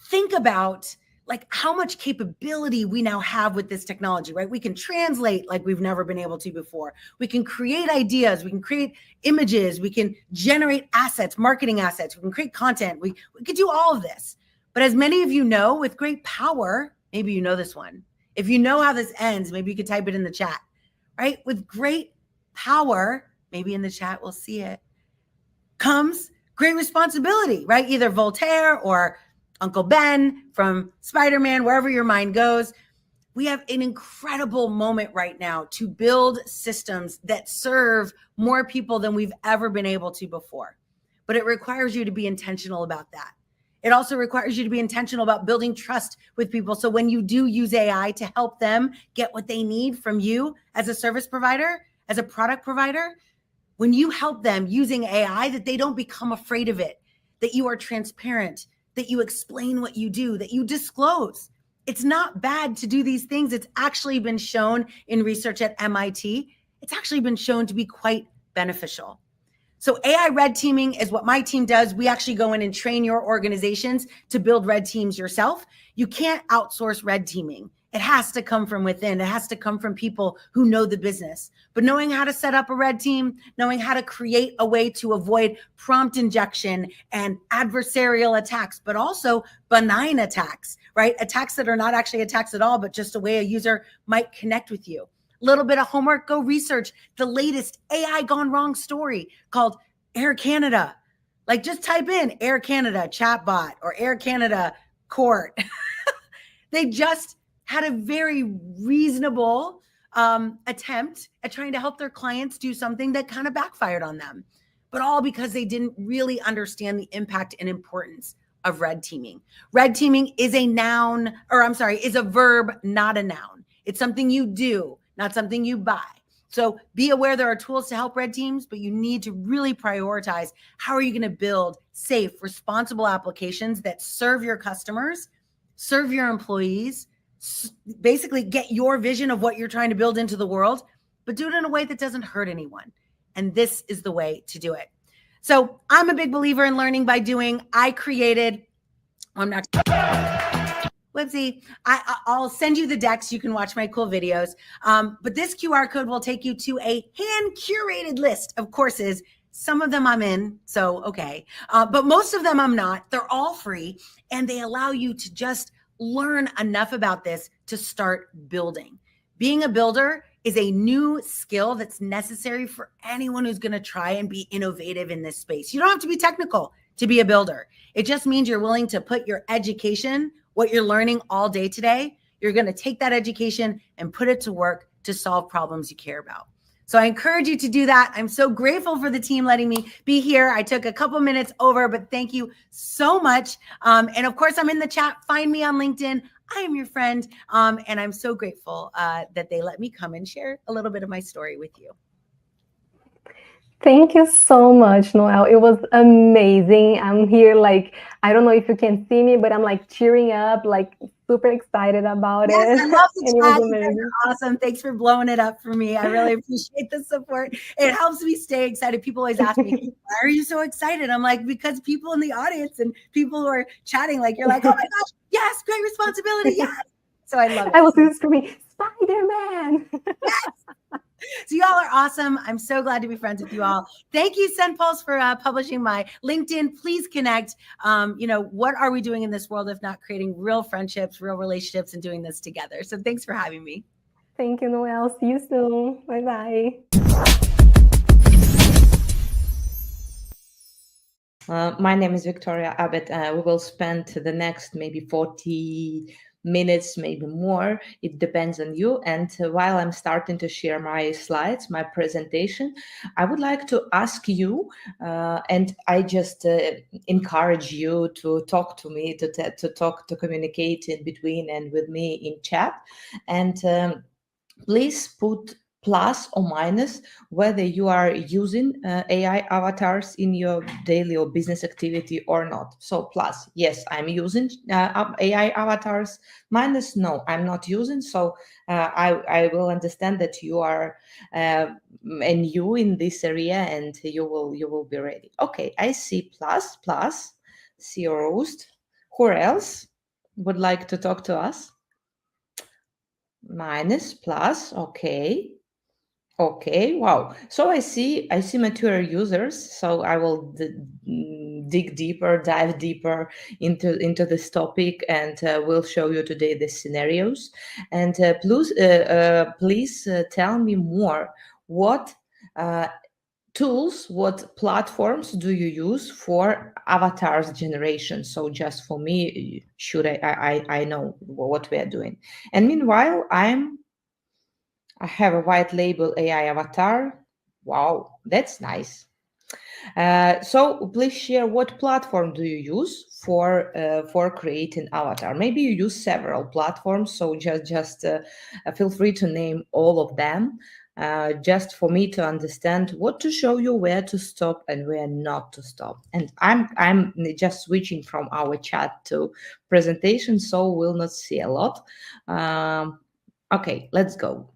Speaker 10: think about like how much capability we now have with this technology, right? We can translate like we've never been able to before. We can create ideas. We can create images. We can generate assets, marketing assets. We can create content. We could do all of this. But as many of you know, with great power, maybe you know this one. If you know how this ends, maybe you could type it in the chat, right? With great power, maybe in the chat we'll see it, comes great responsibility, right? Either Voltaire or Uncle Ben from Spider-Man, wherever your mind goes. We have an incredible moment right now to build systems that serve more people than we've ever been able to before. But it requires you to be intentional about that. It also requires you to be intentional about building trust with people. So when you do use AI to help them get what they need from you as a service provider, as a product provider, when you help them using AI, that they don't become afraid of it, that you are transparent, that you explain what you do, that you disclose. It's not bad to do these things. It's actually been shown in research at MIT. It's actually been shown to be quite beneficial. So AI red teaming is what my team does. We actually go in and train your organizations to build red teams yourself. You can't outsource red teaming. It has to come from within. It has to come from people who know the business. But knowing how to set up a red team, knowing how to create a way to avoid prompt injection and adversarial attacks, but also benign attacks, right? Attacks that are not actually attacks at all, but just a way a user might connect with you. Little bit of homework, go research the latest AI gone wrong story called Air Canada. Like just type in Air Canada chatbot or Air Canada court. They just had a very reasonable attempt at trying to help their clients do something that kind of backfired on them, but all because they didn't really understand the impact and importance of red teaming. Red teaming is a noun, or I'm sorry, is a verb, not a noun. It's something you do, not something you buy. So be aware there are tools to help red teams, but you need to really prioritize how are you going to build safe, responsible applications that serve your customers, serve your employees, basically get your vision of what you're trying to build into the world, but do it in a way that doesn't hurt anyone. And this is the way to do it. So I'm a big believer in learning by doing. I created, I'm not, whoopsie, I'll send you the decks. You can watch my cool videos. But this QR code will take you to a hand-curated list of courses. Some of them I'm in, so okay. But most of them I'm not. They're all free, and they allow you to just learn enough about this to start building. Being a builder is a new skill that's necessary for anyone who's going to try and be innovative in this space. You don't have to be technical to be a builder. It just means you're willing to put your education, what you're learning all day today, you're going to take that education and put it to work to solve problems you care about. So I encourage you to do that. I'm so grateful for the team letting me be here. I took a couple minutes over, but thank you so much. And of course, I'm in the chat. Find me on LinkedIn. I am your friend. And I'm so grateful that they let me come and share a little bit of my story with you.
Speaker 9: Thank you so much, Noelle. It was amazing. I'm here, like, I don't know if you can see me, but I'm like cheering up, like super excited about it.
Speaker 10: I love the
Speaker 9: And it
Speaker 10: chat.
Speaker 9: was
Speaker 10: You guys
Speaker 9: amazing.
Speaker 10: are awesome. Thanks for blowing it up for me. I really appreciate the support. It helps me stay excited. People always ask me, why are you so excited? I'm like, because people in the audience and people who are chatting, like, you're like, oh my gosh, yes, great responsibility. Yes. So I love it.
Speaker 9: I was screaming, Spider-Man.
Speaker 10: Yes. So y'all are awesome. I'm so glad to be friends with you all. Thank you, Sendpulse, for publishing my LinkedIn. Please connect. What are we doing in this world if not creating real friendships, real relationships, and doing this together? So thanks for having me.
Speaker 9: Thank you, Noelle. See you soon. Bye-bye.
Speaker 5: My name is Victoria Abbott. We will spend the next maybe 40 minutes, maybe more. It depends on you. And while I'm starting to share my slides, my presentation, I would like to ask you, and I just encourage you to talk to me, to communicate in between and with me in chat. And please put plus or minus whether you are using AI avatars in your daily or business activity or not. So plus, yes, I'm using AI avatars. Minus, no, I'm not using. So I will understand that you are new in this area and you will be ready. Okay, I see plus, see roast. Who else would like to talk to us? Minus, plus, okay. Okay, wow. So I see mature users. So I will dive deeper into this topic, and we'll show you today the scenarios. And please tell me more. What tools, what platforms do you use for avatars generation? So just for me, should I know what we are doing? And meanwhile, I have a white label AI avatar. Wow, that's nice. So please share what platform do you use for creating avatar. Maybe you use several platforms, so just feel free to name all of them, just for me to understand what to show you, where to stop and where not to stop. And I'm just switching from our chat to presentation, so we'll not see a lot. Okay, let's go.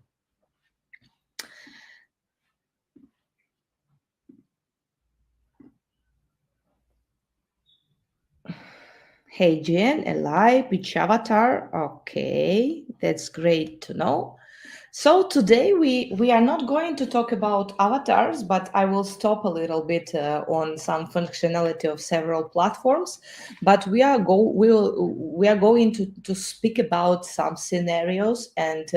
Speaker 5: Hey, Jen, Eli, Pitch Avatar. Okay, that's great to know. So today we are not going to talk about avatars, but I will stop a little bit on some functionality of several platforms. But we are going to speak about some scenarios and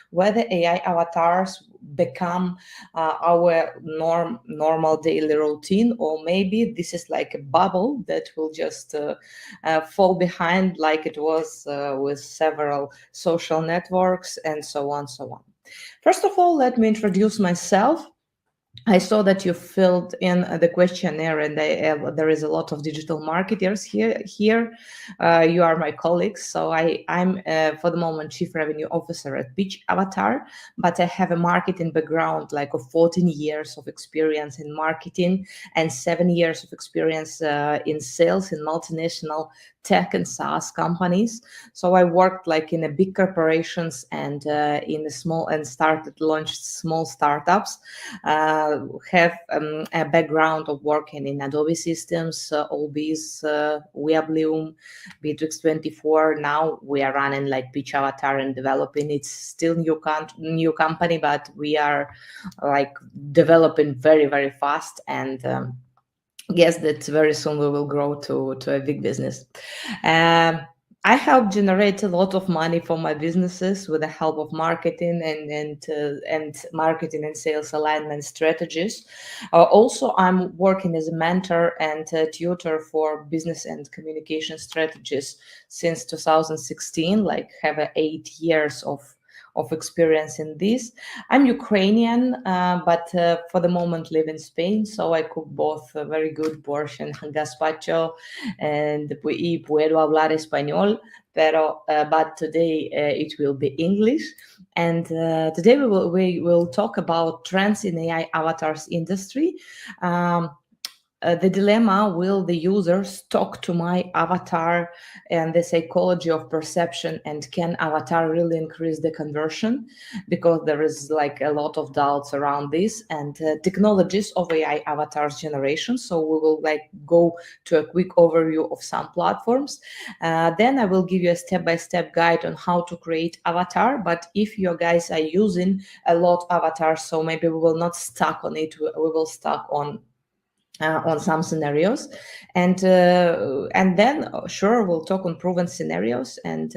Speaker 5: whether AI avatars become our normal daily routine, or maybe this is like a bubble that will just fall behind, like it was with several social networks and so on.
Speaker 15: First of all, let me introduce myself. I saw that you filled in the questionnaire, and there is a lot of digital marketers here. You are my colleagues, so I'm for the moment Chief Revenue Officer at Pitch Avatar, but I have a marketing background, like of 14 years of experience in marketing and 7 years of experience in sales in multinational tech and SaaS companies. So I worked like in a big corporations and in a small and launched small startups. Have a background of working in Adobe systems, Allbiz, Weabloom, Bitrix24. Now we are running like Pitch Avatar and developing. It's still new company, but we are like developing very, very fast, and guess that very soon we will grow to a big business. I help generate a lot of money for my businesses with the help of marketing and marketing and sales alignment strategies. Also, I'm working as a mentor and a tutor for business and communication strategies since 2016. Like have 8 years of experience in this. I'm Ukrainian, but for the moment live in Spain, so I cook both a very good borscht and gazpacho, and puedo hablar español, but today it will be English. And today we will talk about trends in AI avatars industry. The dilemma, will the users talk to my avatar, and the psychology of perception, and can avatar really increase the conversion? Because there is like a lot of doubts around this, and technologies of AI avatars generation. So we will like go to a quick overview of some platforms. Then I will give you a step-by-step guide on how to create avatar. But if you guys are using a lot avatars, so maybe we will not stuck on it, we will stuck on some scenarios, and then sure we'll talk on proven scenarios and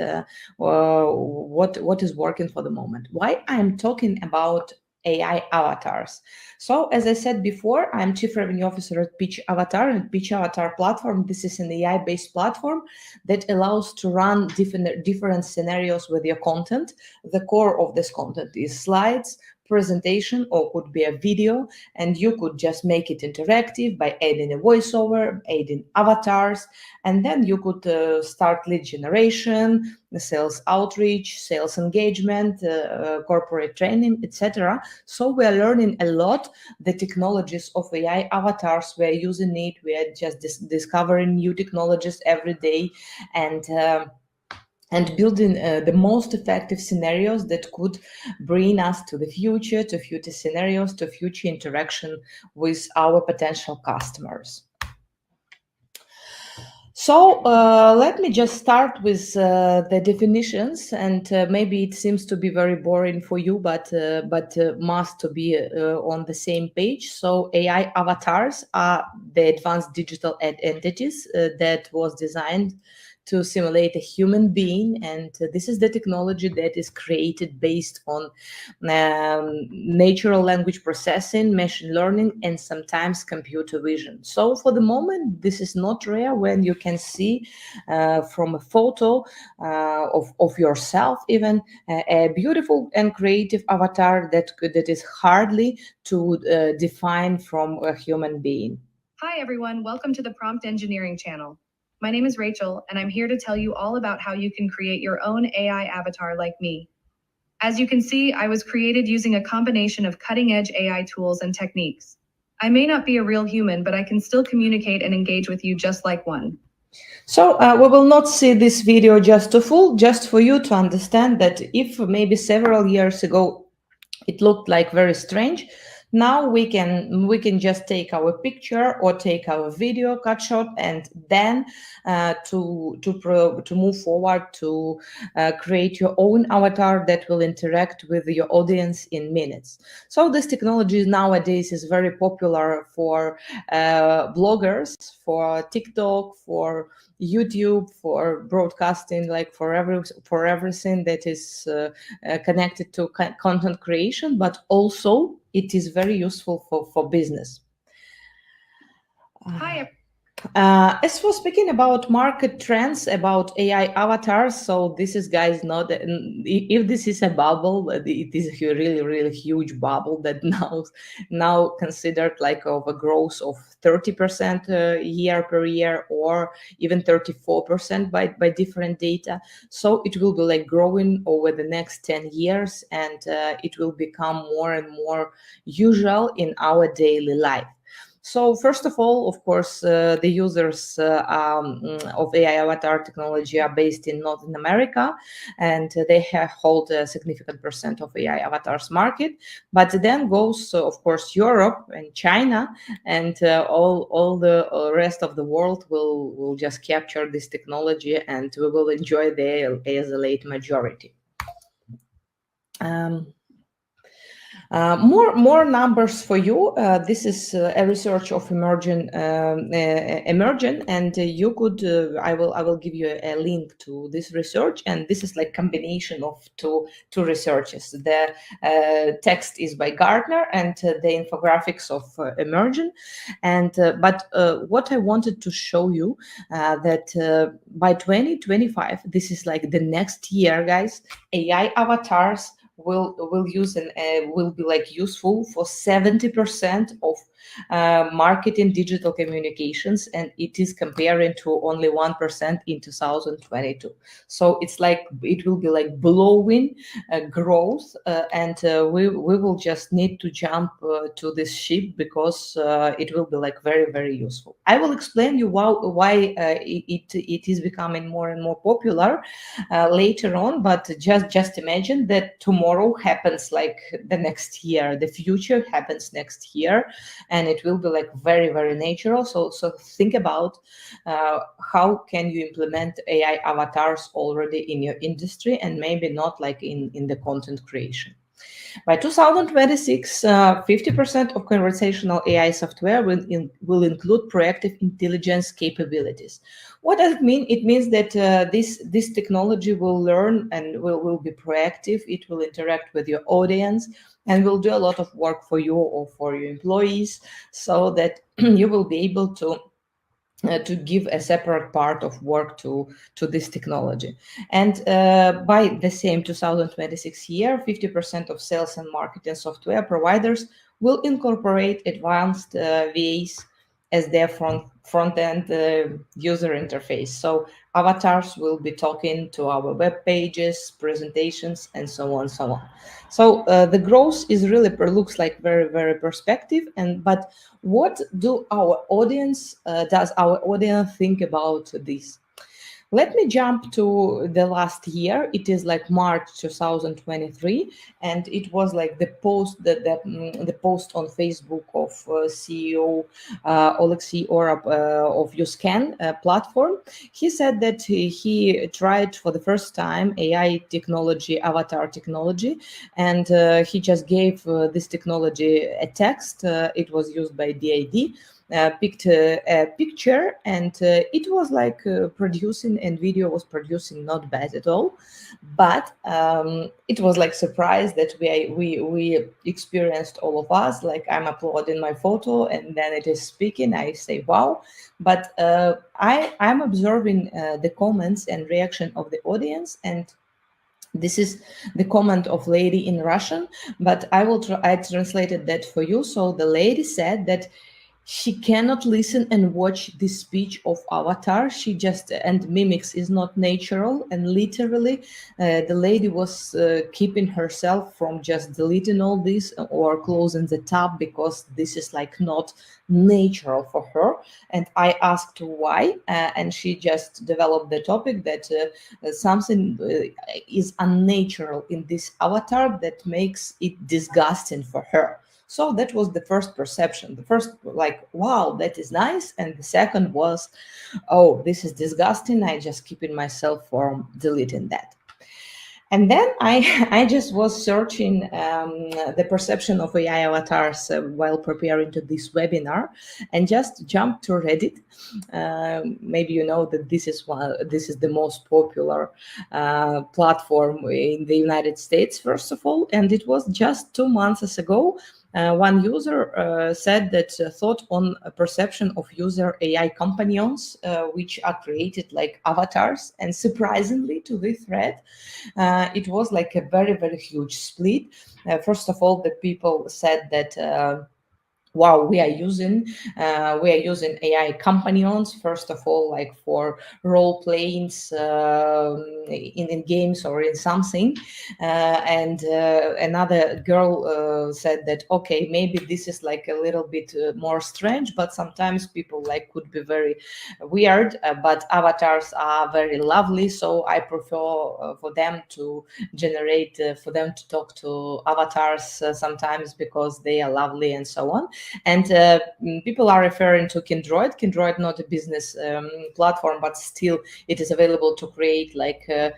Speaker 15: what is working for the moment. Why I'm talking about AI avatars? So as I said before, I'm Chief Revenue Officer at Pitch Avatar, and Pitch Avatar platform, this is an AI-based platform that allows to run different scenarios with your content. The core of this content is slides, presentation, or could be a video, and you could just make it interactive by adding a voiceover, adding avatars, and then you could start lead generation, the sales outreach, sales engagement, corporate training, etc. So we are learning a lot the technologies of AI avatars. We are using it, we are just discovering new technologies every day, and building the most effective scenarios that could bring us to the future, to future scenarios, to future interaction with our potential customers. So let me just start with the definitions, and maybe it seems to be very boring for you, but must to be on the same page. So AI avatars are the advanced digital entities that was designed to simulate a human being, and this is the technology that is created based on natural language processing, machine learning, and sometimes computer vision. So for the moment, this is not rare when you can see from a photo of yourself even a beautiful and creative avatar that is hardly to define from a human being.
Speaker 2: Hi everyone, welcome to the Prompt Engineering channel. My name is Rachel, and I'm here to tell you all about how you can create your own AI avatar like me. As you can see, I was created using a combination of cutting-edge AI tools and techniques. I may not be a real human, but I can still communicate and engage with you just like one.
Speaker 15: So we will not see this video just to full, just for you to understand that if maybe several years ago it looked like very strange, now we can just take our picture or take our video cut shot, and then to move forward to create your own avatar that will interact with your audience in minutes. So this technology nowadays is very popular for bloggers, for TikTok, for YouTube, for broadcasting, like for everything that is connected to content creation, but also it is very useful for business.
Speaker 2: Hi
Speaker 15: As for speaking about market trends about AI avatars, so this is, guys, not if this is a bubble, it is a really huge bubble that now considered like of a growth of 30% year per year, or even 34% by different data. So it will be like growing over the next 10 years, and it will become more and more usual in our daily life. So first of all, of course, the users of AI avatar technology are based in North America, and they hold a significant percent of AI avatars market. But then goes, of course, Europe and China, and all the rest of the world will just capture this technology, and we will enjoy the as a late majority. More numbers for you. This is a research of Emergent, and you could. I will give you a link to this research, and this is like combination of two researches. The text is by Gardner, and the infographics of Emergent. And but what I wanted to show you that by 2025, this is like the next year, guys. AI avatars will use and will be like useful for 70% of marketing digital communications, and it is comparing to only 1% in 2022. So it's like it will be like blowing growth, and we will just need to jump to this ship, because it will be like very useful. I will explain you why it is becoming more and more popular later on, but just imagine that tomorrow happens like the next year, the future happens next year, and it will be like very natural. So think about how can you implement AI avatars already in your industry, and maybe not like in the content creation. By 2026, 50% of conversational AI software will include proactive intelligence capabilities. What does it mean? It means that this technology will learn and will be proactive. It will interact with your audience and will do a lot of work for you or for your employees, so that you will be able to give a separate part of work to this technology. And by the same 2026 year, 50% of sales and marketing software providers will incorporate advanced VAs as their front-end user interface. So avatars will be talking to our web pages, presentations, and so on. So the growth is really looks like very perspective. But what does our audience think about this? Let me jump to the last year. It is like March 2023, and it was like the post the post on Facebook of CEO Alexei Orab of YouScan platform. He said that he tried for the first time AI technology, avatar technology, and he just gave this technology a text. It was used by DID. Picked a picture, and it was like producing, and video was producing not bad at all, but it was like surprise that we experienced, all of us, like I'm uploading my photo and then it is speaking. I say wow, but I'm observing the comments and reaction of the audience, and this is the comment of lady in Russian, but I translated that for you. So the lady said that she cannot listen and watch the speech of avatar. She just, and mimics is not natural. And literally, the lady was keeping herself from just deleting all this or closing the tab, because this is like not natural for her. And I asked why, and she just developed the topic that something is unnatural in this avatar that makes it disgusting for her. So that was the first perception. The first, like, wow, that is nice. And the second was, oh, this is disgusting. I just keeping myself from deleting that. And then I just was searching the perception of AI avatars while preparing to this webinar, and just jumped to Reddit. Maybe you know that this is the most popular platform in the United States, first of all. And it was just 2 months ago. One user said that thought on a perception of user AI companions, which are created like avatars. And surprisingly to the thread, it was like a very, very huge split. First of all, the people said that wow, we are using AI companions, first of all, like for role playings in games or in something. And another girl said that, okay, maybe this is like a little bit more strange, but sometimes people like could be very weird, but avatars are very lovely. So I prefer for them to generate, for them to talk to avatars sometimes because they are lovely and so on. And people are referring to Kindroid. Kindroid, not a business platform, but still it is available to create like a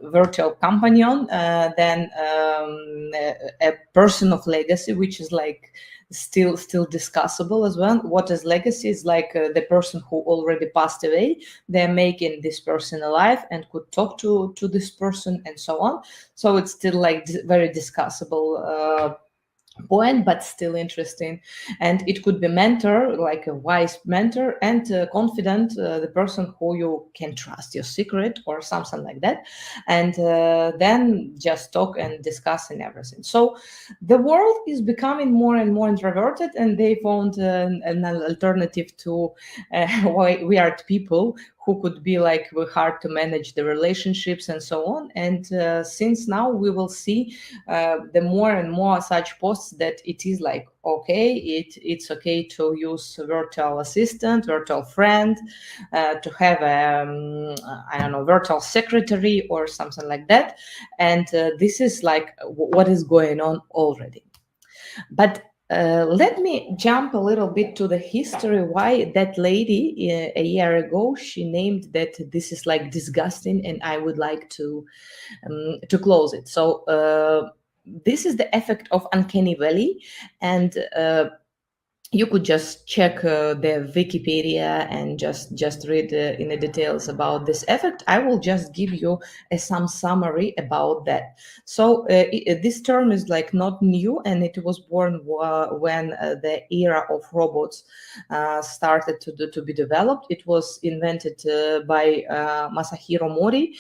Speaker 15: virtual companion. Then a person of legacy, which is like still discussable as well. What is legacy is like the person who already passed away. They're making this person alive and could talk to this person and so on. So it's still like very discussable point, but still interesting. And it could be mentor, like a wise mentor, and confident, the person who you can trust your secret or something like that, and then just talk and discuss and everything. So the world is becoming more and more introverted, and they found an alternative to weird people who could be like hard to manage the relationships and so on. And since now we will see the more and more such posts that it is like, okay, it's okay to use virtual assistant, virtual friend, to have I don't know, virtual secretary or something like that. And this is like what is going on already. But let me jump a little bit to the history why that lady a year ago she named that this is like disgusting, and I would like to close it. So this is the effect of uncanny valley, and you could just check the Wikipedia and just read in the details about this effect. I will just give you some summary about that. So this term is like not new, and it was born when the era of robots started to be developed. It was invented by Masahiro Mori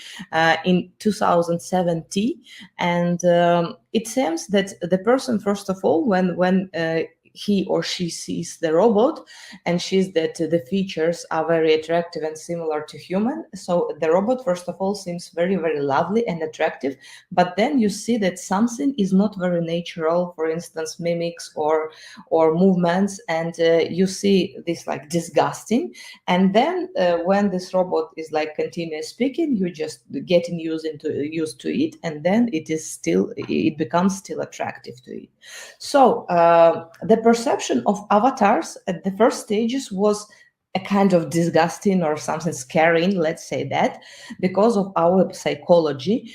Speaker 15: in 2017, and it seems that the person, first of all, when he or she sees the robot and sees that the features are very attractive and similar to human. So the robot, first of all, seems very, very lovely and attractive. But then you see that something is not very natural, for instance, mimics or movements, and you see this like disgusting. And then when this robot is like continuous speaking, you just getting used to it, and then it becomes still attractive to it. So the perception of avatars at the first stages was a kind of disgusting or something scaring, let's say that, because of our psychology.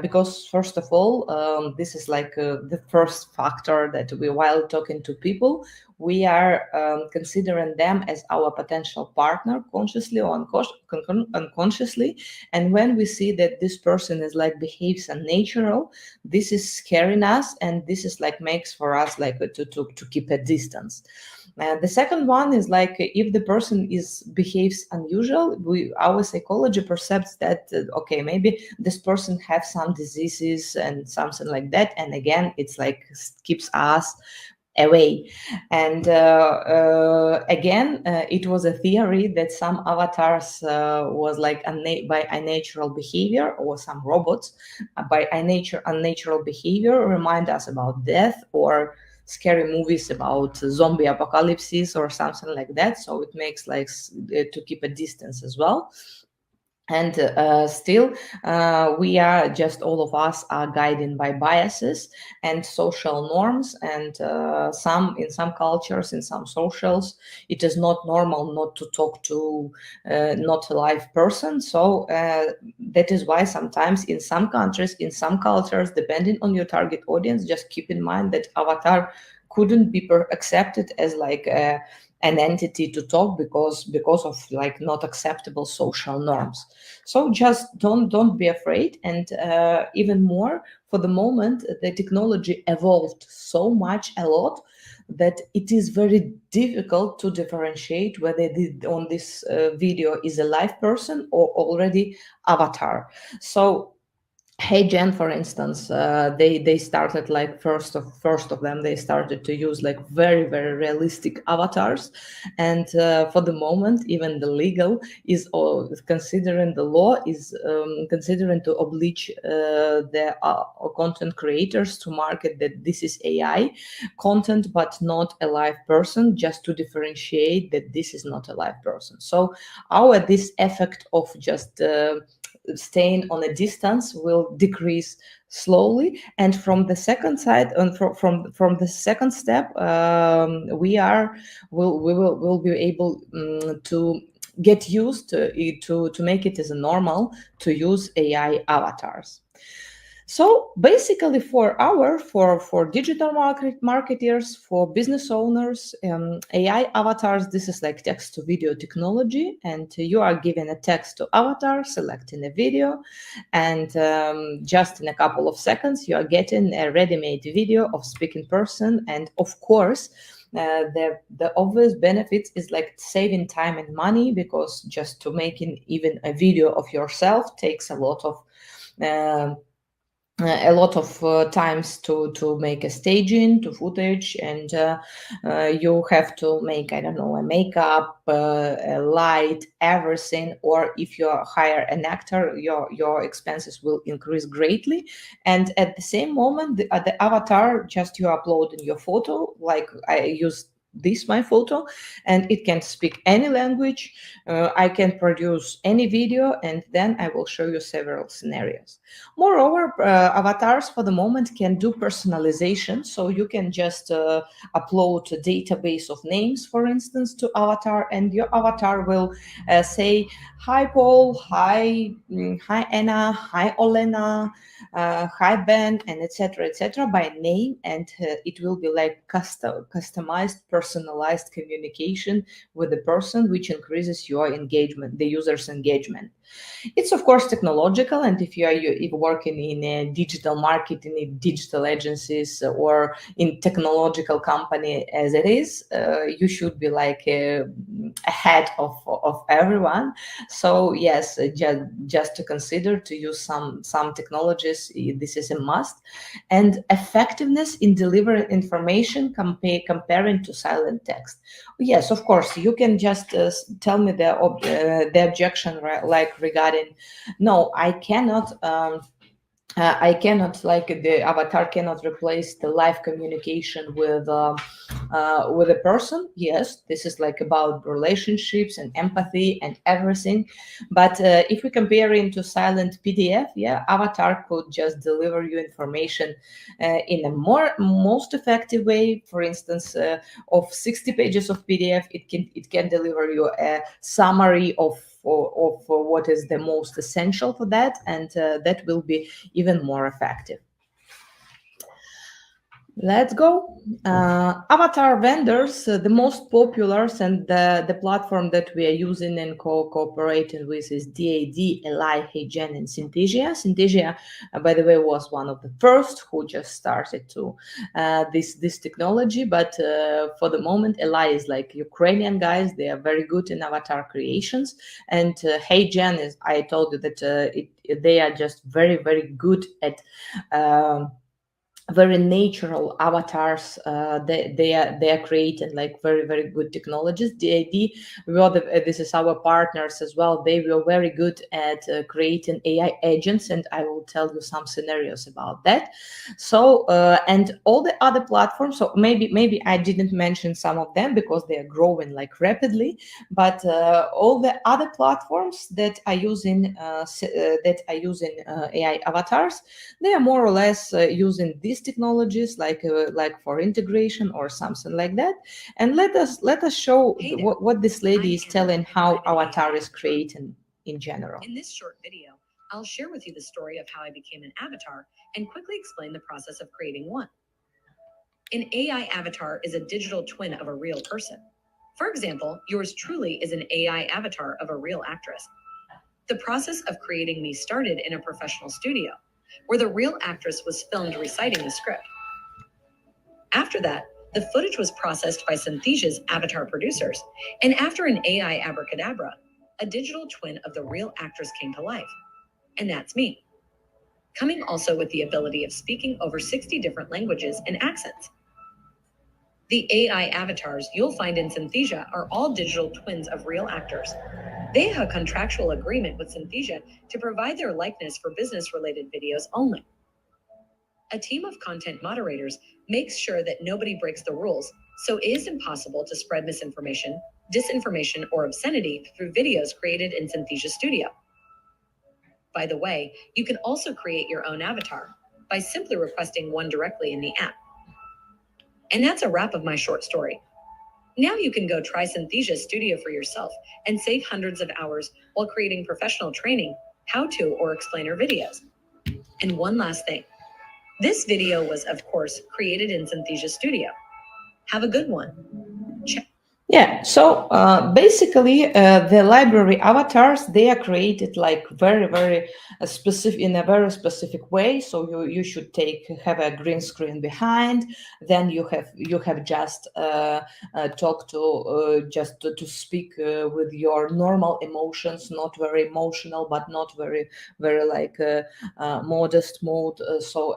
Speaker 15: Because first of all, this is like the first factor that while talking to people, we are considering them as our potential partner, consciously or unconsciously. And when we see that this person is like behaves unnatural, this is scaring us, and this is like makes for us like to keep a distance. The second one is like if the person behaves unusual, our psychology perceives that okay, maybe this person has some diseases and something like that, and again it's like keeps us away. And again, it was a theory that some avatars was like by unnatural behavior, or some robots by unnatural behavior remind us about death, or scary movies about zombie apocalypses or something like that. So it makes like to keep a distance as well. And still, we are just, all of us are guided by biases and social norms. And in some cultures, in some socials, it is not normal not to talk to not a live person. So that is why sometimes in some countries, in some cultures, depending on your target audience, just keep in mind that avatar couldn't be accepted as like an entity to talk because of like not acceptable social norms. So just don't be afraid. And even more, for the moment, the technology evolved so much, a lot, that it is very difficult to differentiate whether on this video is a live person or already avatar. So HeyGen, for instance, they started like first of them, they started to use like very realistic avatars, and for the moment, even the legal is considering, the law is considering to oblige the content creators to market that this is AI content but not a live person, just to differentiate that this is not a live person. So this effect of just staying on a distance will decrease slowly, and from the second side, and from the second step, we will be able to get used to make it as a normal to use AI avatars. So basically, for digital marketers, for business owners, AI avatars, this is like text to video technology, and you are given a text to avatar, selecting a video, and just in a couple of seconds, you are getting a ready-made video of speaking person. And of course, the obvious benefits is like saving time and money, because just to making even a video of yourself takes a lot of times to make a staging, to footage, and you have to make, I don't know, a makeup, a light, everything. Or if you hire an actor, your expenses will increase greatly. And at the same moment, the avatar, just you upload in your photo, like I use my photo, and it can speak any language. I can produce any video, and then I will show you several scenarios. Moreover, avatars for the moment can do personalization, so you can just upload a database of names, for instance, to avatar, and your avatar will say, "Hi Paul, hi Anna, hi Olena, hi Ben," and etc. by name, and it will be like customized, personalized communication with the person, which increases your engagement, the user's engagement. It's of course technological, and if you are working in a digital marketing, in digital agencies, or in technological company as it is, you should be like ahead of everyone. So yes, just to consider to use some technologies, this is a must. And effectiveness in delivering information comparing to silent text. Yes, of course, you can just tell me the objection, like regarding, no, I cannot like the avatar cannot replace the live communication with a person. Yes, this is like about relationships and empathy and everything. But if we compare it to silent PDF, yeah, avatar could just deliver you information in a most effective way. For instance, of 60 pages of PDF, it can deliver you a summary of what is the most essential for that, and that will be even more effective. Let's go. Avatar vendors, the most popular and the platform that we are using and cooperating with is DAD, Eli, HeyGen, and Synthesia. Synthesia, by the way, was one of the first who just started to this technology. But for the moment, Eli is like Ukrainian guys. They are very good in avatar creations. And HeyGen is, I told you that they are just very good at very natural avatars. They are creating like very good technologies. DAD, this is our partners as well. They were very good at creating AI agents, and I will tell you some scenarios about that. So and all the other platforms. So maybe I didn't mention some of them because they are growing like rapidly. But all the other platforms that are using AI avatars, they are more or less using these technologies like for integration or something like that. And let us show what this lady is telling, how avatar is creating in general.
Speaker 16: In this short video, I'll share with you the story of how I became an avatar and quickly explain the process of creating one. An AI avatar is a digital twin of a real person. For example, yours truly is an AI avatar of a real actress. The process of creating me started in a professional studio. where the real actress was filmed reciting the script. After that, the footage was processed by Synthesia's avatar producers, and after an AI abracadabra, a digital twin of the real actress came to life. And that's me. Coming also with the ability of speaking over 60 different languages and accents. The AI avatars you'll find in Synthesia are all digital twins of real actors. They have a contractual agreement with Synthesia to provide their likeness for business-related videos only. A team of content moderators makes sure that nobody breaks the rules, so it is impossible to spread misinformation, disinformation, or obscenity through videos created in Synthesia Studio. By the way, you can also create your own avatar by simply requesting one directly in the app. And that's a wrap of my short story. Now you can go try Synthesia Studio for yourself and save hundreds of hours while creating professional training, how-to, or explainer videos. And one last thing. This video was, of course, created in Synthesia Studio. Have a good one.
Speaker 15: Yeah, so basically the library avatars, they are created like very specific, in a very specific way. So you should have a green screen behind, then you have just talk to just to speak with your normal emotions, not very emotional, but not very like modest mode.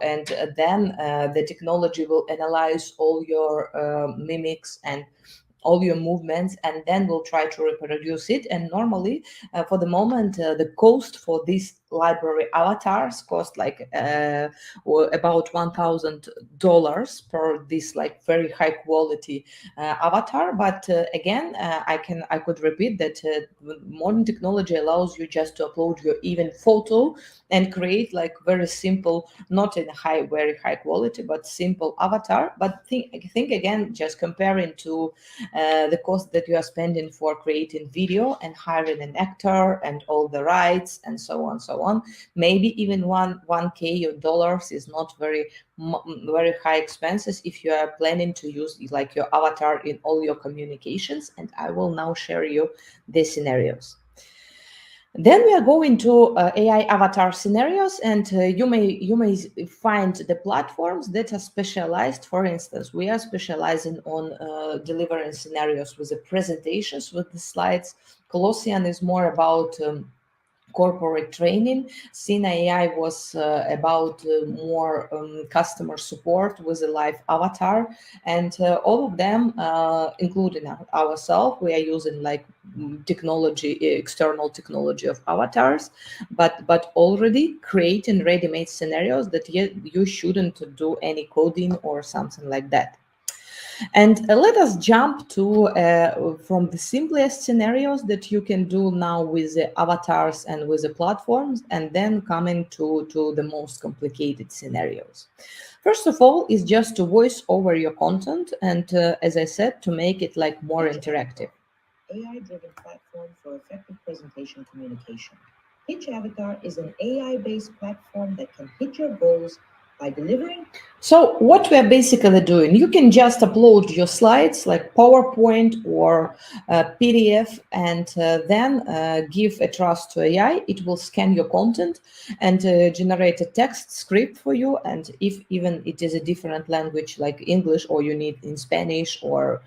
Speaker 15: And then the technology will analyze all your mimics and all your movements, and then we'll try to reproduce it. And normally for the moment the cost for these library avatars cost like about $1,000 per this like very high quality avatar. But again, I could repeat that modern technology allows you just to upload your even photo and create like very simple, not in very high quality, but simple avatar. But think again, just comparing to the cost that you are spending for creating video and hiring an actor and all the rights and so on. Maybe even $1K or dollars is not very high expenses if you are planning to use like your avatar in all your communications. And I will now share you the scenarios. Then we are going to AI avatar scenarios, and you may find the platforms that are specialized. For instance, we are specializing on delivering scenarios with the presentations, with the slides. Colossian is more about corporate training. Sina AI was about more customer support with a live avatar, and all of them, including ourselves, we are using like technology, external technology of avatars, but already creating ready-made scenarios that you shouldn't do any coding or something like that. And let us jump to from the simplest scenarios that you can do now with the avatars and with the platforms, and then coming to the most complicated scenarios. First of all is just to voice over your content, and as I said, to make it like more interactive.
Speaker 17: AI-driven platform for effective presentation communication. Pitch Avatar is an AI-based platform that can hit your goals by delivering.
Speaker 15: So what we're basically doing, you can just upload your slides like PowerPoint or PDF, and then give a trust to AI. It will scan your content and generate a text script for you. And if even it is a different language like English, or you need in Spanish or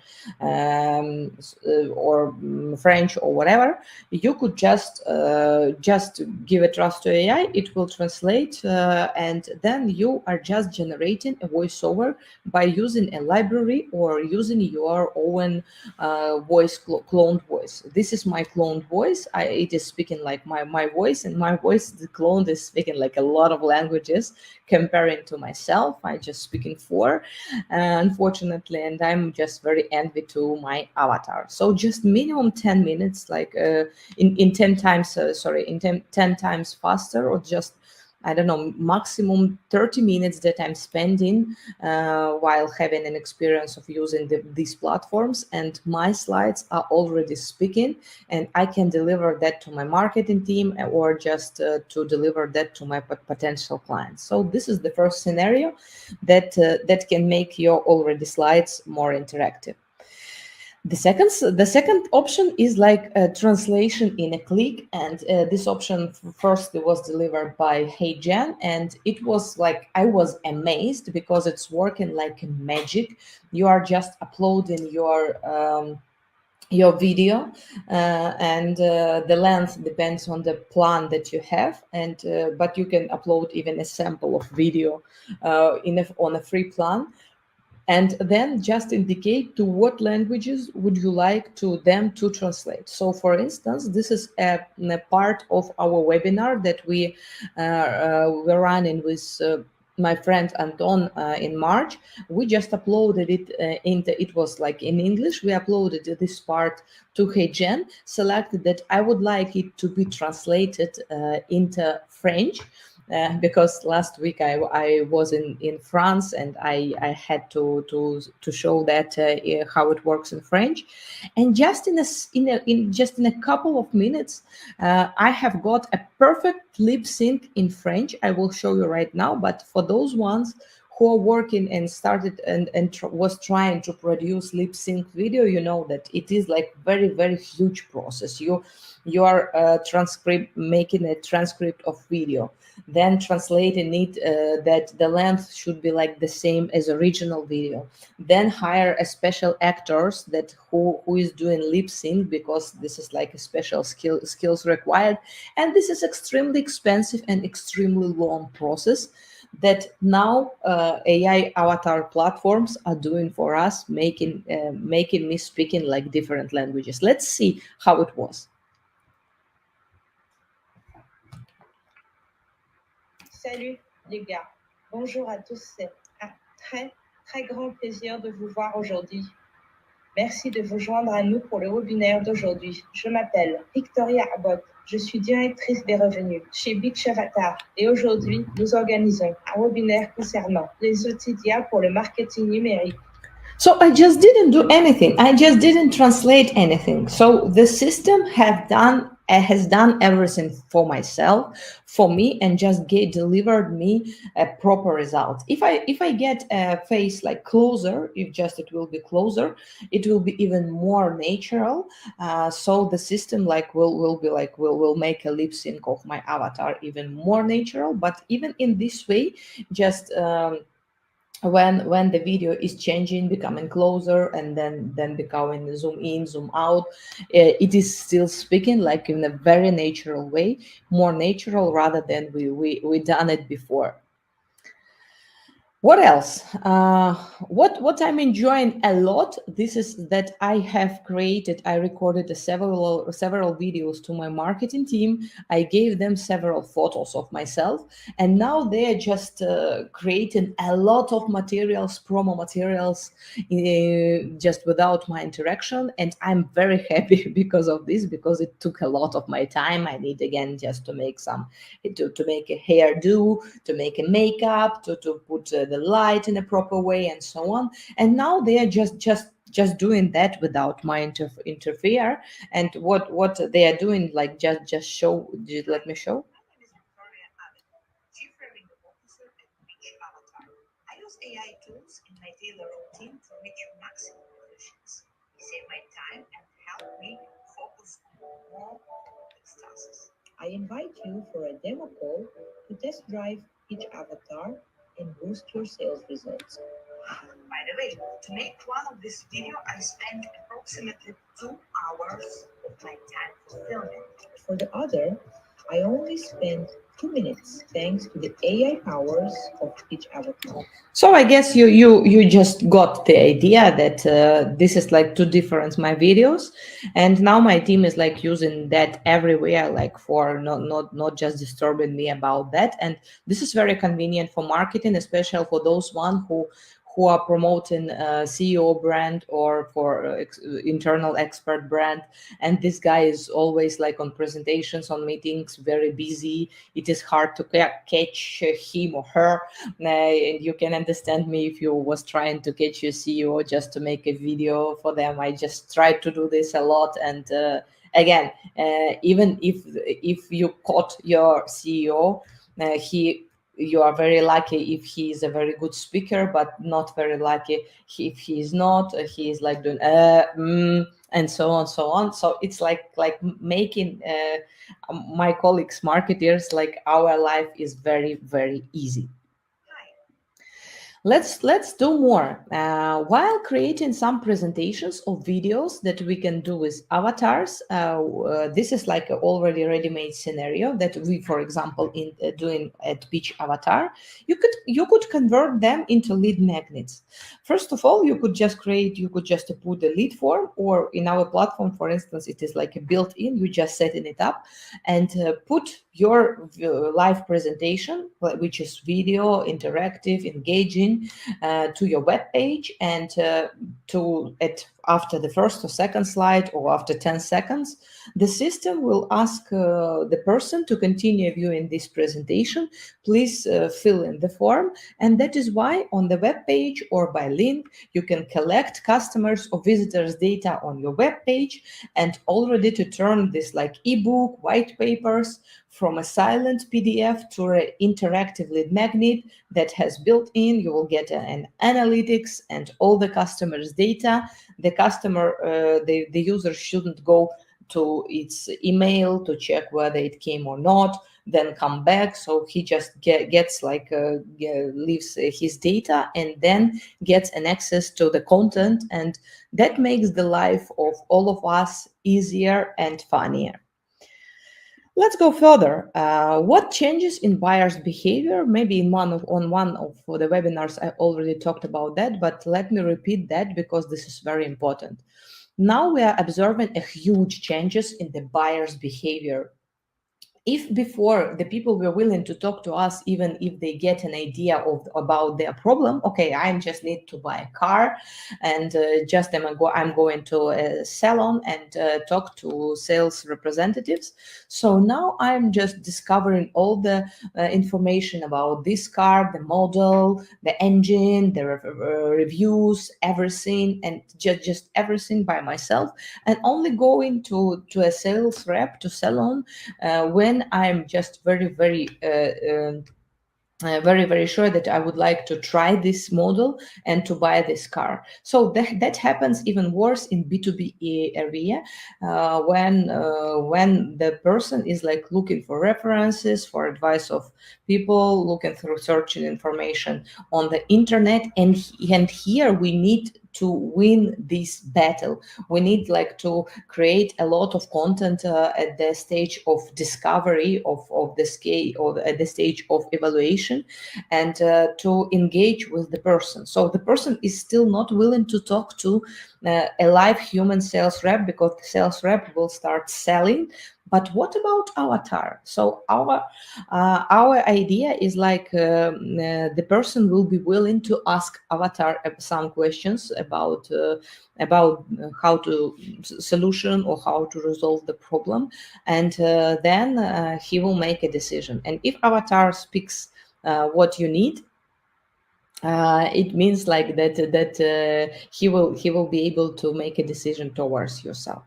Speaker 15: French or whatever, you could just give a trust to AI. It will translate, and then you are just generating a voiceover by using a library or using your own voice, cloned voice. This is my cloned voice. It is speaking like my voice, and my voice, the clone, is speaking like a lot of languages comparing to myself. I just speaking 4, unfortunately, and I'm just very envy to my avatar. So just minimum 10 minutes, like in 10 times, in 10 times faster, or just, I don't know, maximum 30 minutes that I'm spending while having an experience of using these platforms, and my slides are already speaking, and I can deliver that to my marketing team, or just to deliver that to my potential clients. So this is the first scenario that can make your already slides more interactive. The second option is like a translation in a click, and this option first was delivered by HeyGen, and it was like I was amazed because it's working like magic. You are just uploading your video, and the length depends on the plan that you have, and but you can upload even a sample of video on a free plan, and then just indicate to what languages would you like to them to translate. So for instance, this is a part of our webinar that we were running with my friend Anton in March. We just uploaded it it was like in English. We uploaded this part to HeyGen, selected that I would like it to be translated into French, because last week I was in France, and I had to show that how it works in French, and just in a couple of minutes I have got a perfect lip sync in French. I will show you right now, but for those ones who are working and started and was trying to produce lip sync video, you know that it is like very huge process. You are making a transcript of video, then translating it that the length should be like the same as original video, then hire a special actors that who is doing lip sync, because this is like a special skills required, and this is extremely expensive and extremely long process that now AI avatar platforms are doing for us, making me speaking like different languages. Let's see how it was.
Speaker 17: Salut les gars, bonjour à tous, c'est un très grand plaisir de vous voir aujourd'hui. Merci de vous joindre à nous pour le webinaire d'aujourd'hui. Je m'appelle Victoria Abbott, je suis directrice des revenus chez Beach Avatar et aujourd'hui nous organisons un webinaire concernant les outils d'IA pour le marketing numérique.
Speaker 15: So I just didn't do anything. I just didn't translate anything. So the system has done everything for myself, for me, and just delivered me a proper result. If I get a face like closer, it will be closer, it will be even more natural. So the system like will make a lip sync of my avatar even more natural. But even in this way, just when the video is changing, becoming closer, and then becoming zoom in, zoom out, it is still speaking like in a very natural way, more natural rather than we done it before. What else? What I'm enjoying a lot, this is that I recorded several videos to my marketing team. I gave them several photos of myself, and now they are just creating a lot of materials, promo materials, just without my interaction. And I'm very happy because of this, because it took a lot of my time. I need again just to make to make a hairdo, to make a makeup, to put the light in a proper way, and so on. And now they are just doing that without my interfere. And what they are doing, like just show. Let me show.
Speaker 17: I use AI tools in my daily routine to reach maximum efficiency. They save my time and help me focus on more complex tasks. I invite you for a demo call to test drive each avatar and boost your sales results. By the way, to make one of this video, I spent approximately 2 hours of my time for filming. For the other, I only spent 2 minutes, thanks to the AI powers of each avatar.
Speaker 15: So I guess you just got the idea that this is like two different my videos, and now my team is like using that everywhere, like for not just disturbing me about that. And this is very convenient for marketing, especially for those one who are promoting CEO brand or for internal expert brand. And this guy is always like on presentations, on meetings, very busy. It is hard to catch him or her. And you can understand me if you was trying to catch your CEO just to make a video for them. I just tried to do this a lot. And again, even if you caught your CEO, you are very lucky if he is a very good speaker, but not very lucky if he is not. He is like doing and so on, so on. So it's like making my colleagues, marketers, like our life is very, very easy. Let's do more. While creating some presentations or videos that we can do with avatars, this is like an already ready-made scenario that we, for example, in doing at Pitch Avatar, you could convert them into lead magnets. First of all, you could just put a lead form, or in our platform, for instance, it is like a built-in. You just setting it up and put your live presentation, which is video, interactive, engaging, to your web page, and after the first or second slide or after 10 seconds, the system will ask the person to continue viewing this presentation. Please fill in the form. And that is why on the web page or by link, you can collect customers or visitors data on your web page, and already to turn this like ebook, white papers from a silent PDF to an interactive lead magnet that has built in. You will get an analytics and all the customers' data. The customer, the user shouldn't go to its email to check whether it came or not, then come back. So he just gets like leaves his data and then gets an access to the content, and that makes the life of all of us easier and funnier. Let's go further. What changes in buyers' behavior? Maybe on one of the webinars I already talked about that, but let me repeat that because this is very important. Now we are observing a huge changes in the buyer's behavior. If before the people were willing to talk to us, even if they get an idea about their problem, okay, I just need to buy a car, and I'm going to a salon and talk to sales representatives. So now I'm just discovering all the information about this car, the model, the engine, the reviews, everything, and just everything by myself, and only going to a sales rep, to salon, when I'm just very, very sure that I would like to try this model and to buy this car. So that happens even worse in B2B area, when the person is like looking for references, for advice of people, looking through searching information on the internet, and here we need to win this battle. We need like to create a lot of content at the stage of discovery of the scale, or at the stage of evaluation, and to engage with the person. So the person is still not willing to talk to a live human sales rep, because the sales rep will start selling. But what about avatar? So our idea is like the person will be willing to ask avatar some questions about how to solution or how to resolve the problem, and then he will make a decision. And if avatar speaks what you need, it means like that he will be able to make a decision towards yourself.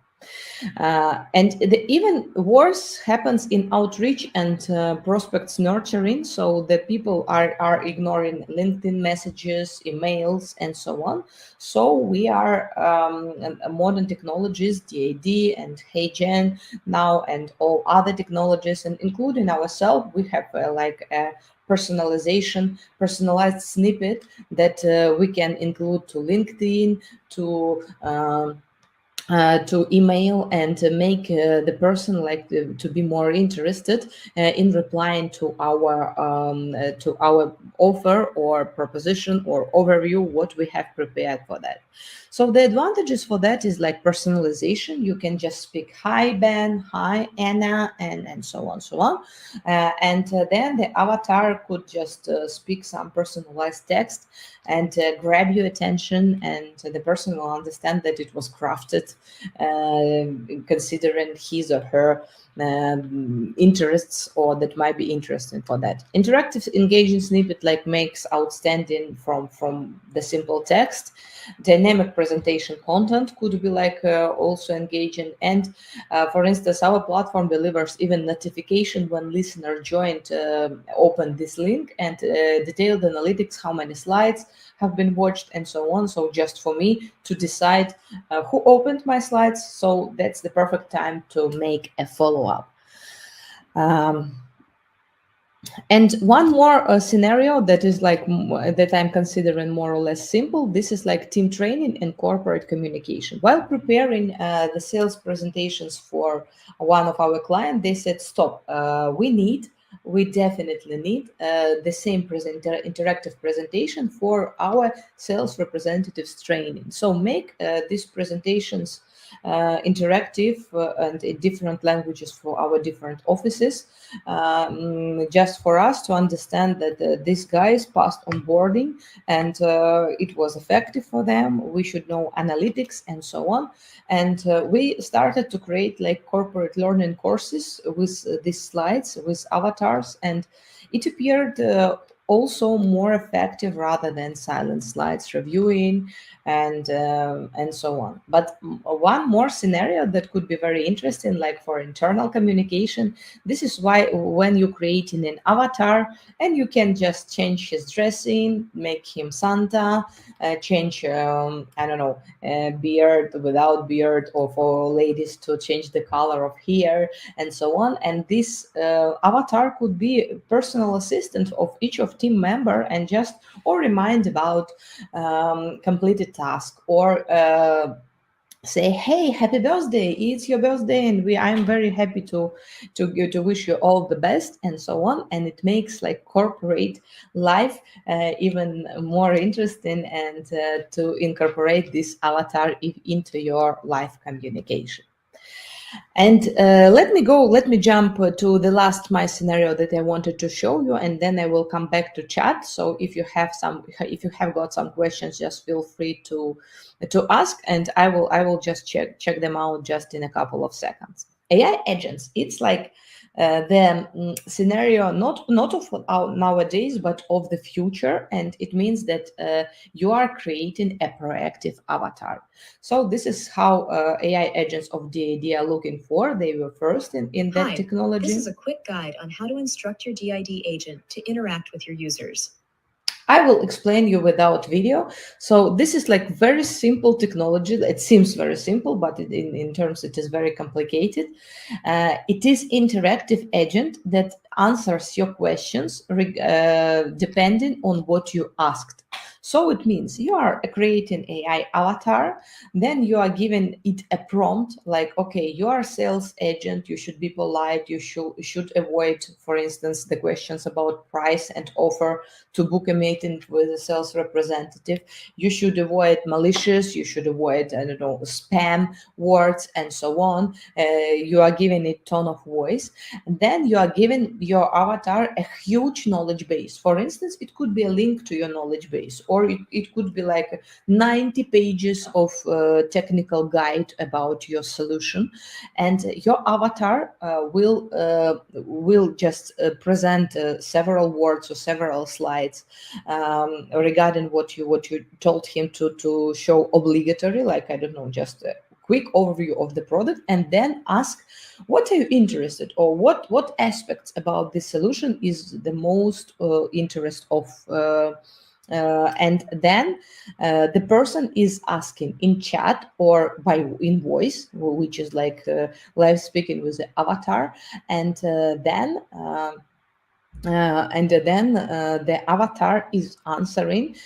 Speaker 15: And the even worse happens in outreach and prospects nurturing. So the people are ignoring LinkedIn messages, emails, and so on. So we are modern technologies, DAD and HeyGen now, and all other technologies, and including ourselves, we have like a personalized snippet that we can include to LinkedIn, to email, and to make the person like to be more interested in replying to our offer or proposition or overview, what we have prepared for that. So the advantages for that is like personalization. You can just speak, hi Ben, hi Anna, and so on, and then the avatar could just speak some personalized text and grab your attention, and the person will understand that it was crafted considering his or her interests, or that might be interesting for that. Interactive engaging snippet like makes outstanding from the simple text. Dynamic presentation content could be like also engaging, and for instance, our platform delivers even notification when listener joined, open this link, and detailed analytics, how many slides have been watched and so on. So just for me to decide who opened my slides, so that's the perfect time to make a follow-up. And one more scenario that is like that I'm considering more or less simple. This is like team training and corporate communication. While preparing the sales presentations for one of our clients, they said, stop, we definitely need the same interactive presentation for our sales representatives training. So make these presentations interactive and in different languages for our different offices, just for us to understand that these guys passed onboarding and it was effective for them. We should know analytics and so on. And we started to create like corporate learning courses with these slides, with avatars, and it appeared also more effective rather than silent slides reviewing and so on. But one more scenario that could be very interesting, like for internal communication, this is why when you're creating an avatar and you can just change his dressing, make him Santa, change, I don't know, beard without beard, or for ladies to change the color of hair and so on. And this avatar could be a personal assistant of each of team member and just or remind about completed task, or say, hey, happy birthday, it's your birthday, and I'm very happy to wish you all the best, and so on. And it makes like corporate life even more interesting, and to incorporate this avatar into your live communication. And let me jump to the last my scenario that I wanted to show you, and then I will come back to chat. So if you have got some questions, just feel free to ask, and I will just check them out just in a couple of seconds. AI agents, it's like the scenario not of nowadays, but of the future, and it means that you are creating a proactive avatar. So this is how AI agents of DID are looking for. They were first in that technology.
Speaker 16: This is a quick guide on how to instruct your DID agent to interact with your users.
Speaker 15: I will explain you without video. So this is like very simple technology. It seems very simple, but in terms it is very complicated. It is interactive agent that answers your questions depending on what you asked. So it means you are creating AI avatar, then you are giving it a prompt like, okay, you are a sales agent, you should be polite, you should avoid, for instance, the questions about price and offer to book a meeting with a sales representative. You should avoid malicious, you should avoid, I don't know, spam words and so on. You are giving it tone of voice. And then you are giving your avatar a huge knowledge base. For instance, it could be a link to your knowledge base, or it could be like 90 pages of technical guide about your solution. And your avatar will just present several words or several slides regarding what you told him to show obligatory, like, I don't know, just a quick overview of the product, and then ask, what are you interested, or what aspects about this solution is the most interest of and then the person is asking in chat or in voice, which is like live speaking with the avatar, and then the avatar is answering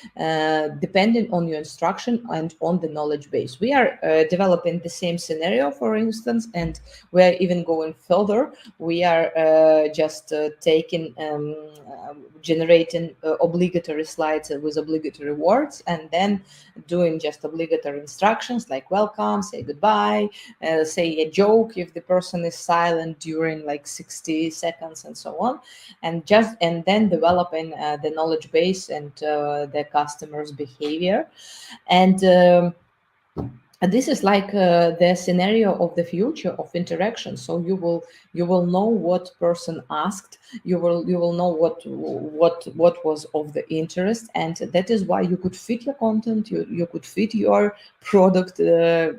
Speaker 15: depending on your instruction and on the knowledge base. We are developing the same scenario, for instance, and we are even going further. We are just taking generating obligatory slides with obligatory words, and then doing just obligatory instructions like welcome, say goodbye, say a joke if the person is silent during like 60 seconds and so on, and then developing the knowledge base and the customer's behavior. And this is like the scenario of the future of interaction. So you will know what person asked, you will know what was of the interest, and that is why you could fit your content, you could fit your product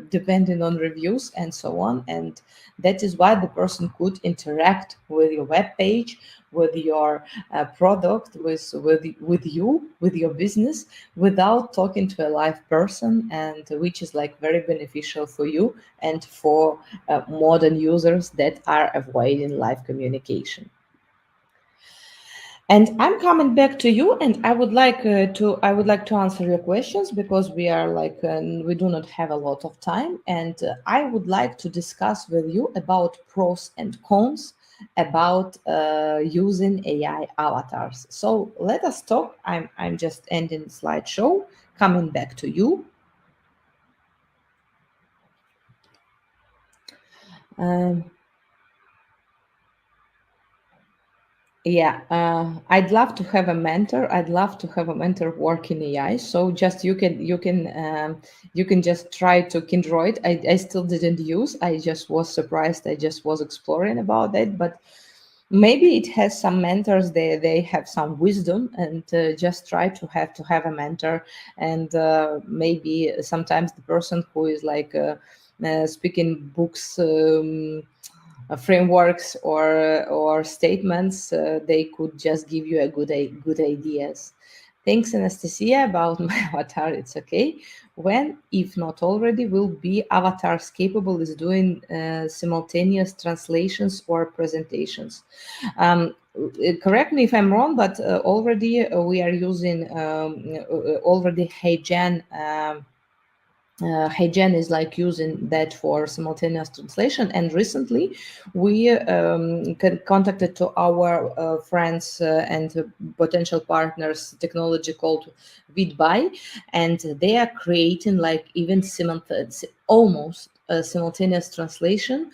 Speaker 15: depending on reviews and so on. And that is why the person could interact with your web page, with your product, with you, with your business, without talking to a live person, and which is like very beneficial for you and for modern users that are avoiding live communication. And I'm coming back to you, and I would like to answer your questions, because we are like we do not have a lot of time, and I would like to discuss with you about pros and cons about using AI avatars. So let us talk. I'm just ending the slideshow, coming back to you. Yeah, I'd love to have a mentor. I'd love to have a mentor work in AI. So just you can just try to Kindroid. I still didn't use. I just was surprised. I just was exploring about it, but maybe it has some mentors. They have some wisdom, and just try to have a mentor. And maybe sometimes the person who is like speaking books. Frameworks or statements, they could just give you a good ideas. Thanks, Anastasia, about my avatar. It's okay. When, if not already, will be avatars capable is doing simultaneous translations or presentations? Correct me if I'm wrong, but already we are using already HeyGen. HeyGen is like using that for simultaneous translation, and recently we contacted to our friends and potential partners technology called Vidby, and they are creating like even almost simultaneous translation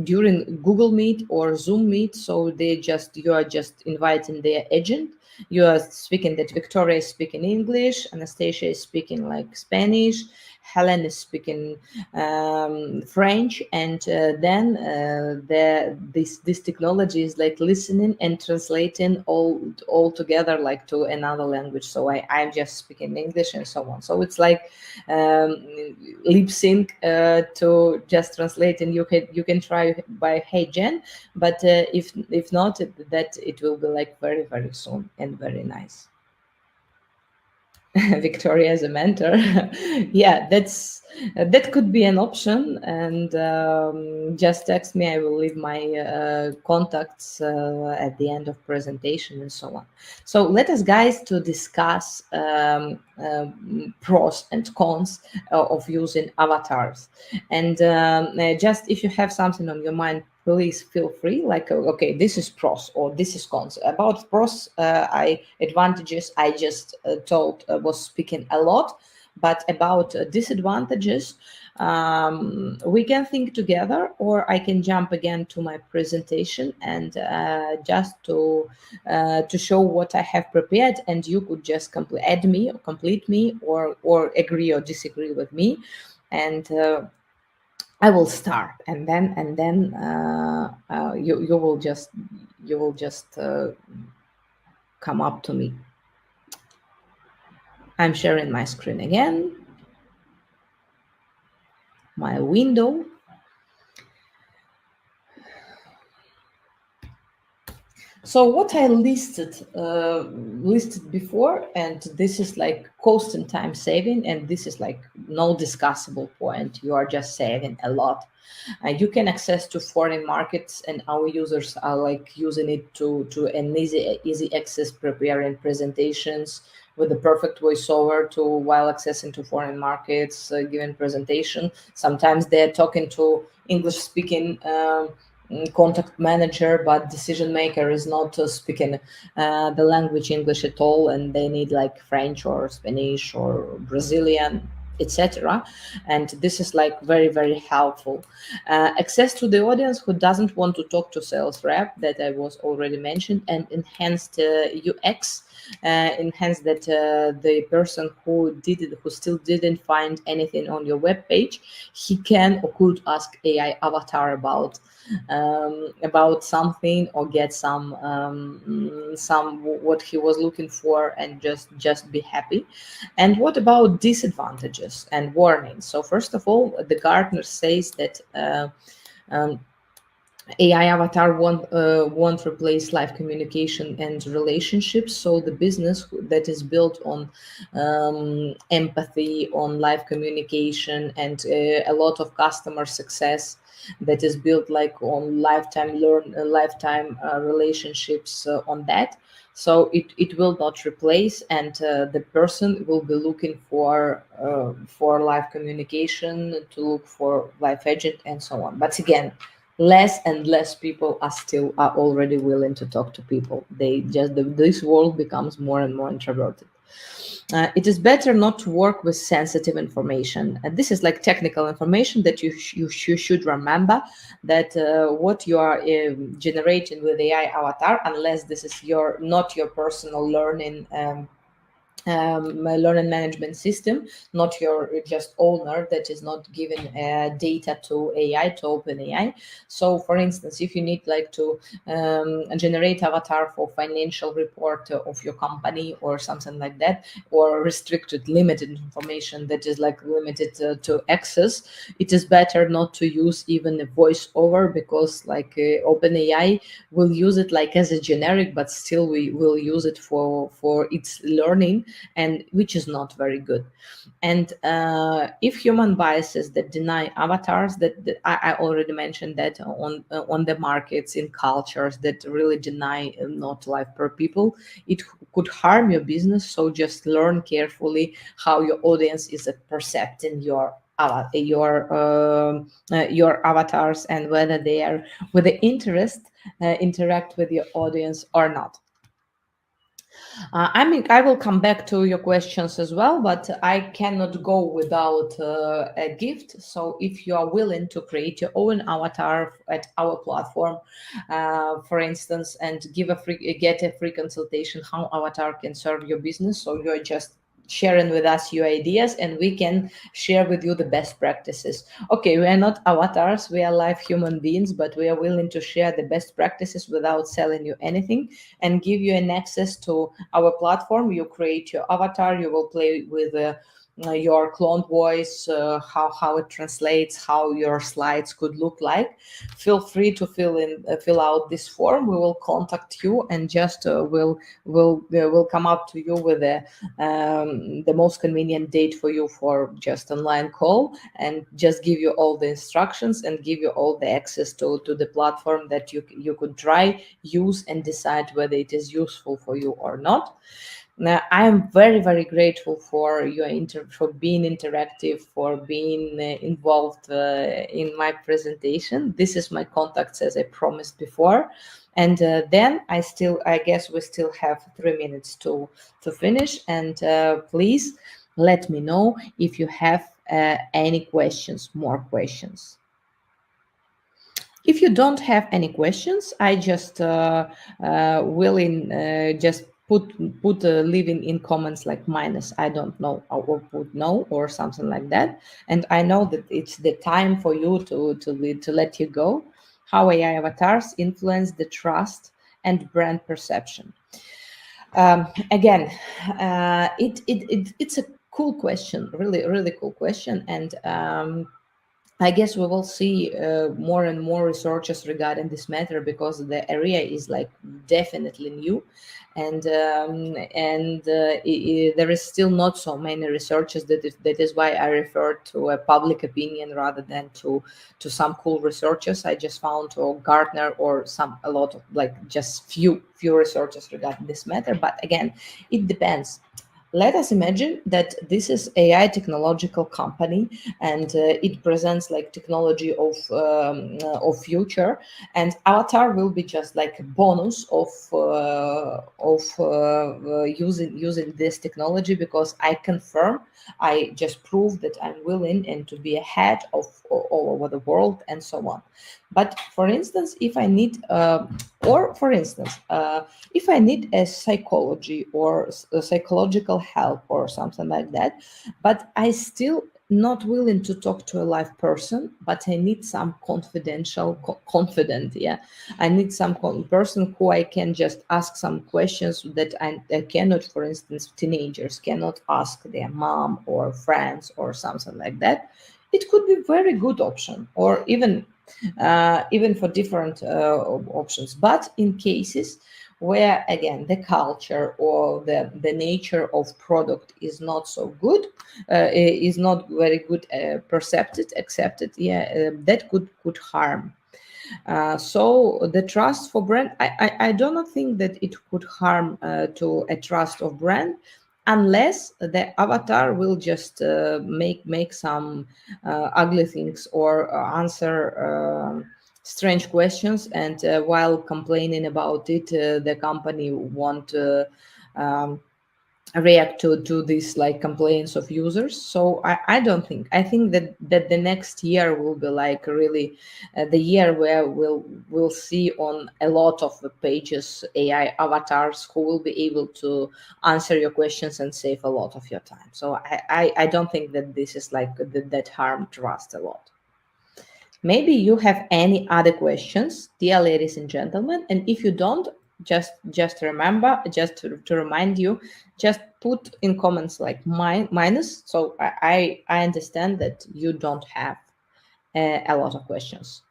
Speaker 15: during Google Meet or Zoom Meet. So you are just inviting their agent. You are speaking that Victoria is speaking English, Anastasia is speaking like Spanish, Helen is speaking French, and then this technology is like listening and translating all together like to another language. So I'm just speaking English and so on. So it's like lip sync to just translate, and you can try by HeyGen, but if not, that it will be like very, very soon and very nice. Victoria as a mentor. Yeah, that could be an option, and just text me. I will leave my contacts at the end of presentation and so on. So let us guys to discuss pros and cons of using avatars, and just if you have something on your mind, please feel free, like, okay, this is pros or this is cons. About pros, advantages, I just told, was speaking a lot, but about disadvantages, we can think together, or I can jump again to my presentation and just to show what I have prepared, and you could just add me or complete me, or agree or disagree with me, and I will start, and then you will just come up to me. I'm sharing my screen again, my window. So what I listed before, and this is like cost and time saving, and this is like no discussable point. You are just saving a lot. You can access to foreign markets, and our users are like using it to an easy access, preparing presentations with the perfect voiceover to while accessing to foreign markets, giving presentation. Sometimes they're talking to English speaking contact manager, but decision maker is not speaking the language English at all, and they need like French or Spanish or Brazilian, etc. And this is like very, very helpful. Access to the audience who doesn't want to talk to sales rep, that I was already mentioned, and enhanced UX. enhance that the person who still didn't find anything on your web page, he can or could ask AI avatar about something, or get some what he was looking for, and just be happy. And what about disadvantages and warnings? So first of all, the Gartner says that AI avatar won't replace live communication and relationships. So the business that is built on empathy, on live communication, and a lot of customer success, that is built like on lifetime relationships on that. So it will not replace, and the person will be looking for live communication, to look for live agent and so on. But again, less and less people are already willing to talk to people. This world becomes more and more introverted. It is better not to work with sensitive information. And this is like technical information that you should remember, that what you are generating with AI avatar, unless this is not your personal learning learning management system, not your just owner, that is not giving data to AI, to OpenAI. So for instance, if you need like to generate avatar for financial report of your company or something like that, or restricted limited information that is like limited to access, it is better not to use even a voiceover, because like OpenAI will use it like as a generic, but still we will use it for its learning, and which is not very good. And if human biases that deny avatars, that I already mentioned that on the markets, in cultures that really deny not live per people, it could harm your business. So just learn carefully how your audience is perceiving your avatars, and whether they are with the interest interact with your audience or not. I will come back to your questions as well, but I cannot go without a gift. So if you are willing to create your own avatar at our platform, for instance, and get a free consultation how avatar can serve your business, so you're just sharing with us your ideas, and we can share with you the best practices. Okay, we are not avatars, we are live human beings, but we are willing to share the best practices without selling you anything, and give you an access to our platform. You create your avatar, you will play with your cloned voice, how it translates, how your slides could look like. Feel free to fill out this form. We will contact you, and just will come up to you with the most convenient date for you for just online call, and just give you all the instructions and give you all the access to the platform that you could try, use, and decide whether it is useful for you or not. Now, I am very, very grateful for for being interactive, for being involved in my presentation. This is my contacts, as I promised before. And then I guess we still have 3 minutes to finish. And please let me know if you have any more questions. If you don't have any questions, I just just put leaving in comments like minus I don't know, or put no or something like that. And I know that it's the time for you to let you go. How AI avatars influence the trust and brand perception. Again, it's a cool question, really cool question, and I guess we will see more and more researches regarding this matter, because the area is like definitely new, and there is still not so many researchers. That is why I refer to a public opinion rather than to some cool researchers I just found, or Gartner, or a lot of like just few researchers regarding this matter. But again, it depends. let us imagine that this is AI technological company, and it presents like technology of future, and avatar will be just like a bonus of using this technology, because I confirm, I just prove that I'm willing and to be ahead of all over the world and so on. But for instance, if I need if I need a psychology or a psychological help or something like that, but I still not willing to talk to a live person, but I need some confident, yeah. I need some person who I can just ask some questions that I cannot, for instance, teenagers cannot ask their mom or friends or something like that. It could be very good option, or even for different options. But in cases where, again, the culture or the nature of product is not so good, is not very good accepted, yeah, that could harm. So the trust for brand, I do not think that it could harm to a trust of brand, unless the avatar will just make some ugly things or answer strange questions, and while complaining about it, the company won't react to these like complaints of users. So I don't think, I think that the next year will be like really the year where we'll see on a lot of the pages AI avatars who will be able to answer your questions and save a lot of your time. So I don't think that this is like that harm trust a lot. Maybe you have any other questions, dear ladies and gentlemen, and if you don't, just remember, just to remind you, just put in comments like minus, so I understand that you don't have a lot of questions.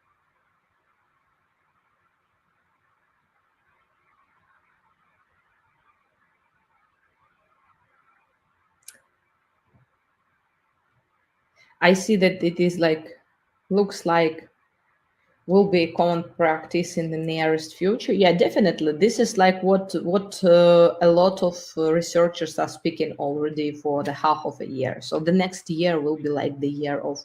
Speaker 15: I see that it is like, looks like will be a common practice in the nearest future. Yeah, definitely. This is like what a lot of researchers are speaking already for the half of a year. So the next year will be like the year of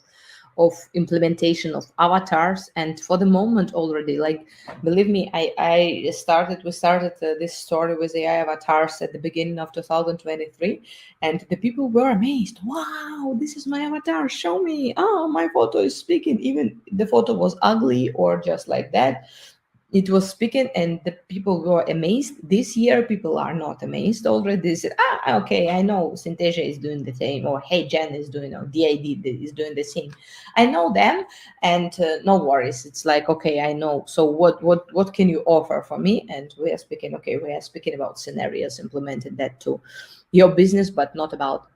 Speaker 15: implementation of avatars, and for the moment already, like, believe me, we started this story with AI avatars at the beginning of 2023, and the people were amazed. Wow, this is my avatar, show me. Oh, my photo is speaking, even the photo was ugly or just like that, it was speaking, and the people were amazed. This year people are not amazed already. They said, okay, I know Synthesia is doing the same, or Hey Jen is doing, or DID is doing the same. I know them, and no worries. It's like, okay, I know. So what can you offer for me? And we are speaking about scenarios, implemented that to your business, but not about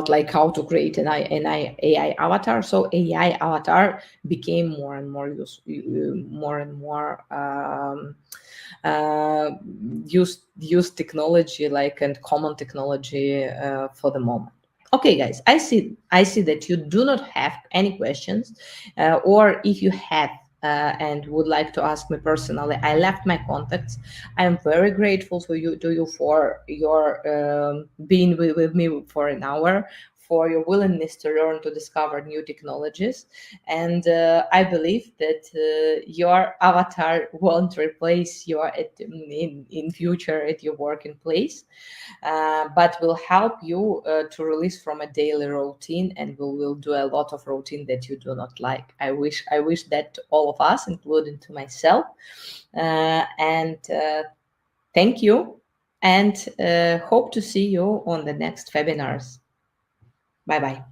Speaker 15: like how to create an AI avatar. So AI avatar became more and more used technology, like, and common technology for the moment. Okay, guys, I see that you do not have any questions, or if you have and would like to ask me personally, I left my contacts. I'm very grateful to you for your being with me for an hour, for your willingness to learn, to discover new technologies. And I believe that your avatar won't replace you in future at your working place, but will help you to release from a daily routine, and will do a lot of routine that you do not like. I wish that to all of us, including to myself. And thank you, and hope to see you on the next webinars. Bye bye.